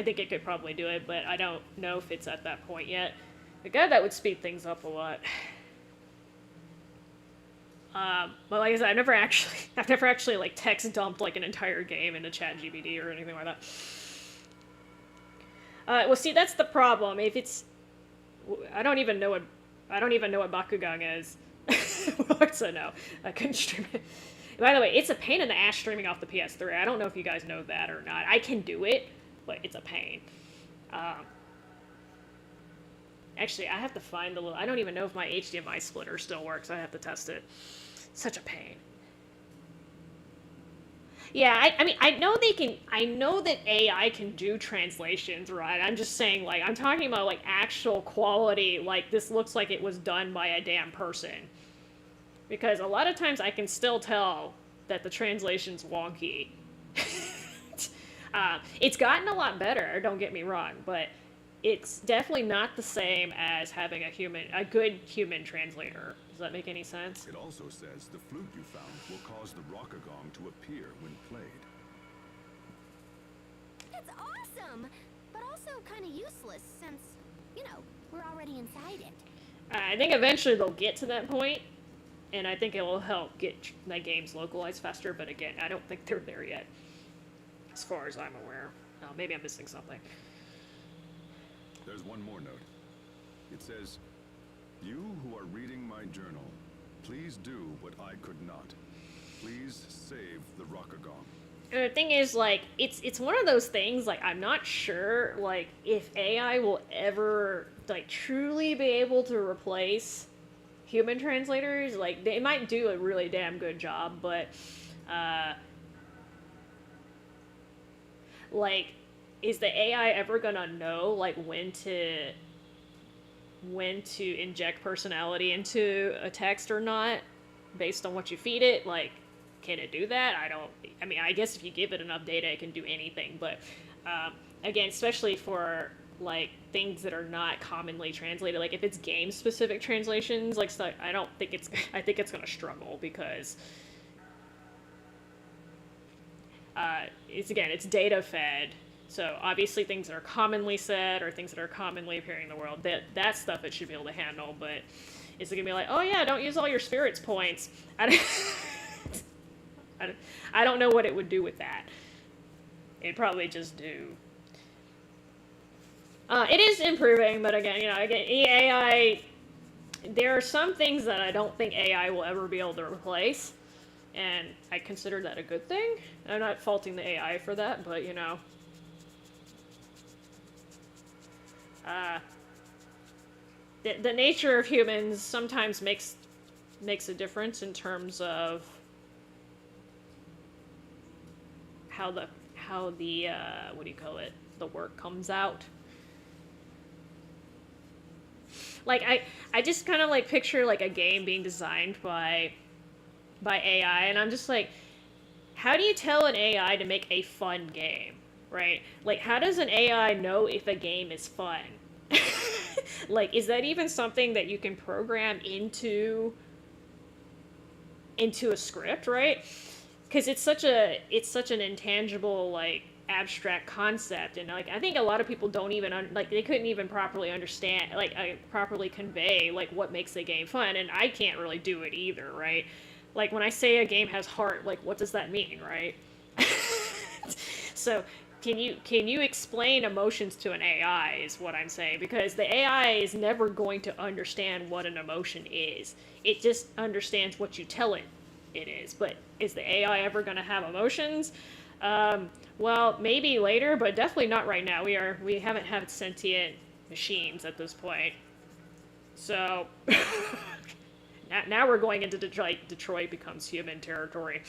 think it could probably do it, but I don't know if it's at that point yet. But God, that would speed things up a lot. But like I said, I've never actually like text dumped like an entire game into ChatGPT or anything like that. Well, see, that's the problem. If it's, I don't even know what Bakugong is. So no, I couldn't stream it. By the way, it's a pain in the ass streaming off the PS3. I don't know if you guys know that or not. I can do it, but it's a pain. Actually, I have to find the little... I don't even know if my HDMI splitter still works. I have to test it. Such a pain. Yeah, I mean, I know that AI can do translations, right? I'm just saying, like, I'm talking about, like, actual quality, like, this looks like it was done by a damn person. Because a lot of times I can still tell that the translation's wonky. It's gotten a lot better, don't get me wrong, but it's definitely not the same as having a good human translator. Does that make any sense? It also says the flute you found will cause the Rockgagong to appear when played. That's awesome! But also kind of useless since, you know, we're already inside it. I think eventually they'll get to that point, and I think it will help get the games localized faster, but again, I don't think they're there yet, as far as I'm aware. Oh, maybe I'm missing something. There's one more note. It says, "You who are reading my journal, please do what I could not. Please save the Rockgagong." And the thing is, like, it's one of those things, like, I'm not sure, like, if AI will ever, like, truly be able to replace human translators. Like, they might do a really damn good job, but, like, is the AI ever gonna know, like, when to inject personality into a text or not, based on what you feed it? Like, can it do that? I mean, I guess if you give it enough data, it can do anything, but, again, especially for, like, things that are not commonly translated, like, if it's game-specific translations, like, stuff, I think it's gonna struggle, because, it's data-fed, so obviously things that are commonly said, or things that are commonly appearing in the world, that stuff it should be able to handle, but it's gonna be like, oh yeah, don't use all your spirits points. I don't know what it would do with that. It'd probably just do. It is improving, but again, AI, there are some things that I don't think AI will ever be able to replace, and I consider that a good thing. I'm not faulting the AI for that, but, the nature of humans sometimes makes a difference in terms of how the what do you call it, the work comes out. Like, I just kind of, like, picture, like, a game being designed by AI, and I'm just like, how do you tell an AI to make a fun game, right? Like, how does an AI know if a game is fun? Like, is that even something that you can program into a script, right? Because it's such an intangible, like, abstract concept, and, like, I think a lot of people don't even they couldn't even properly understand, like, properly convey, like, what makes a game fun, and I can't really do it either, right? Like, when I say a game has heart, like, what does that mean, right? So can you explain emotions to an AI is what I'm saying, because the AI is never going to understand what an emotion is. It just understands what you tell it is. But is the AI ever going to have emotions? Well, maybe later, but definitely not right now. We haven't had sentient machines at this point. So now we're going into Detroit becomes human territory.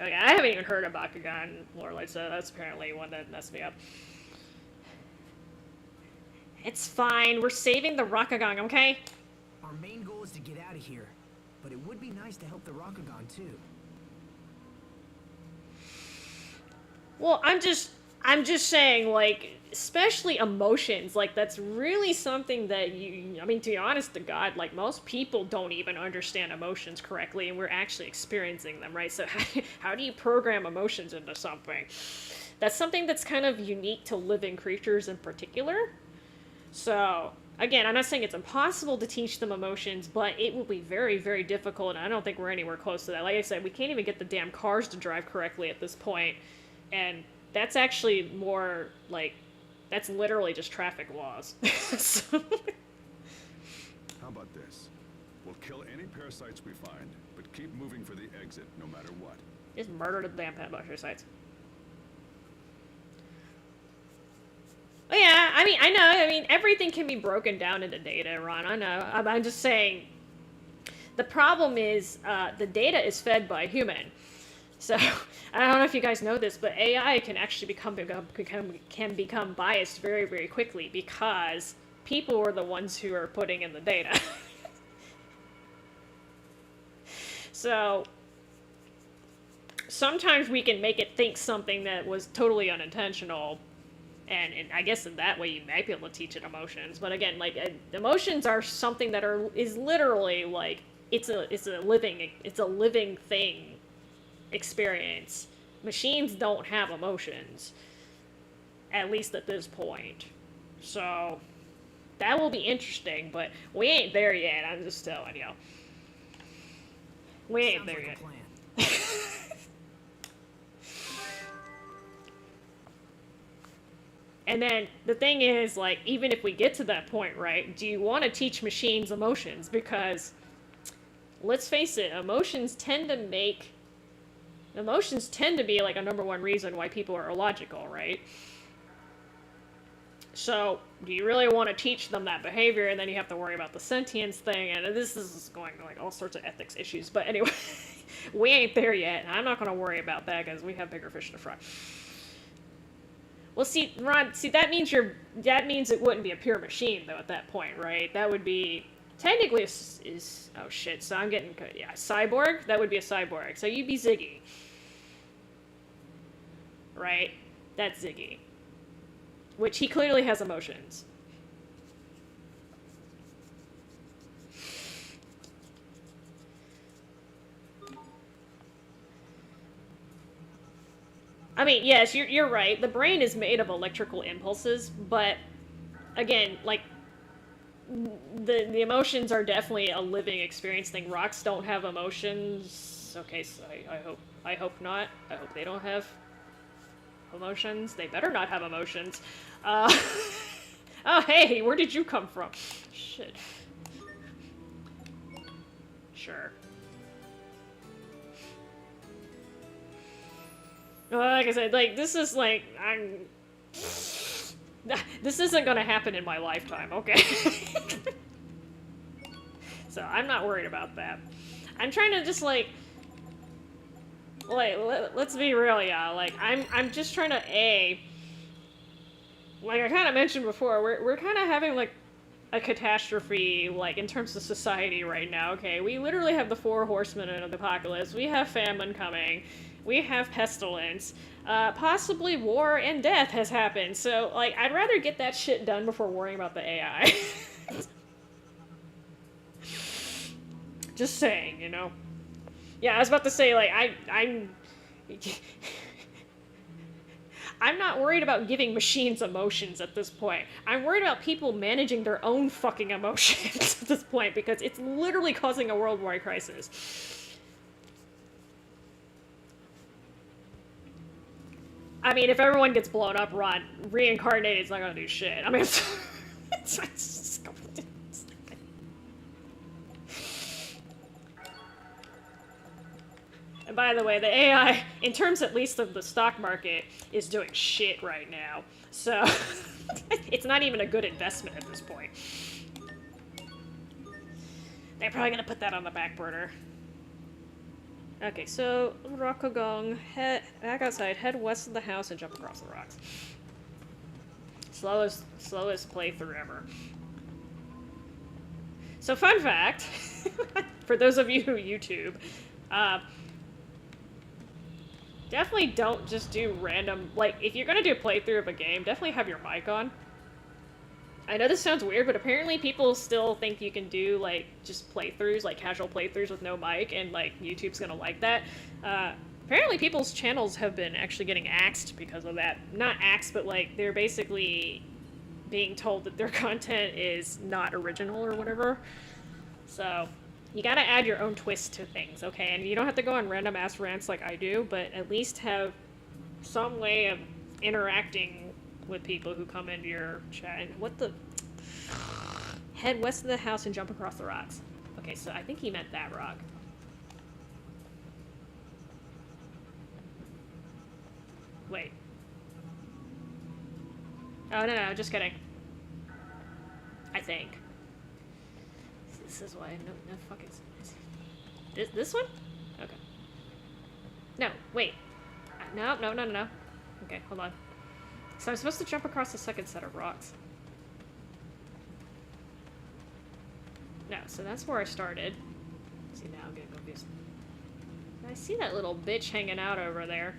Okay, I haven't even heard of Bakugan Lorelei, so that's apparently one that messed me up. It's fine. We're saving the Rockgagong, okay? Our main goal is to get out of here, but it would be nice to help the Rockgagong too. Well, I'm just saying, like, especially emotions, like, that's really something that I mean, to be honest to God, like, most people don't even understand emotions correctly, and we're actually experiencing them, right? So how do you program emotions into something? That's something that's kind of unique to living creatures in particular. So, again, I'm not saying it's impossible to teach them emotions, but it will be very, very difficult, and I don't think we're anywhere close to that. Like I said, we can't even get the damn cars to drive correctly at this point, and that's actually more, like, that's literally just traffic laws. So. How about this? We'll kill any parasites we find, but keep moving for the exit no matter what. Just murder the damn parasites. Oh yeah, I mean, I know, everything can be broken down into data, Ron, I know. I'm just saying, the problem is, the data is fed by human. So, I don't know if you guys know this, but AI can actually become biased very, very quickly, because people are the ones who are putting in the data. sometimes we can make it think something that was totally unintentional, and I guess in that way you might be able to teach it emotions. But again, like emotions are something that is literally like it's a living thing experience. Machines don't have emotions, at least at this point. So that will be interesting, but we ain't there yet. I'm just telling you. We ain't Sounds there like a yet. plan. And then the thing is, like, even if we get to that point, right, do you want to teach machines emotions? Because, let's face it, emotions tend to be, like, a number one reason why people are illogical, right? So, do you really want to teach them that behavior, and then you have to worry about the sentience thing, and this is going, like, all sorts of ethics issues. But anyway, we ain't there yet, and I'm not going to worry about that, because we have bigger fish to fry. Well, see, Ron, that means it wouldn't be a pure machine, though, at that point, right? That would be, technically, oh shit, so I'm getting, yeah, cyborg? That would be a cyborg. So you'd be Ziggy. Right? That's Ziggy. Which he clearly has emotions. I mean, yes, you're right. The brain is made of electrical impulses, but again, like the emotions are definitely a living experience thing. Rocks don't have emotions. Okay, so I hope not. I hope they don't have emotions. They better not have emotions. Oh hey, where did you come from? Shit. Sure. Like I said, like, this is like, this isn't gonna happen in my lifetime, okay? So, I'm not worried about that. I'm trying to just, like, let's be real, yeah, like, I'm just trying to, like I kind of mentioned before, we're kind of having, like, a catastrophe, like, in terms of society right now, okay? We literally have the 4 horsemen of the apocalypse, we have famine coming, we have pestilence, possibly war and death has happened, so, like, I'd rather get that shit done before worrying about the AI. Just saying, you know? Yeah, I was about to say, like, I'm not worried about giving machines emotions at this point. I'm worried about people managing their own fucking emotions at this point, because it's literally causing a worldwide crisis. I mean, if everyone gets blown up, reincarnated is not gonna do shit. I mean, it's and by the way, the AI, in terms at least of the stock market, is doing shit right now. So, it's not even a good investment at this point. They're probably gonna put that on the back burner. Okay, so Rockgagong, head back outside, head west of the house, and jump across the rocks. Slowest playthrough ever. So, fun fact, for those of you who YouTube, definitely don't just do random, like, if you're gonna do a playthrough of a game, definitely have your mic on. I know this sounds weird, but apparently people still think you can do, like, just playthroughs, like casual playthroughs with no mic, and, like, YouTube's gonna like that. Apparently people's channels have been actually getting axed because of that. Not axed, but, like, they're basically being told that their content is not original or whatever. So, you gotta add your own twist to things, okay? And you don't have to go on random ass rants like I do, but at least have some way of interacting with people who come into your chat. And what the? Head west of the house and jump across the rocks. Okay, so I think he meant that rock. Wait. Oh, no, just kidding. I think. This is why no fucking... This one? Okay. No, wait. No. Okay, hold on. So I'm supposed to jump across the second set of rocks. No, so that's where I started. See, now I'm getting confused. I see that little bitch hanging out over there.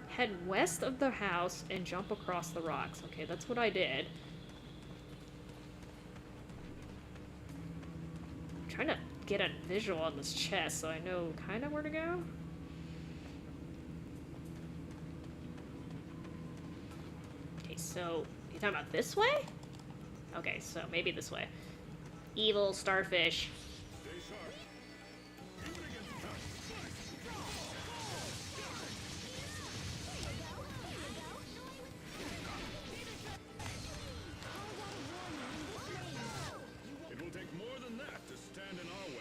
Head west of the house and jump across the rocks. Okay, that's what I did. I'm trying to get a visual on this chest so I know kind of where to go. Okay, so you talking about this way? Okay, so maybe this way. Evil starfish. It will take more than that to stand in our way.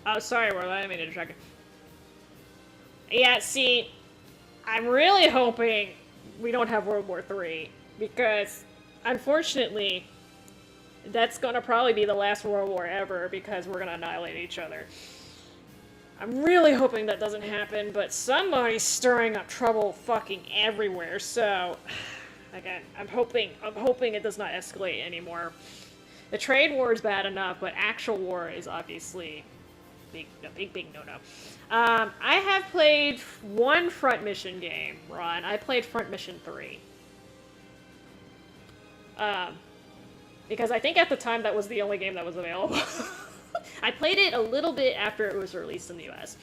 Oh, sorry, Warlock. I didn't mean to distract you. Yeah, see, I'm really hoping we don't have World War III, because, unfortunately, that's gonna probably be the last World War ever, because we're gonna annihilate each other. I'm really hoping that doesn't happen, but somebody's stirring up trouble fucking everywhere, so... Again, I'm hoping it does not escalate anymore. The trade war is bad enough, but actual war is obviously big no-no. I have played one front mission game, Ron. I played front mission 3. Because I think at the time that was the only game that was available. I played it a little bit after it was released in the US.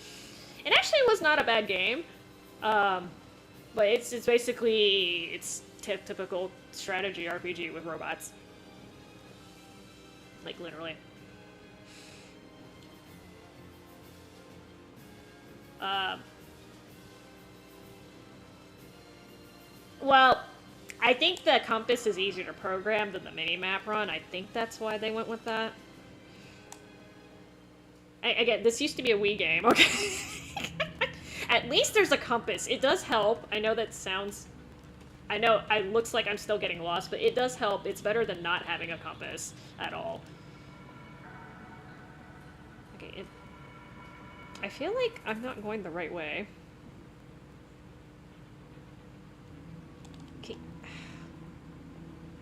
It actually was not a bad game. But it's basically, it's typical strategy RPG with robots. Like, literally. Well, I think the compass is easier to program than the mini-map run. I think that's why they went with that. Again, this used to be a Wii game, okay? At least there's a compass. It does help. I know that sounds... I know it looks like I'm still getting lost, but it does help. It's better than not having a compass at all. Okay, I feel like I'm not going the right way. Okay.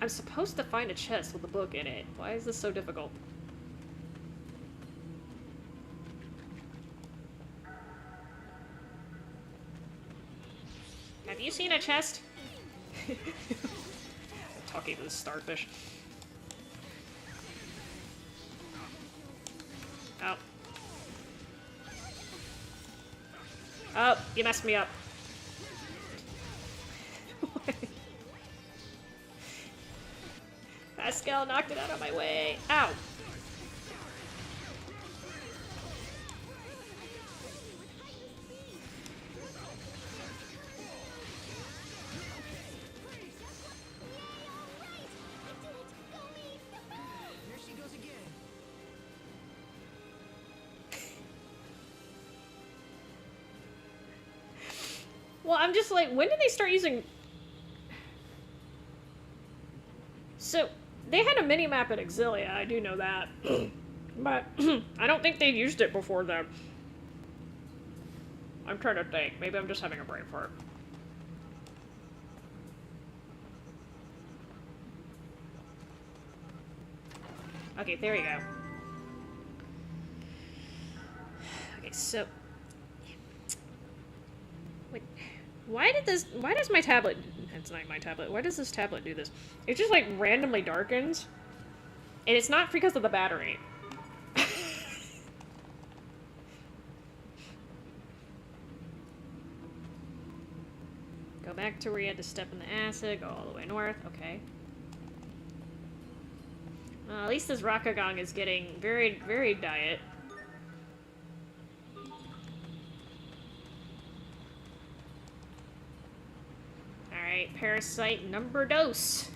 I'm supposed to find a chest with a book in it. Why is this so difficult? Have you seen a chest? Talking to the starfish. Oh. Oh, you messed me up. Pascal knocked it out of my way. Ow. Well, I'm just like, when did they start using... So, they had a mini-map at Exilia, I do know that. But, I don't think they used it before then. I'm trying to think. Maybe I'm just having a brain fart. Okay, there you go. Okay, so... Wait, why does my tablet... It's not my tablet. Why does this tablet do this? It just, like, randomly darkens. And it's not because of the battery. Go back to where you had to step in the acid, go all the way north. Okay. At least this Rockgagong is getting very, very diet. Alright, parasite number dos.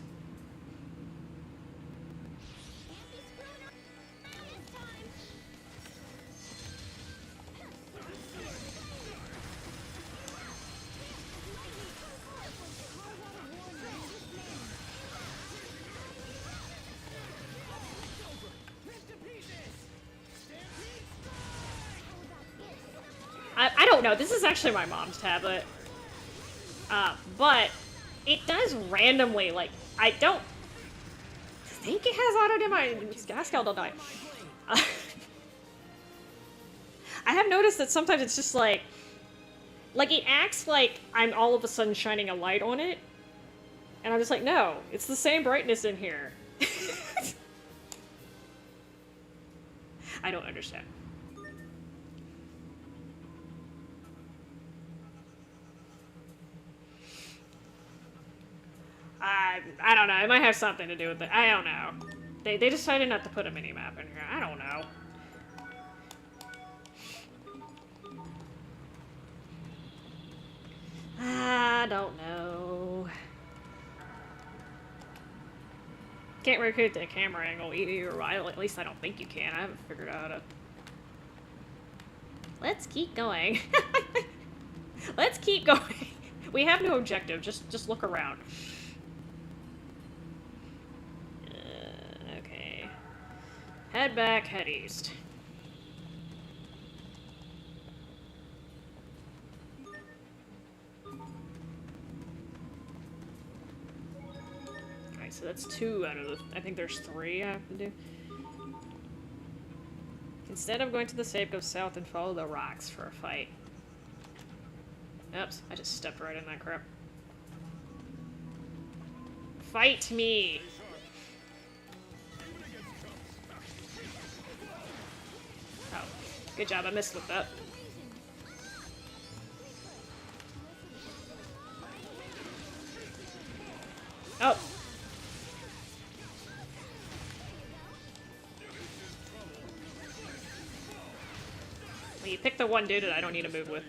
I don't know. This is actually my mom's tablet. But it does randomly, like, I don't think it has auto-dim. Gascal don't die. I have noticed that sometimes it's just like it acts like I'm all of a sudden shining a light on it. And I'm just like, no, it's the same brightness in here. I don't understand. I don't know. It might have something to do with it. I don't know. They decided not to put a mini-map in here. I don't know. I don't know. Can't recreate the camera angle either. At least I don't think you can. I haven't figured out how to... Let's keep going. Let's keep going. We have no objective. Just look around. Okay. Head back, head east. Alright, so that's 2 out of the... I think there's 3 I have to do. Instead of going to the safe, go south and follow the rocks for a fight. Oops, I just stepped right in that crap. Fight me! Oh, good job, I missed with that. Oh! Well, you picked the one dude that I don't need to move with.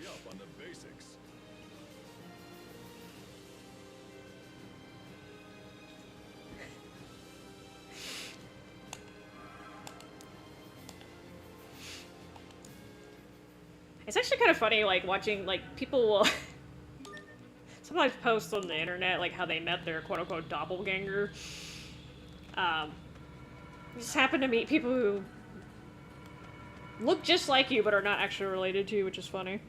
It's actually kind of funny, like, watching, like, people will sometimes post on the internet, like, how they met their quote-unquote doppelganger. You just happen to meet people who look just like you, but are not actually related to you, which is funny.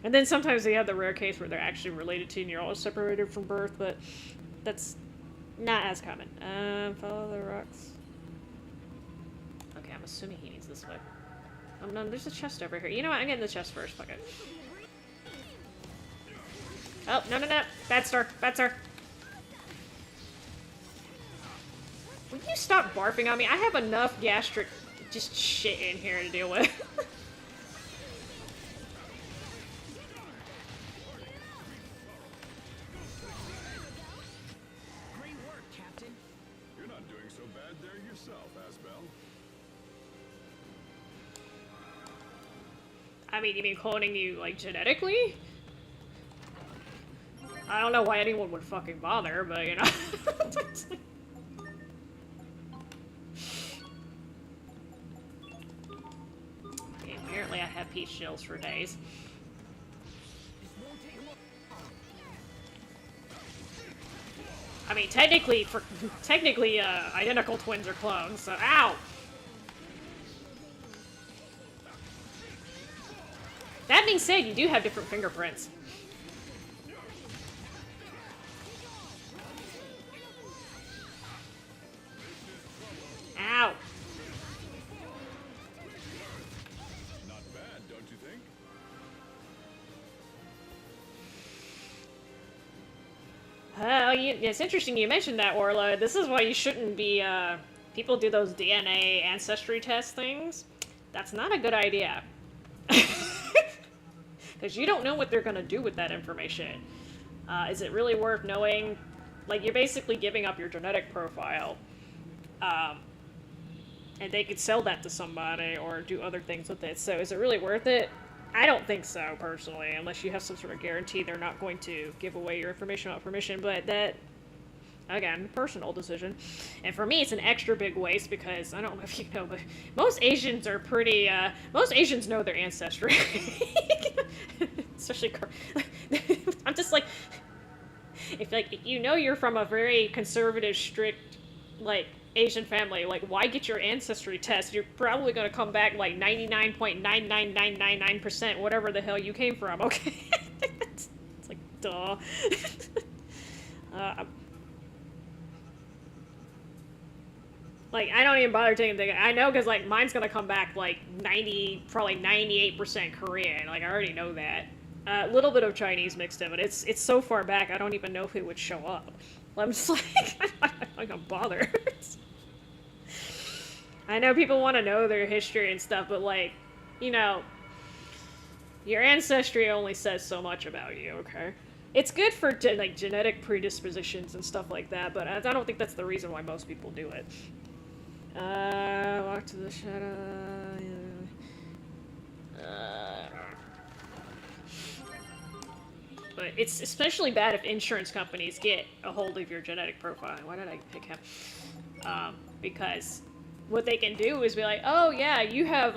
And then sometimes they have the rare case where they're actually related to you and you're all separated from birth, but that's not as common. Follow the rocks. Okay, I'm assuming he needs this way. Oh no, there's a chest over here. You know what? I'm getting the chest first. Fuck it. Oh, no, no, no. Bad start. Bad start. Will you stop barfing on me? I have enough gastric just shit in here to deal with. Great work, Captain. You're not doing so bad there yourself, Asbel. I mean, you mean cloning you, like, genetically? I don't know why anyone would fucking bother, but, you know. Okay, apparently I have peach shells for days. I mean, technically, identical twins are clones, so ow! That being said, you do have different fingerprints. Ow! Not bad, don't you think? It's interesting you mentioned that, Orla. This is why you shouldn't be, people do those DNA ancestry test things. That's not a good idea. Because you don't know what they're going to do with that information. Is it really worth knowing? Like, you're basically giving up your genetic profile. And they could sell that to somebody or do other things with it. So is it really worth it? I don't think so, personally, unless you have some sort of guarantee they're not going to give away your information without permission. But that, again, personal decision. And for me, it's an extra big waste because, I don't know if you know, but most Asians are pretty, most Asians know their ancestry. Especially, I'm just like, if you know you're from a very conservative, strict, like, Asian family, like, why get your ancestry test? You're probably gonna come back like 99.99999%, whatever the hell you came from, okay? It's like, duh. Like, I don't even bother taking the... I know, because, like, mine's gonna come back, like, 90, probably 98% Korean. Like, I already know that. A little bit of Chinese mixed in, but it's so far back, I don't even know if it would show up. I'm just like, I'm not gonna bother. I know people want to know their history and stuff, but, like, you know, your ancestry only says so much about you, okay? It's good for, like, genetic predispositions and stuff like that, but I don't think that's the reason why most people do it. Walk to the shadow. But it's especially bad if insurance companies get a hold of your genetic profile. Why did I pick him? Because what they can do is be like, oh yeah, you have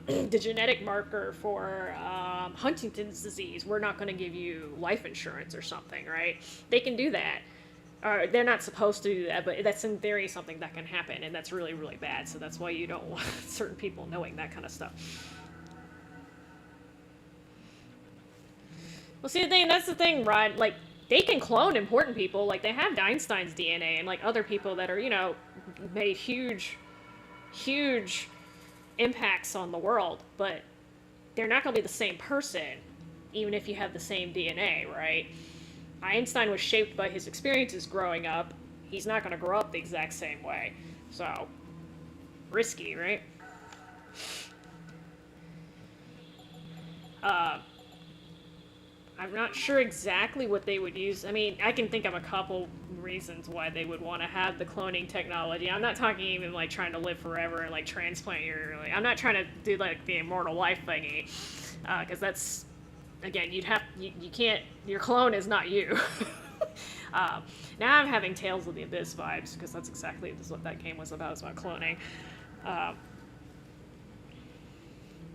the genetic marker for Huntington's disease. We're not going to give you life insurance or something, right? They can do that. Or they're not supposed to do that, but that's in theory something that can happen, and that's really, really bad. So that's why you don't want certain people knowing that kind of stuff. Well, see, that's the thing, Rod. Like, they can clone important people. Like, they have Einstein's DNA and, like, other people that are, you know, made huge, huge impacts on the world. But they're not going to be the same person, even if you have the same DNA, right? Einstein was shaped by his experiences growing up. He's not going to grow up the exact same way. So, risky, right? I'm not sure exactly what they would use. I mean, I can think of a couple reasons why they would want to have the cloning technology. I'm not talking even, like, trying to live forever and, like, transplant your... Like, I'm not trying to do, like, the immortal life thingy. Because that's... Again, you can't... Your clone is not you. Now I'm having Tales of the Abyss vibes, because that's exactly what that game was about. It's about cloning.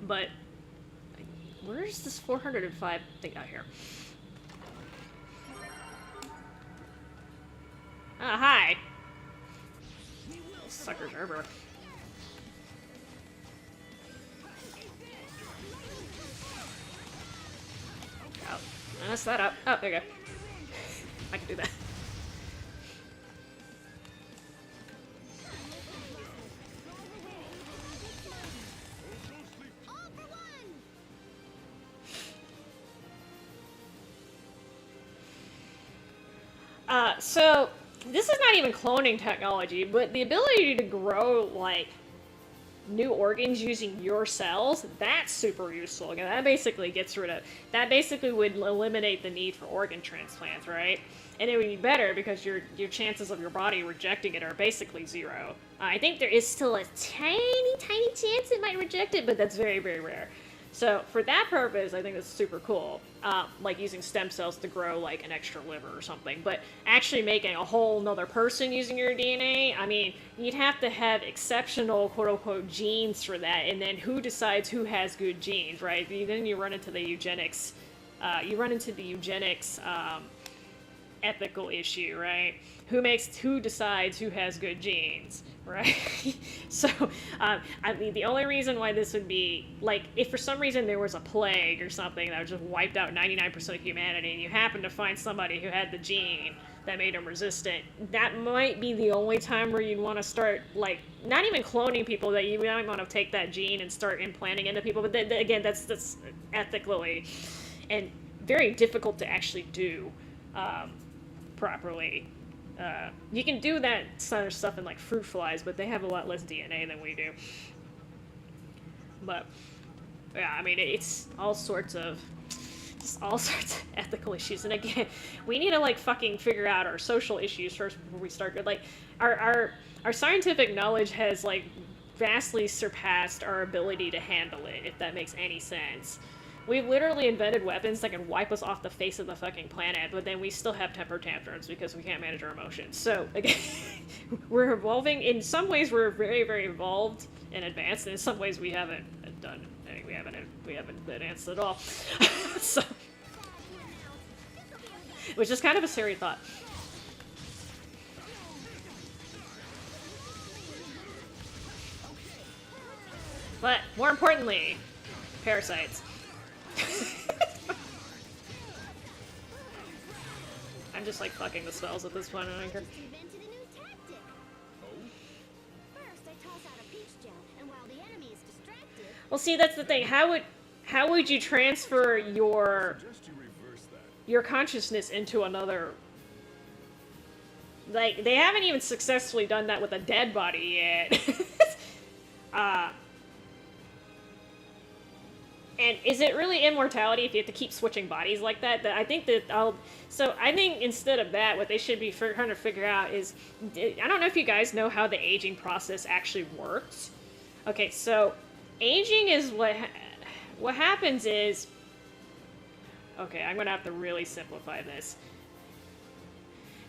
But... Where's this 405 thing out here? Ah, hi! Suckers are everywhere. Oh, mess that up. Oh, there you go. I can do that. So, this is not even cloning technology, but the ability to grow, like, new organs using your cells, that's super useful. Again, that basically gets rid of... That basically would eliminate the need for organ transplants, right? And it would be better because your chances of your body rejecting it are basically zero. I think there is still a tiny, tiny chance it might reject it, but that's very, very rare. So, for that purpose, I think that's super cool. Like using stem cells to grow, like, an extra liver or something. But actually making a whole nother person using your DNA, I mean, you'd have to have exceptional, quote-unquote, genes for that. And then who decides who has good genes, right? Then you run into the eugenics, ethical issue, right? Who decides who has good genes, right? So, I mean, the only reason why this would be, like, if for some reason there was a plague or something that just wiped out 99% of humanity, and you happen to find somebody who had the gene that made them resistant, that might be the only time where you'd want to start, like, not even cloning people, that you might want to take that gene and start implanting into people, but again, that's ethically and very difficult to actually do properly. You can do that sort of stuff in, like, fruit flies, but they have a lot less DNA than we do. But, yeah, I mean, it's all sorts of ethical issues. And again, we need to, like, fucking figure out our social issues first before we start. Like, our scientific knowledge has, like, vastly surpassed our ability to handle it, if that makes any sense. We've literally invented weapons that can wipe us off the face of the fucking planet, but then we still have temper tantrums because we can't manage our emotions. So, again, we're evolving. In some ways, we're very, very evolved and advanced, and in some ways, we haven't done anything. We haven't advanced at all. So, which is kind of a scary thought. But more importantly, parasites. I'm just like fucking the spells at this point. I don't care. Just invented a new tactic. First, I toss out a peach gel, and while the enemy is distracted, Well, see, that's the thing. How would you transfer your Suggest you reverse that. your consciousness into another? Like, they haven't even successfully done that with a dead body yet. And is it really immortality if you have to keep switching bodies like that? I think instead of that, what they should be trying to figure out is, I don't know if you guys know how the aging process actually works. Okay, so aging is what happens is, okay, I'm gonna have to really simplify this.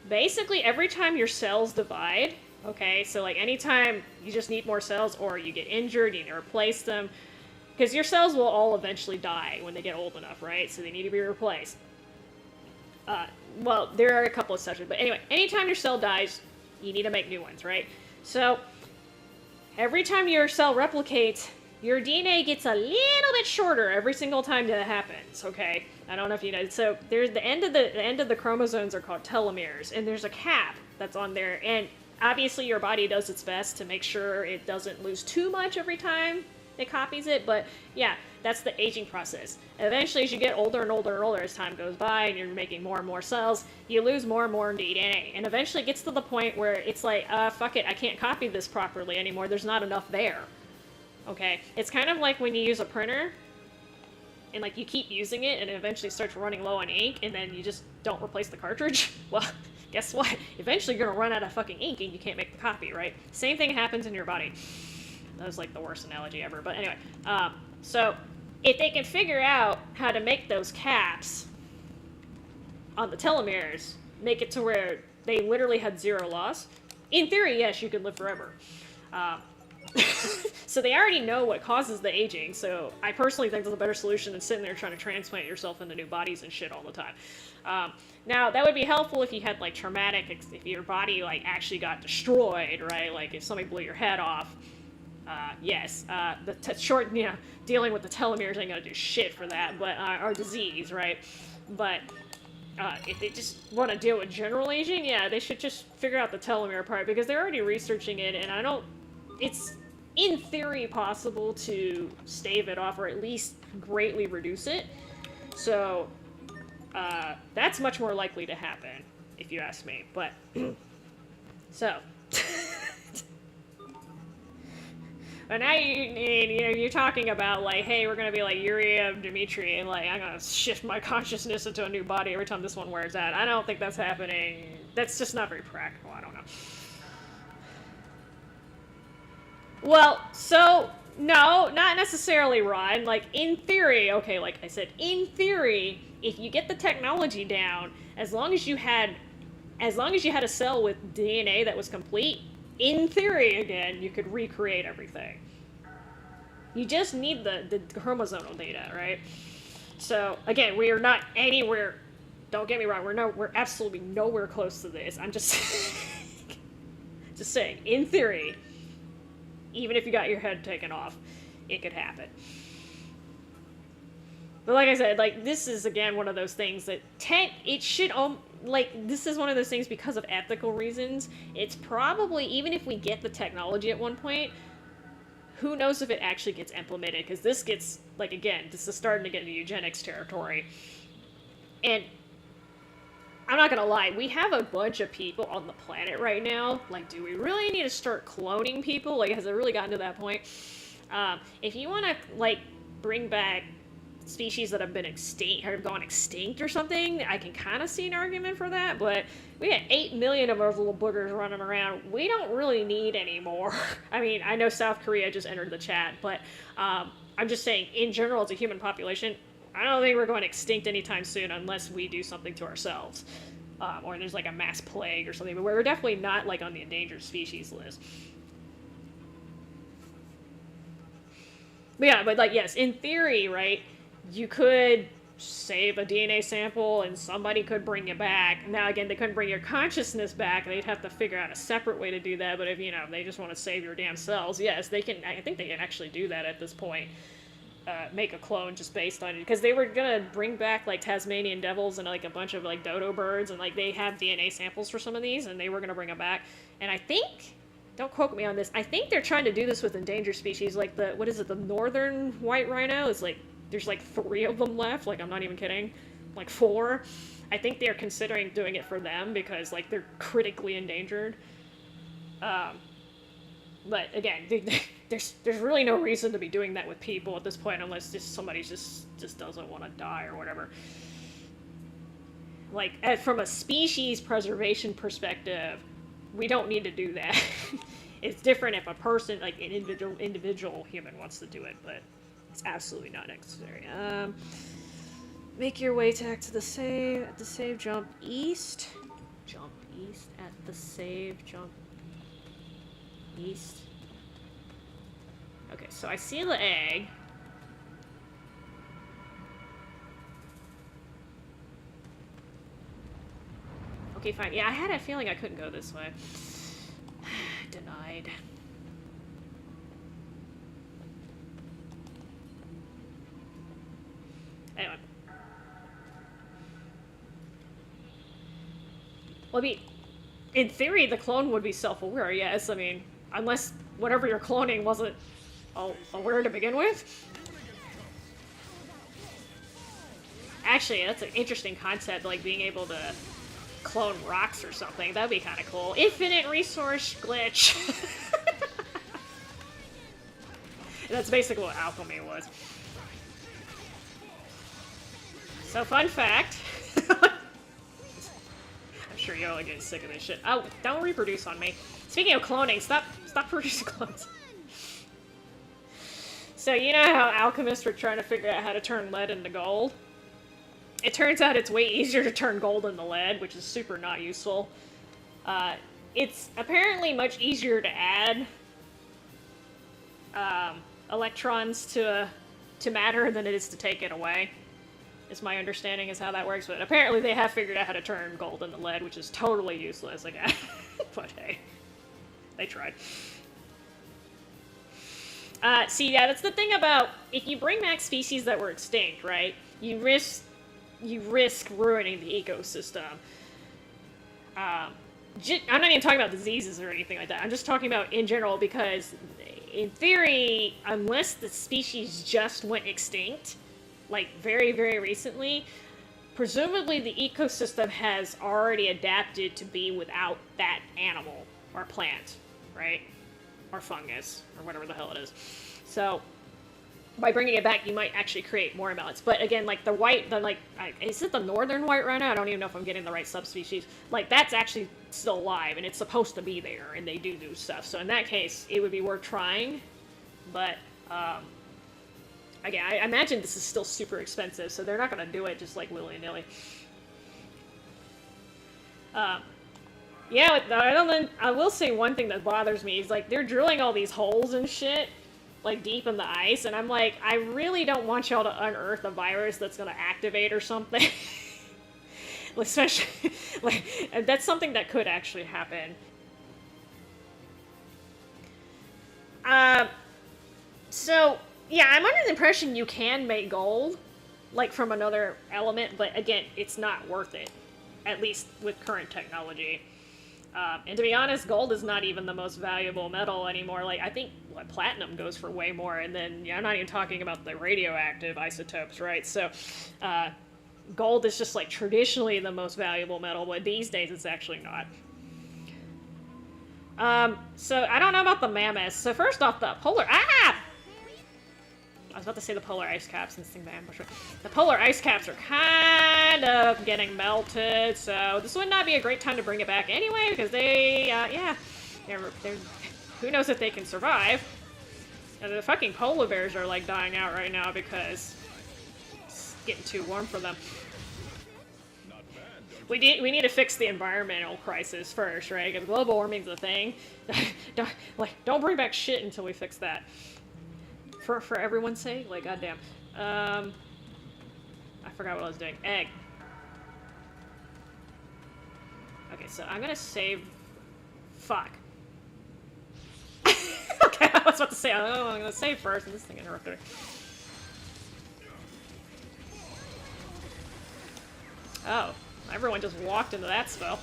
Basically, every time your cells divide, okay, so like anytime you just need more cells or you get injured, you need to replace them, because your cells will all eventually die when they get old enough, right? So they need to be replaced. Well, there are a couple of exceptions, but anyway, anytime your cell dies, you need to make new ones, right? So every time your cell replicates, your DNA gets a little bit shorter every single time that happens, okay? I don't know if you know. So there's the end of the chromosomes are called telomeres, and there's a cap that's on there, and obviously your body does its best to make sure it doesn't lose too much every time it copies it, but yeah, that's the aging process. Eventually, as you get older and older and older as time goes by and you're making more and more cells, you lose more and more DNA, and eventually it gets to the point where it's like, fuck it, I can't copy this properly anymore, there's not enough there. Okay, it's kind of like when you use a printer and like you keep using it and it eventually starts running low on ink and then you just don't replace the cartridge. Well, guess what? Eventually you're gonna run out of fucking ink and you can't make the copy, right? Same thing happens in your body. That was like the worst analogy ever, but anyway. So if they can figure out how to make those caps on the telomeres, make it to where they literally had zero loss, in theory, yes, you could live forever. So they already know what causes the aging, so I personally think that's a better solution than sitting there trying to transplant yourself into new bodies and shit all the time. Now, that would be helpful if you had, like, if your body, like, actually got destroyed, right? Like, if somebody blew your head off, yes. Dealing with the telomeres ain't gonna do shit for that, but, or disease, right? But, if they just want to deal with general aging, yeah, they should just figure out the telomere part, because they're already researching it, and it's in theory possible to stave it off, or at least greatly reduce it. So, that's much more likely to happen, if you ask me, but, so. But now you're talking about, like, hey, we're gonna be like Yuri of Dmitri, and, like, I'm gonna shift my consciousness into a new body every time this one wears out. I don't think that's happening. That's just not very practical. I don't know. Well, so, no, not necessarily, Ron. Like, in theory, okay, like I said, in theory, if you get the technology down, as long as you had a cell with DNA that was complete, in theory, again, you could recreate everything. You just need the chromosomal data, right? So, again, we are not anywhere, don't get me wrong, we're absolutely nowhere close to this. I'm just just saying, in theory, even if you got your head taken off, it could happen. But like I said, like, this is, again, one of those things that this is one of those things because of ethical reasons. It's probably, even if we get the technology at one point, who knows if it actually gets implemented, because this gets, like, again, this is starting to get into eugenics territory. And I'm not gonna lie, we have a bunch of people on the planet right now. Like, do we really need to start cloning people? Like, has it really gotten to that point? If you want to, like, bring back species that have been extinct, or have gone extinct or something, I can kind of see an argument for that, but we got 8 million of those little boogers running around. We don't really need any more. I mean, I know South Korea just entered the chat, but I'm just saying, in general, as a human population, I don't think we're going extinct anytime soon unless we do something to ourselves. Or there's, like, a mass plague or something, but we're definitely not, like, on the endangered species list. But yeah, but, like, yes, in theory, right, you could save a DNA sample and somebody could bring you back. Now, again, they couldn't bring your consciousness back. They'd have to figure out a separate way to do that. But if, you know, they just want to save your damn cells, yes, they can. I think they can actually do that at this point. Make a clone just based on it. Because they were going to bring back, like, Tasmanian devils and, like, a bunch of, like, dodo birds. And, like, they have DNA samples for some of these. And they were going to bring them back. And I think... Don't quote me on this. I think they're trying to do this with endangered species. Like, the... What is it? The northern white rhino is, like... There's like 3 of them left, like I'm not even kidding, like 4. I think they're considering doing it for them because like they're critically endangered. But again, there's really no reason to be doing that with people at this point unless just somebody just doesn't want to die or whatever. Like from a species preservation perspective, we don't need to do that. It's different if a person, like an individual human, wants to do it, but. It's absolutely not necessary. Make your way back to the save. At the save, jump east. Jump east at the save. Jump east. Okay, so I see the egg. Okay, fine. Yeah, I had a feeling I couldn't go this way. Denied. Anyway. Well, I mean, in theory, the clone would be self-aware, yes. I mean, unless whatever you're cloning wasn't aware to begin with. Actually, that's an interesting concept, like being able to clone rocks or something. That'd be kind of cool. Infinite resource glitch. That's basically what alchemy was. So, fun fact. I'm sure y'all are getting sick of this shit. Oh, don't reproduce on me. Speaking of cloning, stop producing clones. So, you know how alchemists were trying to figure out how to turn lead into gold? It turns out it's way easier to turn gold into lead, which is super not useful. It's apparently much easier to add electrons to matter than it is to take it away. Is my understanding is how that works, but apparently they have figured out how to turn gold into lead, which is totally useless, again. But hey, they tried. See, yeah, that's the thing about, if you bring back species that were extinct, right, you risk ruining the ecosystem. I'm not even talking about diseases or anything like that, I'm just talking about in general, because in theory, unless the species just went extinct, like very, very recently, presumably the ecosystem has already adapted to be without that animal or plant, right? Or fungus, or whatever the hell it is. So, by bringing it back, you might actually create more imbalance. But again, like is it the northern white rhino? I don't even know if I'm getting the right subspecies. Like, that's actually still alive, and it's supposed to be there, and they do stuff. So in that case, it would be worth trying. But, again, I imagine this is still super expensive, so they're not going to do it just, like, willy-nilly. Yeah, I will say one thing that bothers me is, like, they're drilling all these holes and shit, like, deep in the ice, and I'm like, I really don't want y'all to unearth a virus that's going to activate or something. Especially, like, that's something that could actually happen. So, yeah, I'm under the impression you can make gold, like, from another element, but again, it's not worth it, at least with current technology. And to be honest, gold is not even the most valuable metal anymore. Like, I think platinum goes for way more, and then, I'm not even talking about the radioactive isotopes, right? So, gold is just, like, traditionally the most valuable metal, but these days it's actually not. So, I don't know about the mammoths. So, first off, the polar... I was about to say the polar ice caps and this thing by ambush. The polar ice caps are kind of getting melted, so this would not be a great time to bring it back anyway, because they, they're who knows if they can survive. And the fucking polar bears are, like, dying out right now because it's getting too warm for them. We need to fix the environmental crisis first, right? Because global warming's a thing. Don't bring back shit until we fix that. For everyone's sake, like, goddamn. I forgot what I was doing. Egg. Okay, so I'm gonna save... Fuck. Okay, I was about to say, oh, I'm gonna save first, and this thing interrupted me. Oh, everyone just walked into that spell.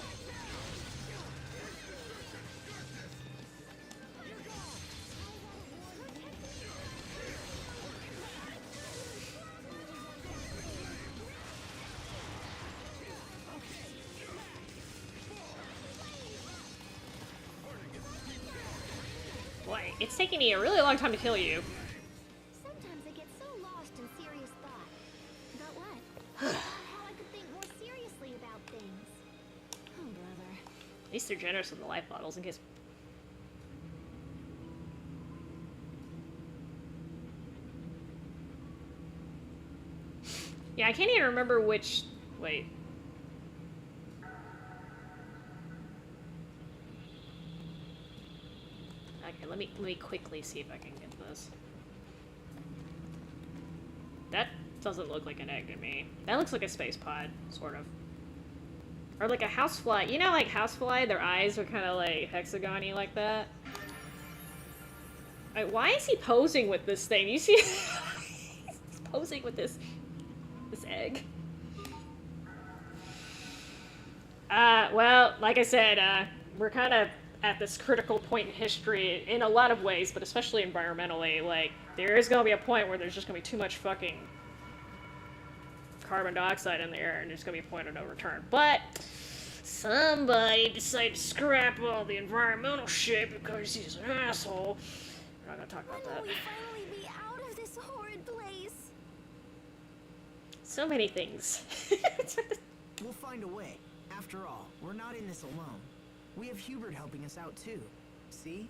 Boy, it's taking me a really long time to kill you. Sometimes I get so lost in serious thought. About what? About how I could think more seriously about things. Oh, brother. At least they're generous with the life bottles in case... Yeah, I can't even remember which... Wait. Okay, let me quickly see if I can get this. That doesn't look like an egg to me. That looks like a space pod, sort of. Or like a housefly. You know, like housefly, their eyes are kind of like hexagon-y like that. Like, why is he posing with this thing? You see, he's posing with this egg. Well, like I said, we're kind of at this critical point in history in a lot of ways, but especially environmentally. Like, there is going to be a point where there's just going to be too much fucking carbon dioxide in the air, and there's going to be a point of no return. But somebody decided to scrap all the environmental shit because he's an asshole. We're not going to talk about When that. will we finally be out of this horrid place? So many things. We'll find a way. After all, we're not in this alone. We have Hubert helping us out too. See?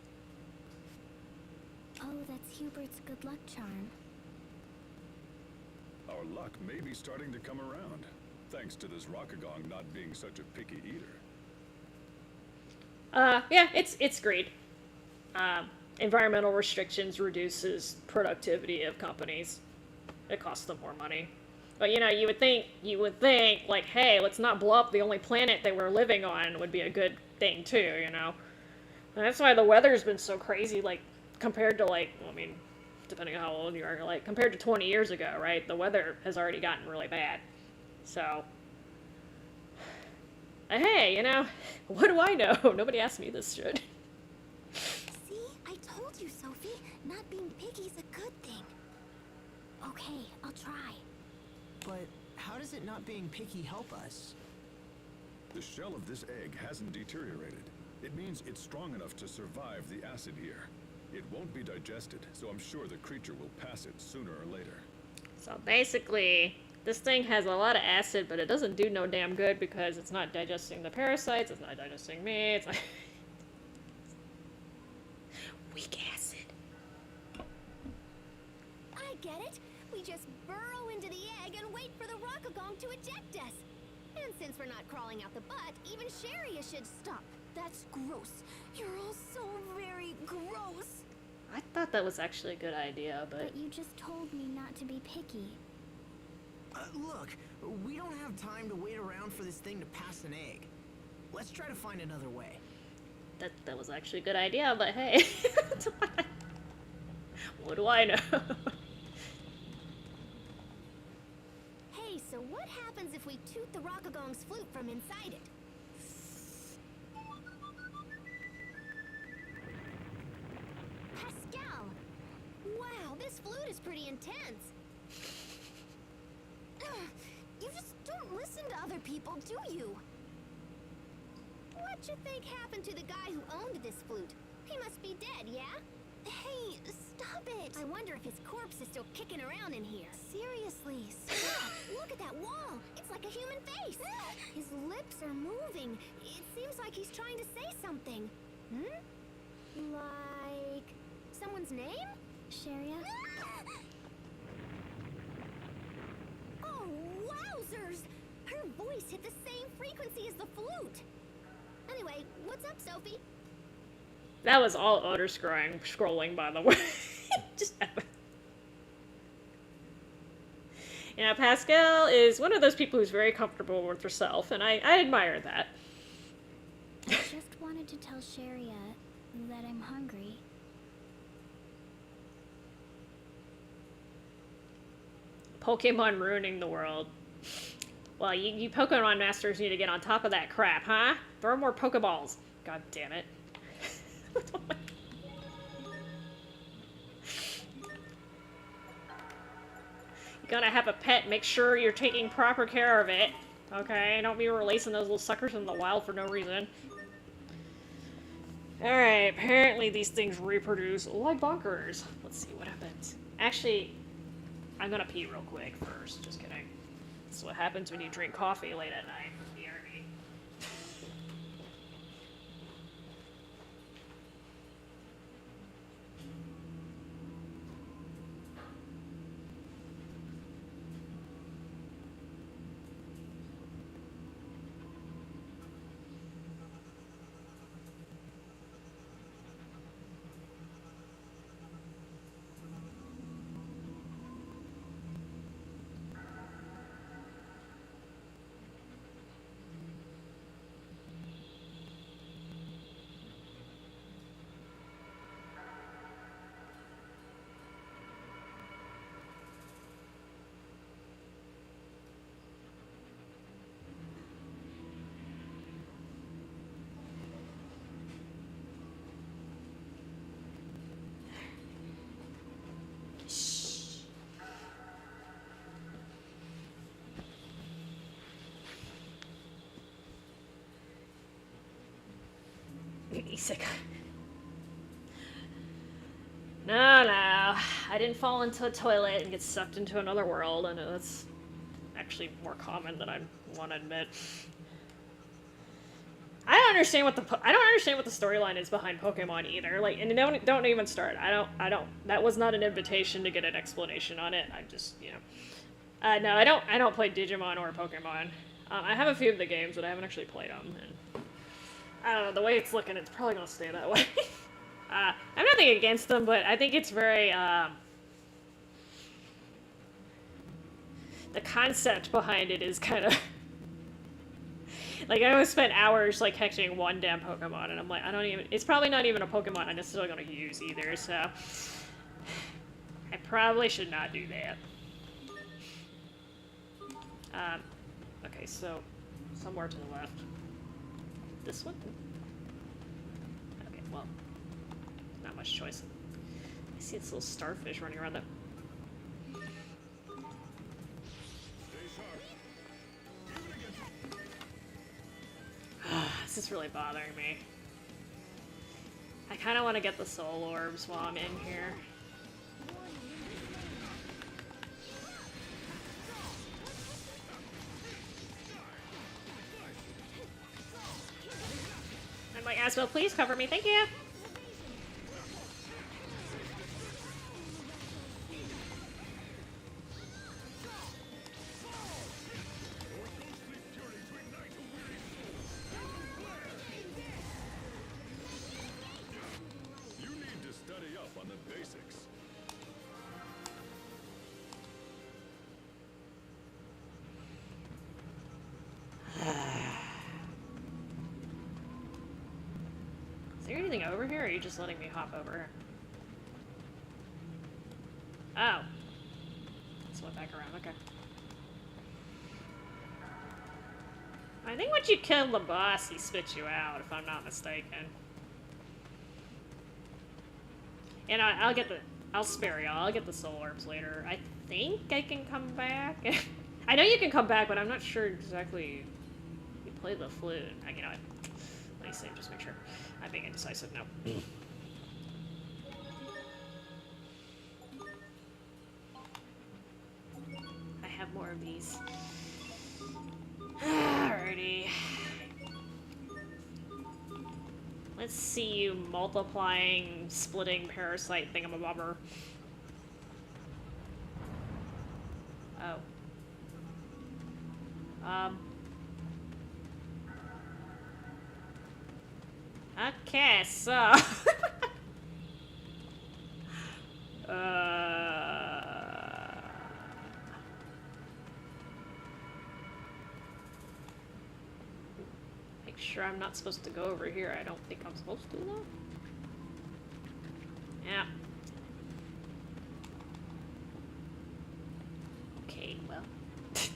Oh, that's Hubert's good luck charm. Our luck may be starting to come around, thanks to this Rockgagong not being such a picky eater. Yeah, it's great. Environmental restrictions reduces productivity of companies. It costs them more money. But, you know, you would think, like, hey, let's not blow up the only planet that we're living on would be a good thing, too, you know? And that's why the weather's been so crazy, like, compared to, like, I mean, depending on how old you are, like, compared to 20 years ago, right? The weather has already gotten really bad. So, hey, you know, what do I know? Nobody asked me this shit. See? I told you, Sophie. Not being piggy's a good thing. Okay, I'll try. But how does it not being picky help us? The shell of this egg hasn't deteriorated. It means it's strong enough to survive the acid here. It won't be digested, so I'm sure the creature will pass it sooner or later. So basically, this thing has a lot of acid, but it doesn't do no damn good because it's not digesting the parasites, it's not digesting me, it's not... Weak acid. I get it. We just burrow into the egg and wait for the Rockgagong to eject us. And since we're not crawling out the butt, even Sharia should stop. That's gross. You're all so very gross. I thought that was actually a good idea, but... But you just told me not to be picky. Look, we don't have time to wait around for this thing to pass an egg. Let's try to find another way. That was actually a good idea, but hey. What do I know? Hey, so what happens if we toot the Rockgagong's flute from inside it? Pascal! Wow, this flute is pretty intense. Ugh, you just don't listen to other people, do you? What you think happened to the guy who owned this flute? He must be dead, yeah? Hey, stop it! I wonder if his corpse is still kicking around in here. Seriously, stop! Look at that wall! It's like a human face! His lips are moving. It seems like he's trying to say something. Hmm? Like... someone's name? Sharia? Oh, wowzers! Her voice hit the same frequency as the flute! Anyway, what's up, Sophie? That was all utter scrolling, by the way. Just... You know, Pascal is one of those people who's very comfortable with herself, and I admire that. I just wanted to tell Sharia that I'm hungry. Pokemon ruining the world. Well, you Pokemon masters need to get on top of that crap, huh? Throw more Pokeballs. God damn it. You gotta have a pet, make sure you're taking proper care of it. Okay, don't be releasing those little suckers in the wild for no reason. Alright, apparently these things reproduce like bunkers. Let's see what happens. Actually, I'm gonna pee real quick first, just kidding. That's what happens when you drink coffee late at night. BRB. Isekai. No, I didn't fall into a toilet and get sucked into another world. I know that's actually more common than I want to admit. I don't understand what the storyline is behind Pokemon either. Like, and don't even start. I don't. That was not an invitation to get an explanation on it. I just, you know. No, I don't play Digimon or Pokemon. I have a few of the games, but I haven't actually played them. And I don't know, the way it's looking, it's probably gonna stay that way. I'm nothing against them, but I think it's very, the concept behind it is kind of... Like, I always spent hours, like, catching one damn Pokemon, and I'm like, it's probably not even a Pokemon I'm necessarily gonna use either, so... I probably should not do that. Okay, so, somewhere to the left. This one? Okay, well, not much choice. I see this little starfish running around there. This is really bothering me. I kind of want to get the soul orbs while I'm in here. I'm like, Asbel, please cover me, thank you! You need to study up on the basics. Is there anything over here, or are you just letting me hop over? Oh. Just went back around, okay. I think once you kill the boss, he spits you out, if I'm not mistaken. And I'll spare y'all, I'll get the soul orbs later. I think I can come back. I know you can come back, but I'm not sure exactly. You play the flute. You know what? Let me see, just make sure. I'm being indecisive now. I have more of these. Alrighty. Let's see you multiplying, splitting parasite thingamabobber. Oh. Okay, so... sure I'm not supposed to go over here. I don't think I'm supposed to, though. Yeah. Okay, well. Okay.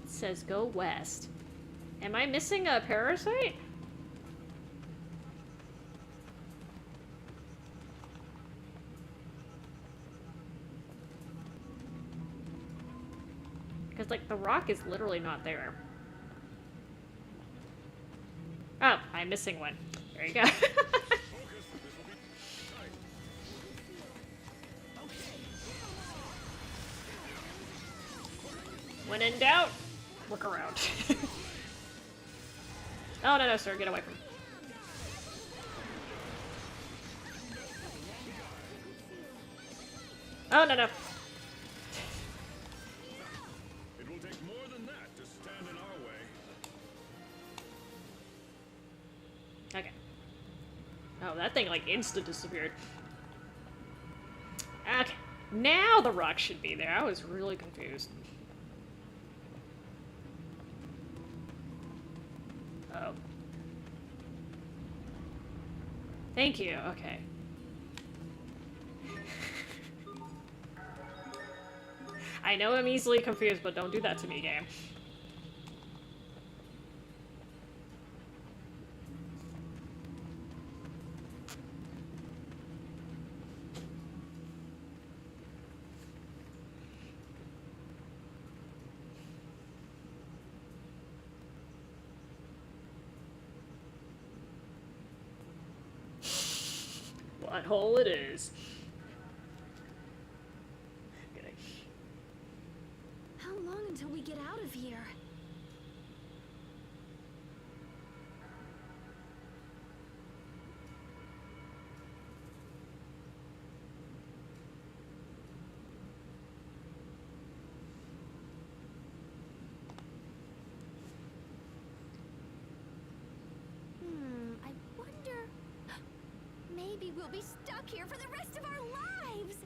It says go west. Am I missing a parasite? Because, like, the rock is literally not there. Oh, I'm missing one. There you go. When in doubt, look around. Oh, no, sir, get away from me. Oh, no. It will take more than that to stand in our way. Okay. Oh, that thing, like, insta-disappeared. Okay. Now the rock should be there. I was really confused. Oh. Thank you. Okay. I know I'm easily confused, but don't do that to me, game. What hole it is. Okay. How long until we get out of here? I wonder... Maybe we'll be stuck here for the rest of our lives!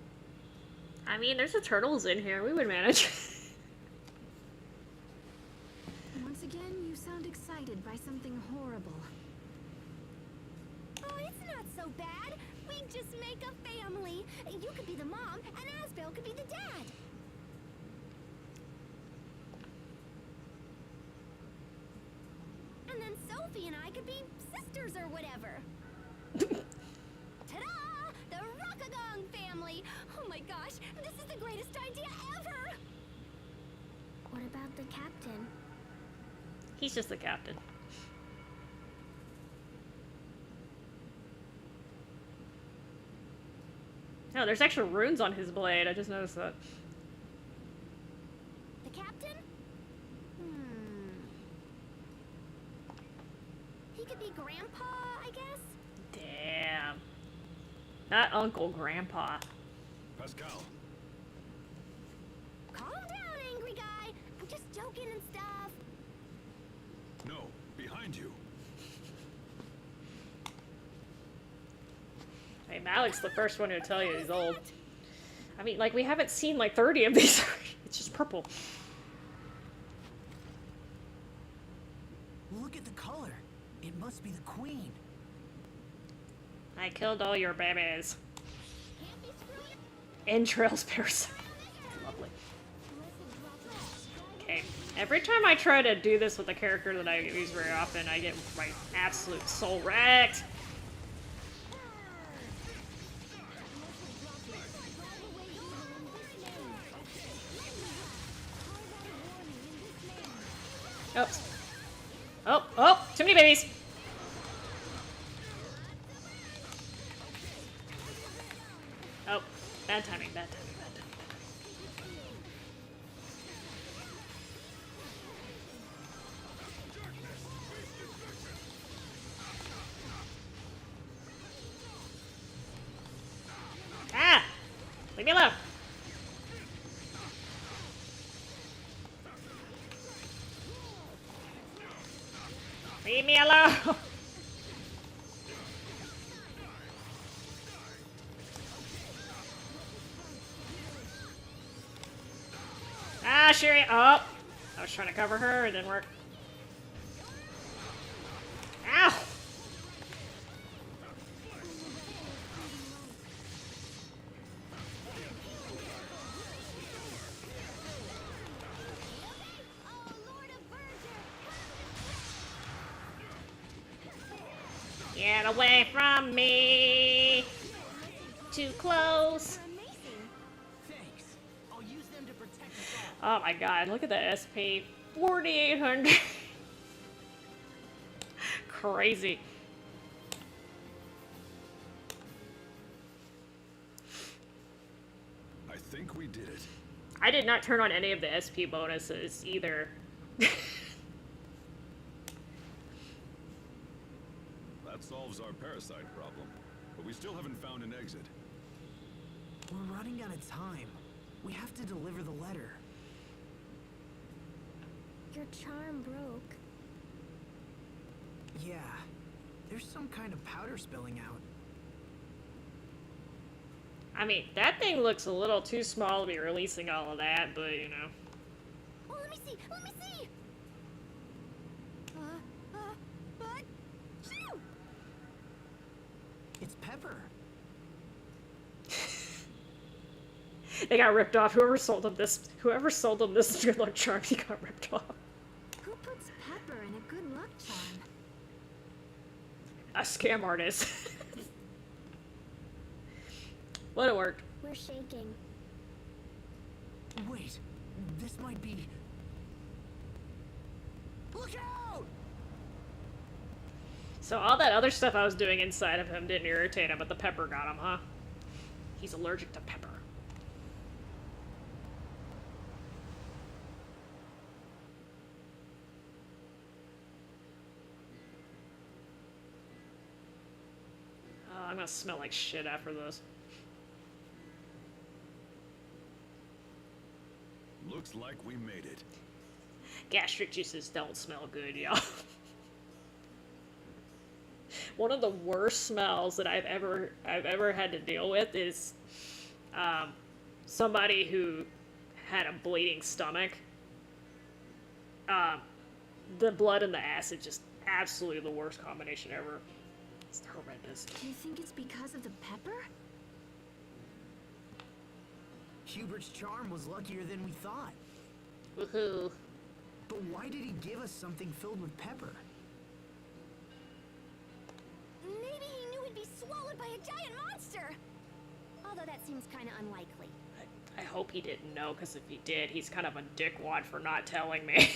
I mean, there's the turtles in here. We would manage. Once again, you sound excited by something horrible. Oh, it's not so bad. We just make a family. You could be the mom, and Asbel could be the dad. And then Sophie and I could be sisters or whatever. Ta-da! The Rockgagong family! Oh my gosh, this is the greatest idea ever! What about the captain? He's just the captain. Oh, there's actual runes on his blade. I just noticed that. The captain? He could be Grandpa, I guess? Damn. Not Uncle, Grandpa. Pascal, Calm down, angry guy. I'm just joking and stuff. no, behind you. Hey, Malik's the first one to tell you he's old. I mean, like, we haven't seen, like, 30 of these. It's just purple. Look at the color. It must be the queen. I killed all your babies. Entrails parasite. Lovely. Okay. Every time I try to do this with a character that I use very often, I get my absolute soul wrecked. Oops. Oh, too many babies. Oh, bad timing, bad timing, bad timing. Ah! Leave me alone. Leave me alone. Shuri! Oh! I was trying to cover her, it didn't work. Ow! Get away from me! Too close! Thanks. I'll use them to protect us all. Oh my god, look at the SP. 4,800. Crazy. I think we did it. I did not turn on any of the SP bonuses either. That solves our parasite problem. But we still haven't found an exit. We're running out of time. We have to deliver the letter. Your charm broke. Yeah. There's some kind of powder spilling out. I mean, that thing looks a little too small to be releasing all of that, but you know. Oh, let me see! Let me see! But... Phew! It's Pepper. They got ripped off. Whoever sold them this good luck charm, he got ripped off. Who puts pepper in a good luck charm? A scam artist. Would have worked. We're shaking. Wait. This might be... Look out! So all that other stuff I was doing inside of him didn't irritate him, but the pepper got him, huh? He's allergic to pepper. Oh, I'm gonna smell like shit after this. Looks like we made it. Gastric juices don't smell good, y'all. One of the worst smells that I've ever had to deal with is somebody who had a bleeding stomach. The blood and the acid, just absolutely the worst combination ever. It's horrendous. Do you think it's because of the pepper? Hubert's charm was luckier than we thought. Woohoo. But why did he give us something filled with pepper? Maybe he knew he'd be swallowed by a giant monster! Although that seems kinda unlikely. I hope he didn't know, because if he did, he's kind of a dickwad for not telling me.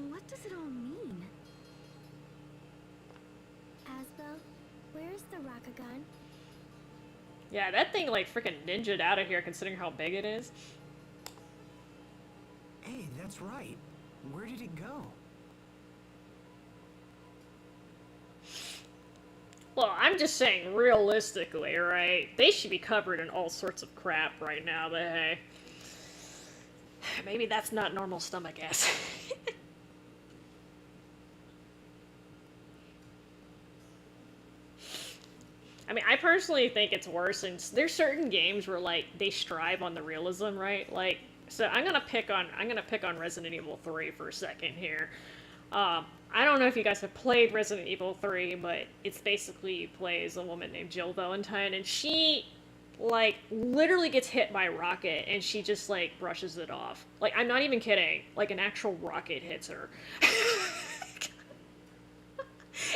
What does it all mean? Asbo, where's the Rockgagong? Yeah, that thing like freaking ninja'd out of here considering how big it is. Hey, that's right. Where did it go? Well, I'm just saying realistically, right? They should be covered in all sorts of crap right now, but hey. Maybe that's not normal stomach acid. I mean, I personally think it's worse, and there's certain games where like they strive on the realism, right? Like, so I'm gonna pick on Resident Evil 3 for a second here. I don't know if you guys have played Resident Evil 3, but it's basically you play as a woman named Jill Valentine, and she like literally gets hit by a rocket, and she just like brushes it off. Like, I'm not even kidding. Like, an actual rocket hits her.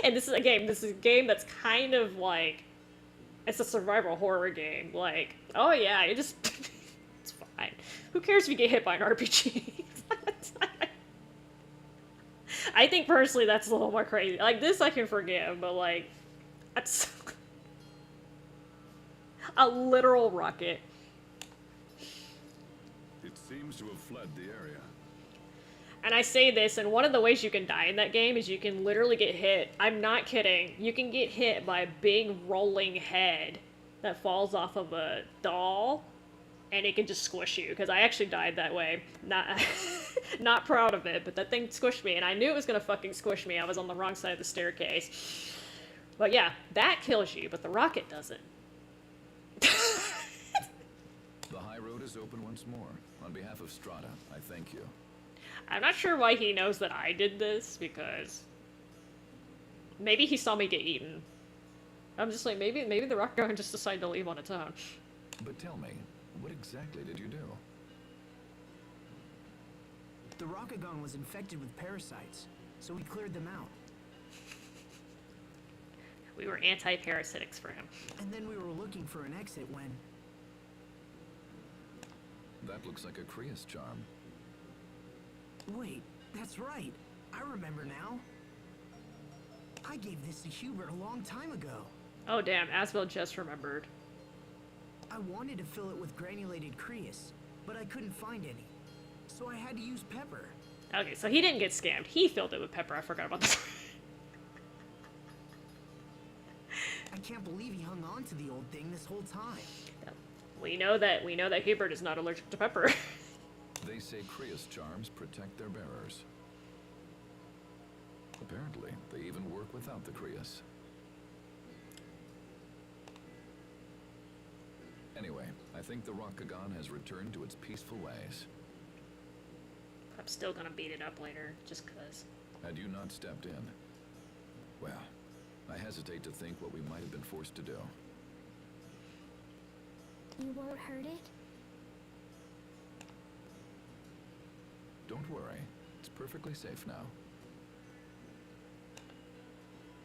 And this is a game that's kind of like, it's a survival horror game. Like, oh yeah, you just, it's fine. Who cares if you get hit by an RPG? I think personally that's a little more crazy. Like, this I can forgive, but like, that's a literal rocket. It seems to have fled the area. And I say this, and one of the ways you can die in that game is you can literally get hit. I'm not kidding. You can get hit by a big rolling head that falls off of a doll, and it can just squish you. Because I actually died that way. Not, not proud of it, but that thing squished me, and I knew it was gonna fucking squish me. I was on the wrong side of the staircase. But yeah, that kills you, but the rocket doesn't. The high road is is open once more. On behalf of Strata, I thank you. I'm not sure why he knows that I did this, because maybe he saw me get eaten. I'm just like, maybe the Rockgagong just decided to leave on its own. But tell me, what exactly did you do? The Rockgagong was infected with parasites, so we cleared them out. We were anti-parasitics for him. And then we were looking for an exit when... That looks like a Krius charm. Wait, that's right. I remember now. I gave this to Hubert a long time ago. Oh damn, Asbel just remembered. I wanted to fill it with granulated Krius, but I couldn't find any. So I had to use pepper. Okay, so he didn't get scammed. He filled it with pepper. I forgot about this. I can't believe he hung on to the old thing this whole time. We know that Hubert is not allergic to pepper. They say Krius charms protect their bearers. Apparently, they even work without the Krius. Anyway, I think the Rockgagong has returned to its peaceful ways. I'm still gonna beat it up later, just cause. Had you not stepped in, well, I hesitate to think what we might have been forced to do. You won't hurt it? Don't worry, it's perfectly safe now.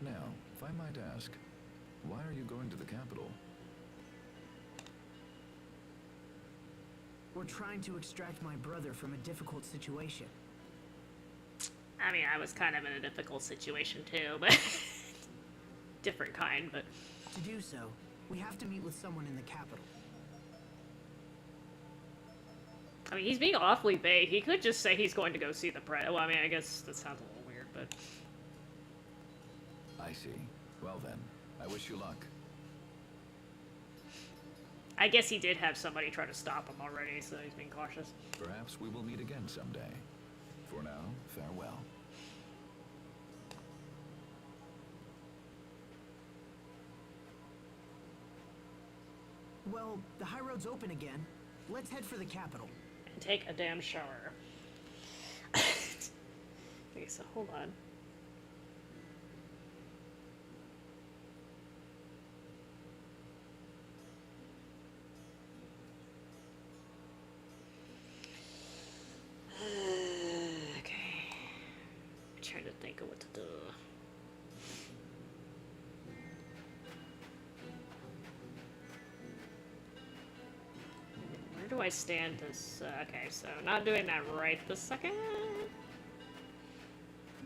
Now, if I might ask, why are you going to the capital? We're trying to extract my brother from a difficult situation. I mean, I was kind of in a difficult situation too, but different kind, but. To do so, we have to meet with someone in the capital. I mean, he's being awfully vague. He could just say he's going to go see the press. Well, I mean, I guess that sounds a little weird, but. I see. Well then, I wish you luck. I guess he did have somebody try to stop him already, so he's being cautious. Perhaps we will meet again someday. For now, farewell. Well, the high road's open again. Let's head for the capital. And take a damn shower. Okay, so hold on. Okay. I'm trying to think of what to do. Where do I stand this? Okay, so not doing that right this second.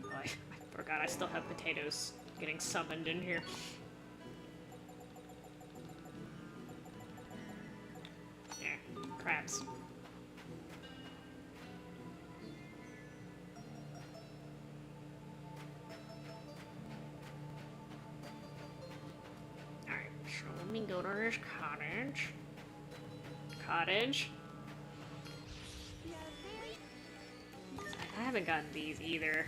Oh, I forgot I still have potatoes getting summoned in here. Yeah, crabs. Alright, so let me go to this cottage. Cottage. I haven't gotten these either.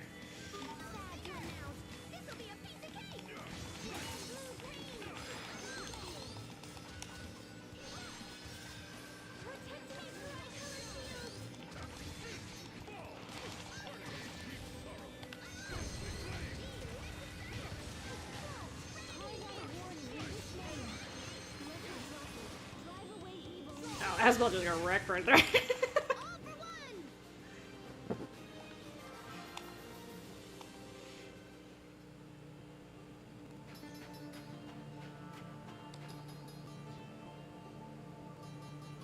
Oh, Asbel just got wrecked right there.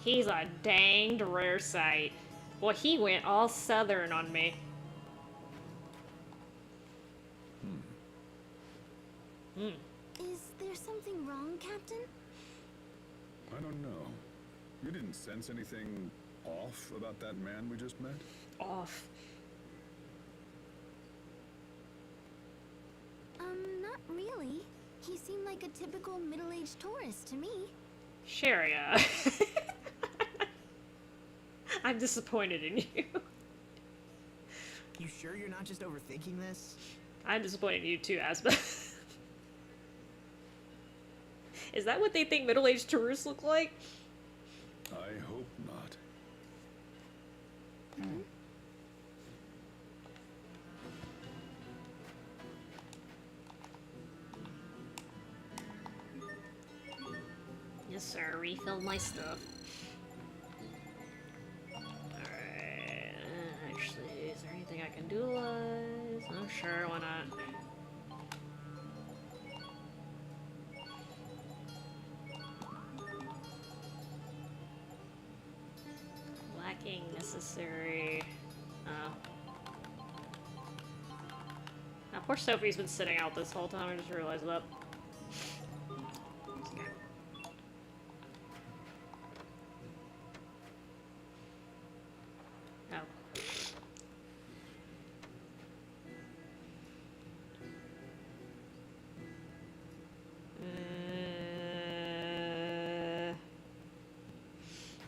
He's a danged rare sight. Well, he went all southern on me. Is there something wrong, Captain? I don't know. You didn't sense anything off about that man we just met? Off. Not really. He seemed like a typical middle-aged tourist to me. Sharia. I'm disappointed in you. You sure you're not just overthinking this? I'm disappointed in you too, Asbel. Is that what they think middle-aged tourists look like? I hope not. Yes, sir. Refill my stuff. Alright. Actually, is there anything I can do? Oh, sure, why not? Lacking necessary. Now, poor Sophie's been sitting out this whole time. I just realized that. Oh.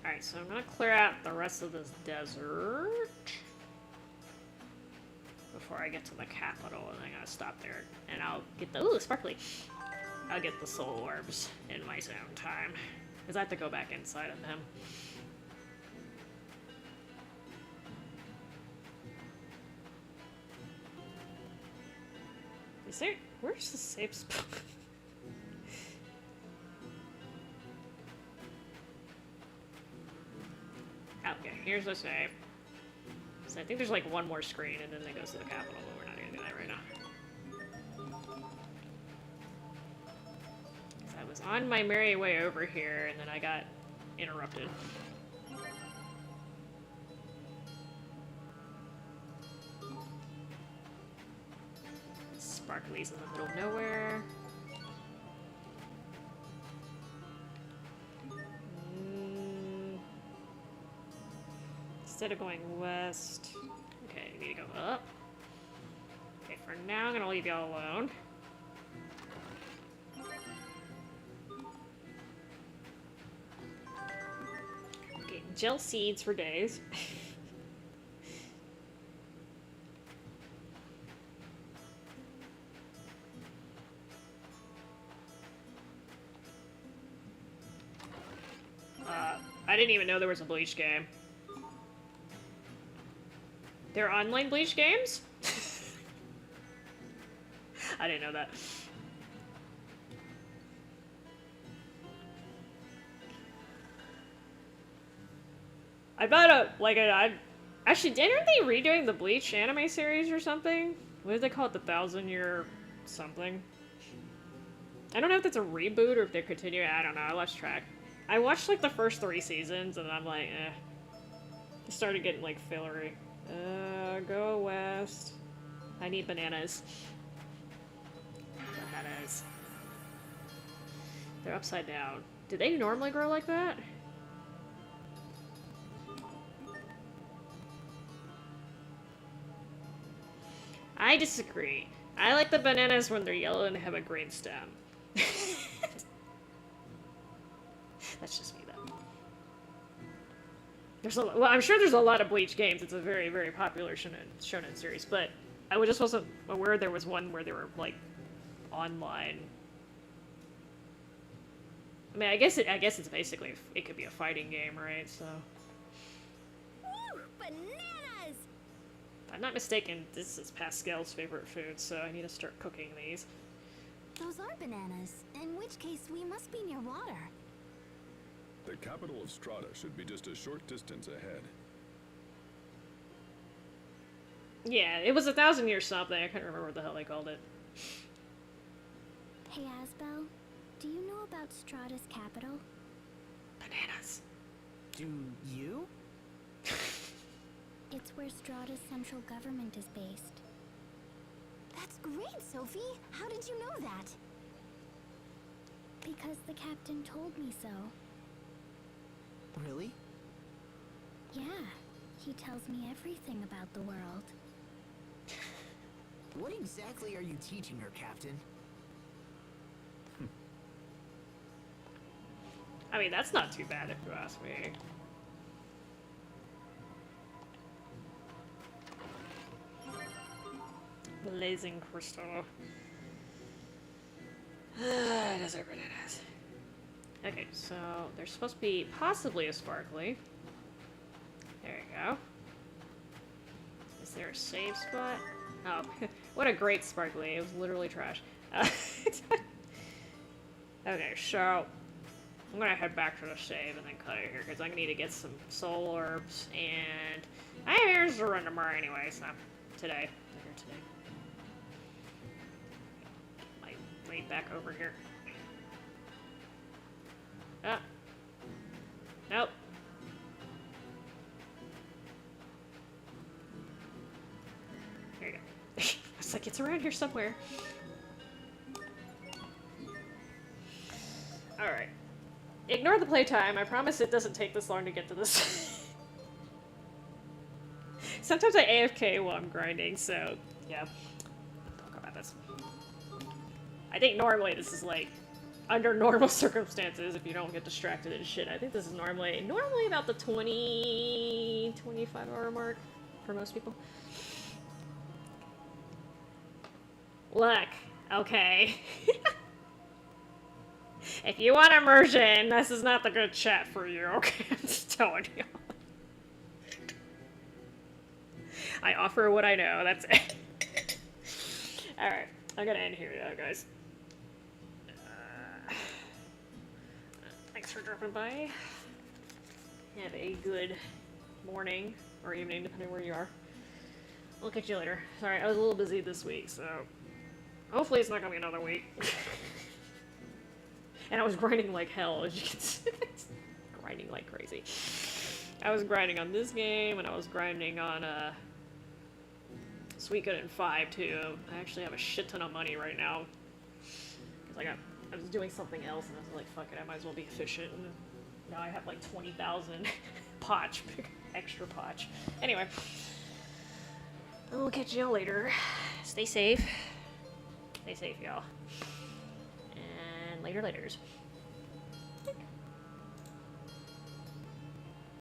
Alright, so I'm gonna clear out the rest of this desert before I get to the capital, and I'm gonna stop there, and I'll get the— ooh, sparkly! I'll get the soul orbs in my own time, because I have to go back inside of them. Is there— where's the safe spot? Okay, here's the save. So I think there's like one more screen and then it goes to the capital, but we're not gonna do that right now. So I was on my merry way over here and then I got interrupted. Sparkly's in the middle of nowhere. Instead of going west... okay, I need to go up. Okay, for now I'm gonna leave y'all alone. Okay, gel seeds for days. I didn't even know there was a Bleach game. There are online Bleach games? I didn't know that. I bought actually, aren't they redoing the Bleach anime series or something? What did they call it? The 1,000-year something? I don't know if that's a reboot or if they're continuing. I don't know. I lost track. I watched like the first 3 seasons and I'm like, eh. It started getting like fillery. Go west. I need bananas. Bananas. They're upside down. Do they normally grow like that? I disagree. I like the bananas when they're yellow and have a green stem. That's just me, though. There's a well, I'm sure there's a lot of Bleach games. It's a very, very popular shonen series, but I just wasn't aware there was one where they were like online. I mean, I guess it's basically it could be a fighting game, right? So. Woo! Bananas! If I'm not mistaken, this is Pascal's favorite food, so I need to start cooking these. Those are bananas, in which case we must be near water. The capital of Strata should be just a short distance ahead. Yeah, it was 1,000 years something. I couldn't remember what the hell they called it. Hey, Asbel, do you know about Strata's capital? Bananas. Do you? It's where Strata's central government is based. That's great, Sophie! How did you know that? Because the captain told me so. Really? Yeah, he tells me everything about the world. What exactly are you teaching her, Captain? I mean, that's not too bad if you ask me. Blazing crystal. Desert bananas. Okay, so there's supposed to be possibly a sparkly. There you go. Is there a save spot? Oh, what a great sparkly. It was literally trash. Okay, so I'm gonna head back to the save and then cut it here, because I need to get some soul orbs, and I have errands to run tomorrow anyway, so today. Later today. My way back over here. Ah. Nope. There you go. I was like, it's around here somewhere. Alright. Ignore the playtime. I promise it doesn't take this long to get to this. Sometimes I AFK while I'm grinding, so yeah. Talk about this. I think normally this is like under normal circumstances if you don't get distracted and shit. I think this is normally about the 25 hour mark for most people. Look, okay. If you want immersion, this is not the good chat for you, okay? I'm just telling you. I offer what I know, that's it. Alright, I'm gonna end here though, guys. Thanks for dropping by. Have a good morning or evening, depending where you are. I'll catch you later. Sorry, I was a little busy this week, so hopefully it's not gonna be another week. And I was grinding like hell, as you can see. Grinding like crazy. I was grinding on this game, and I was grinding on Sweet Good and 5 too. I actually have a shit ton of money right now. Cause I was doing something else, and I was like, fuck it, I might as well be efficient. And now I have like 20,000 potch, extra potch. Anyway, I'll catch y'all later. Stay safe. Stay safe, y'all. And laters.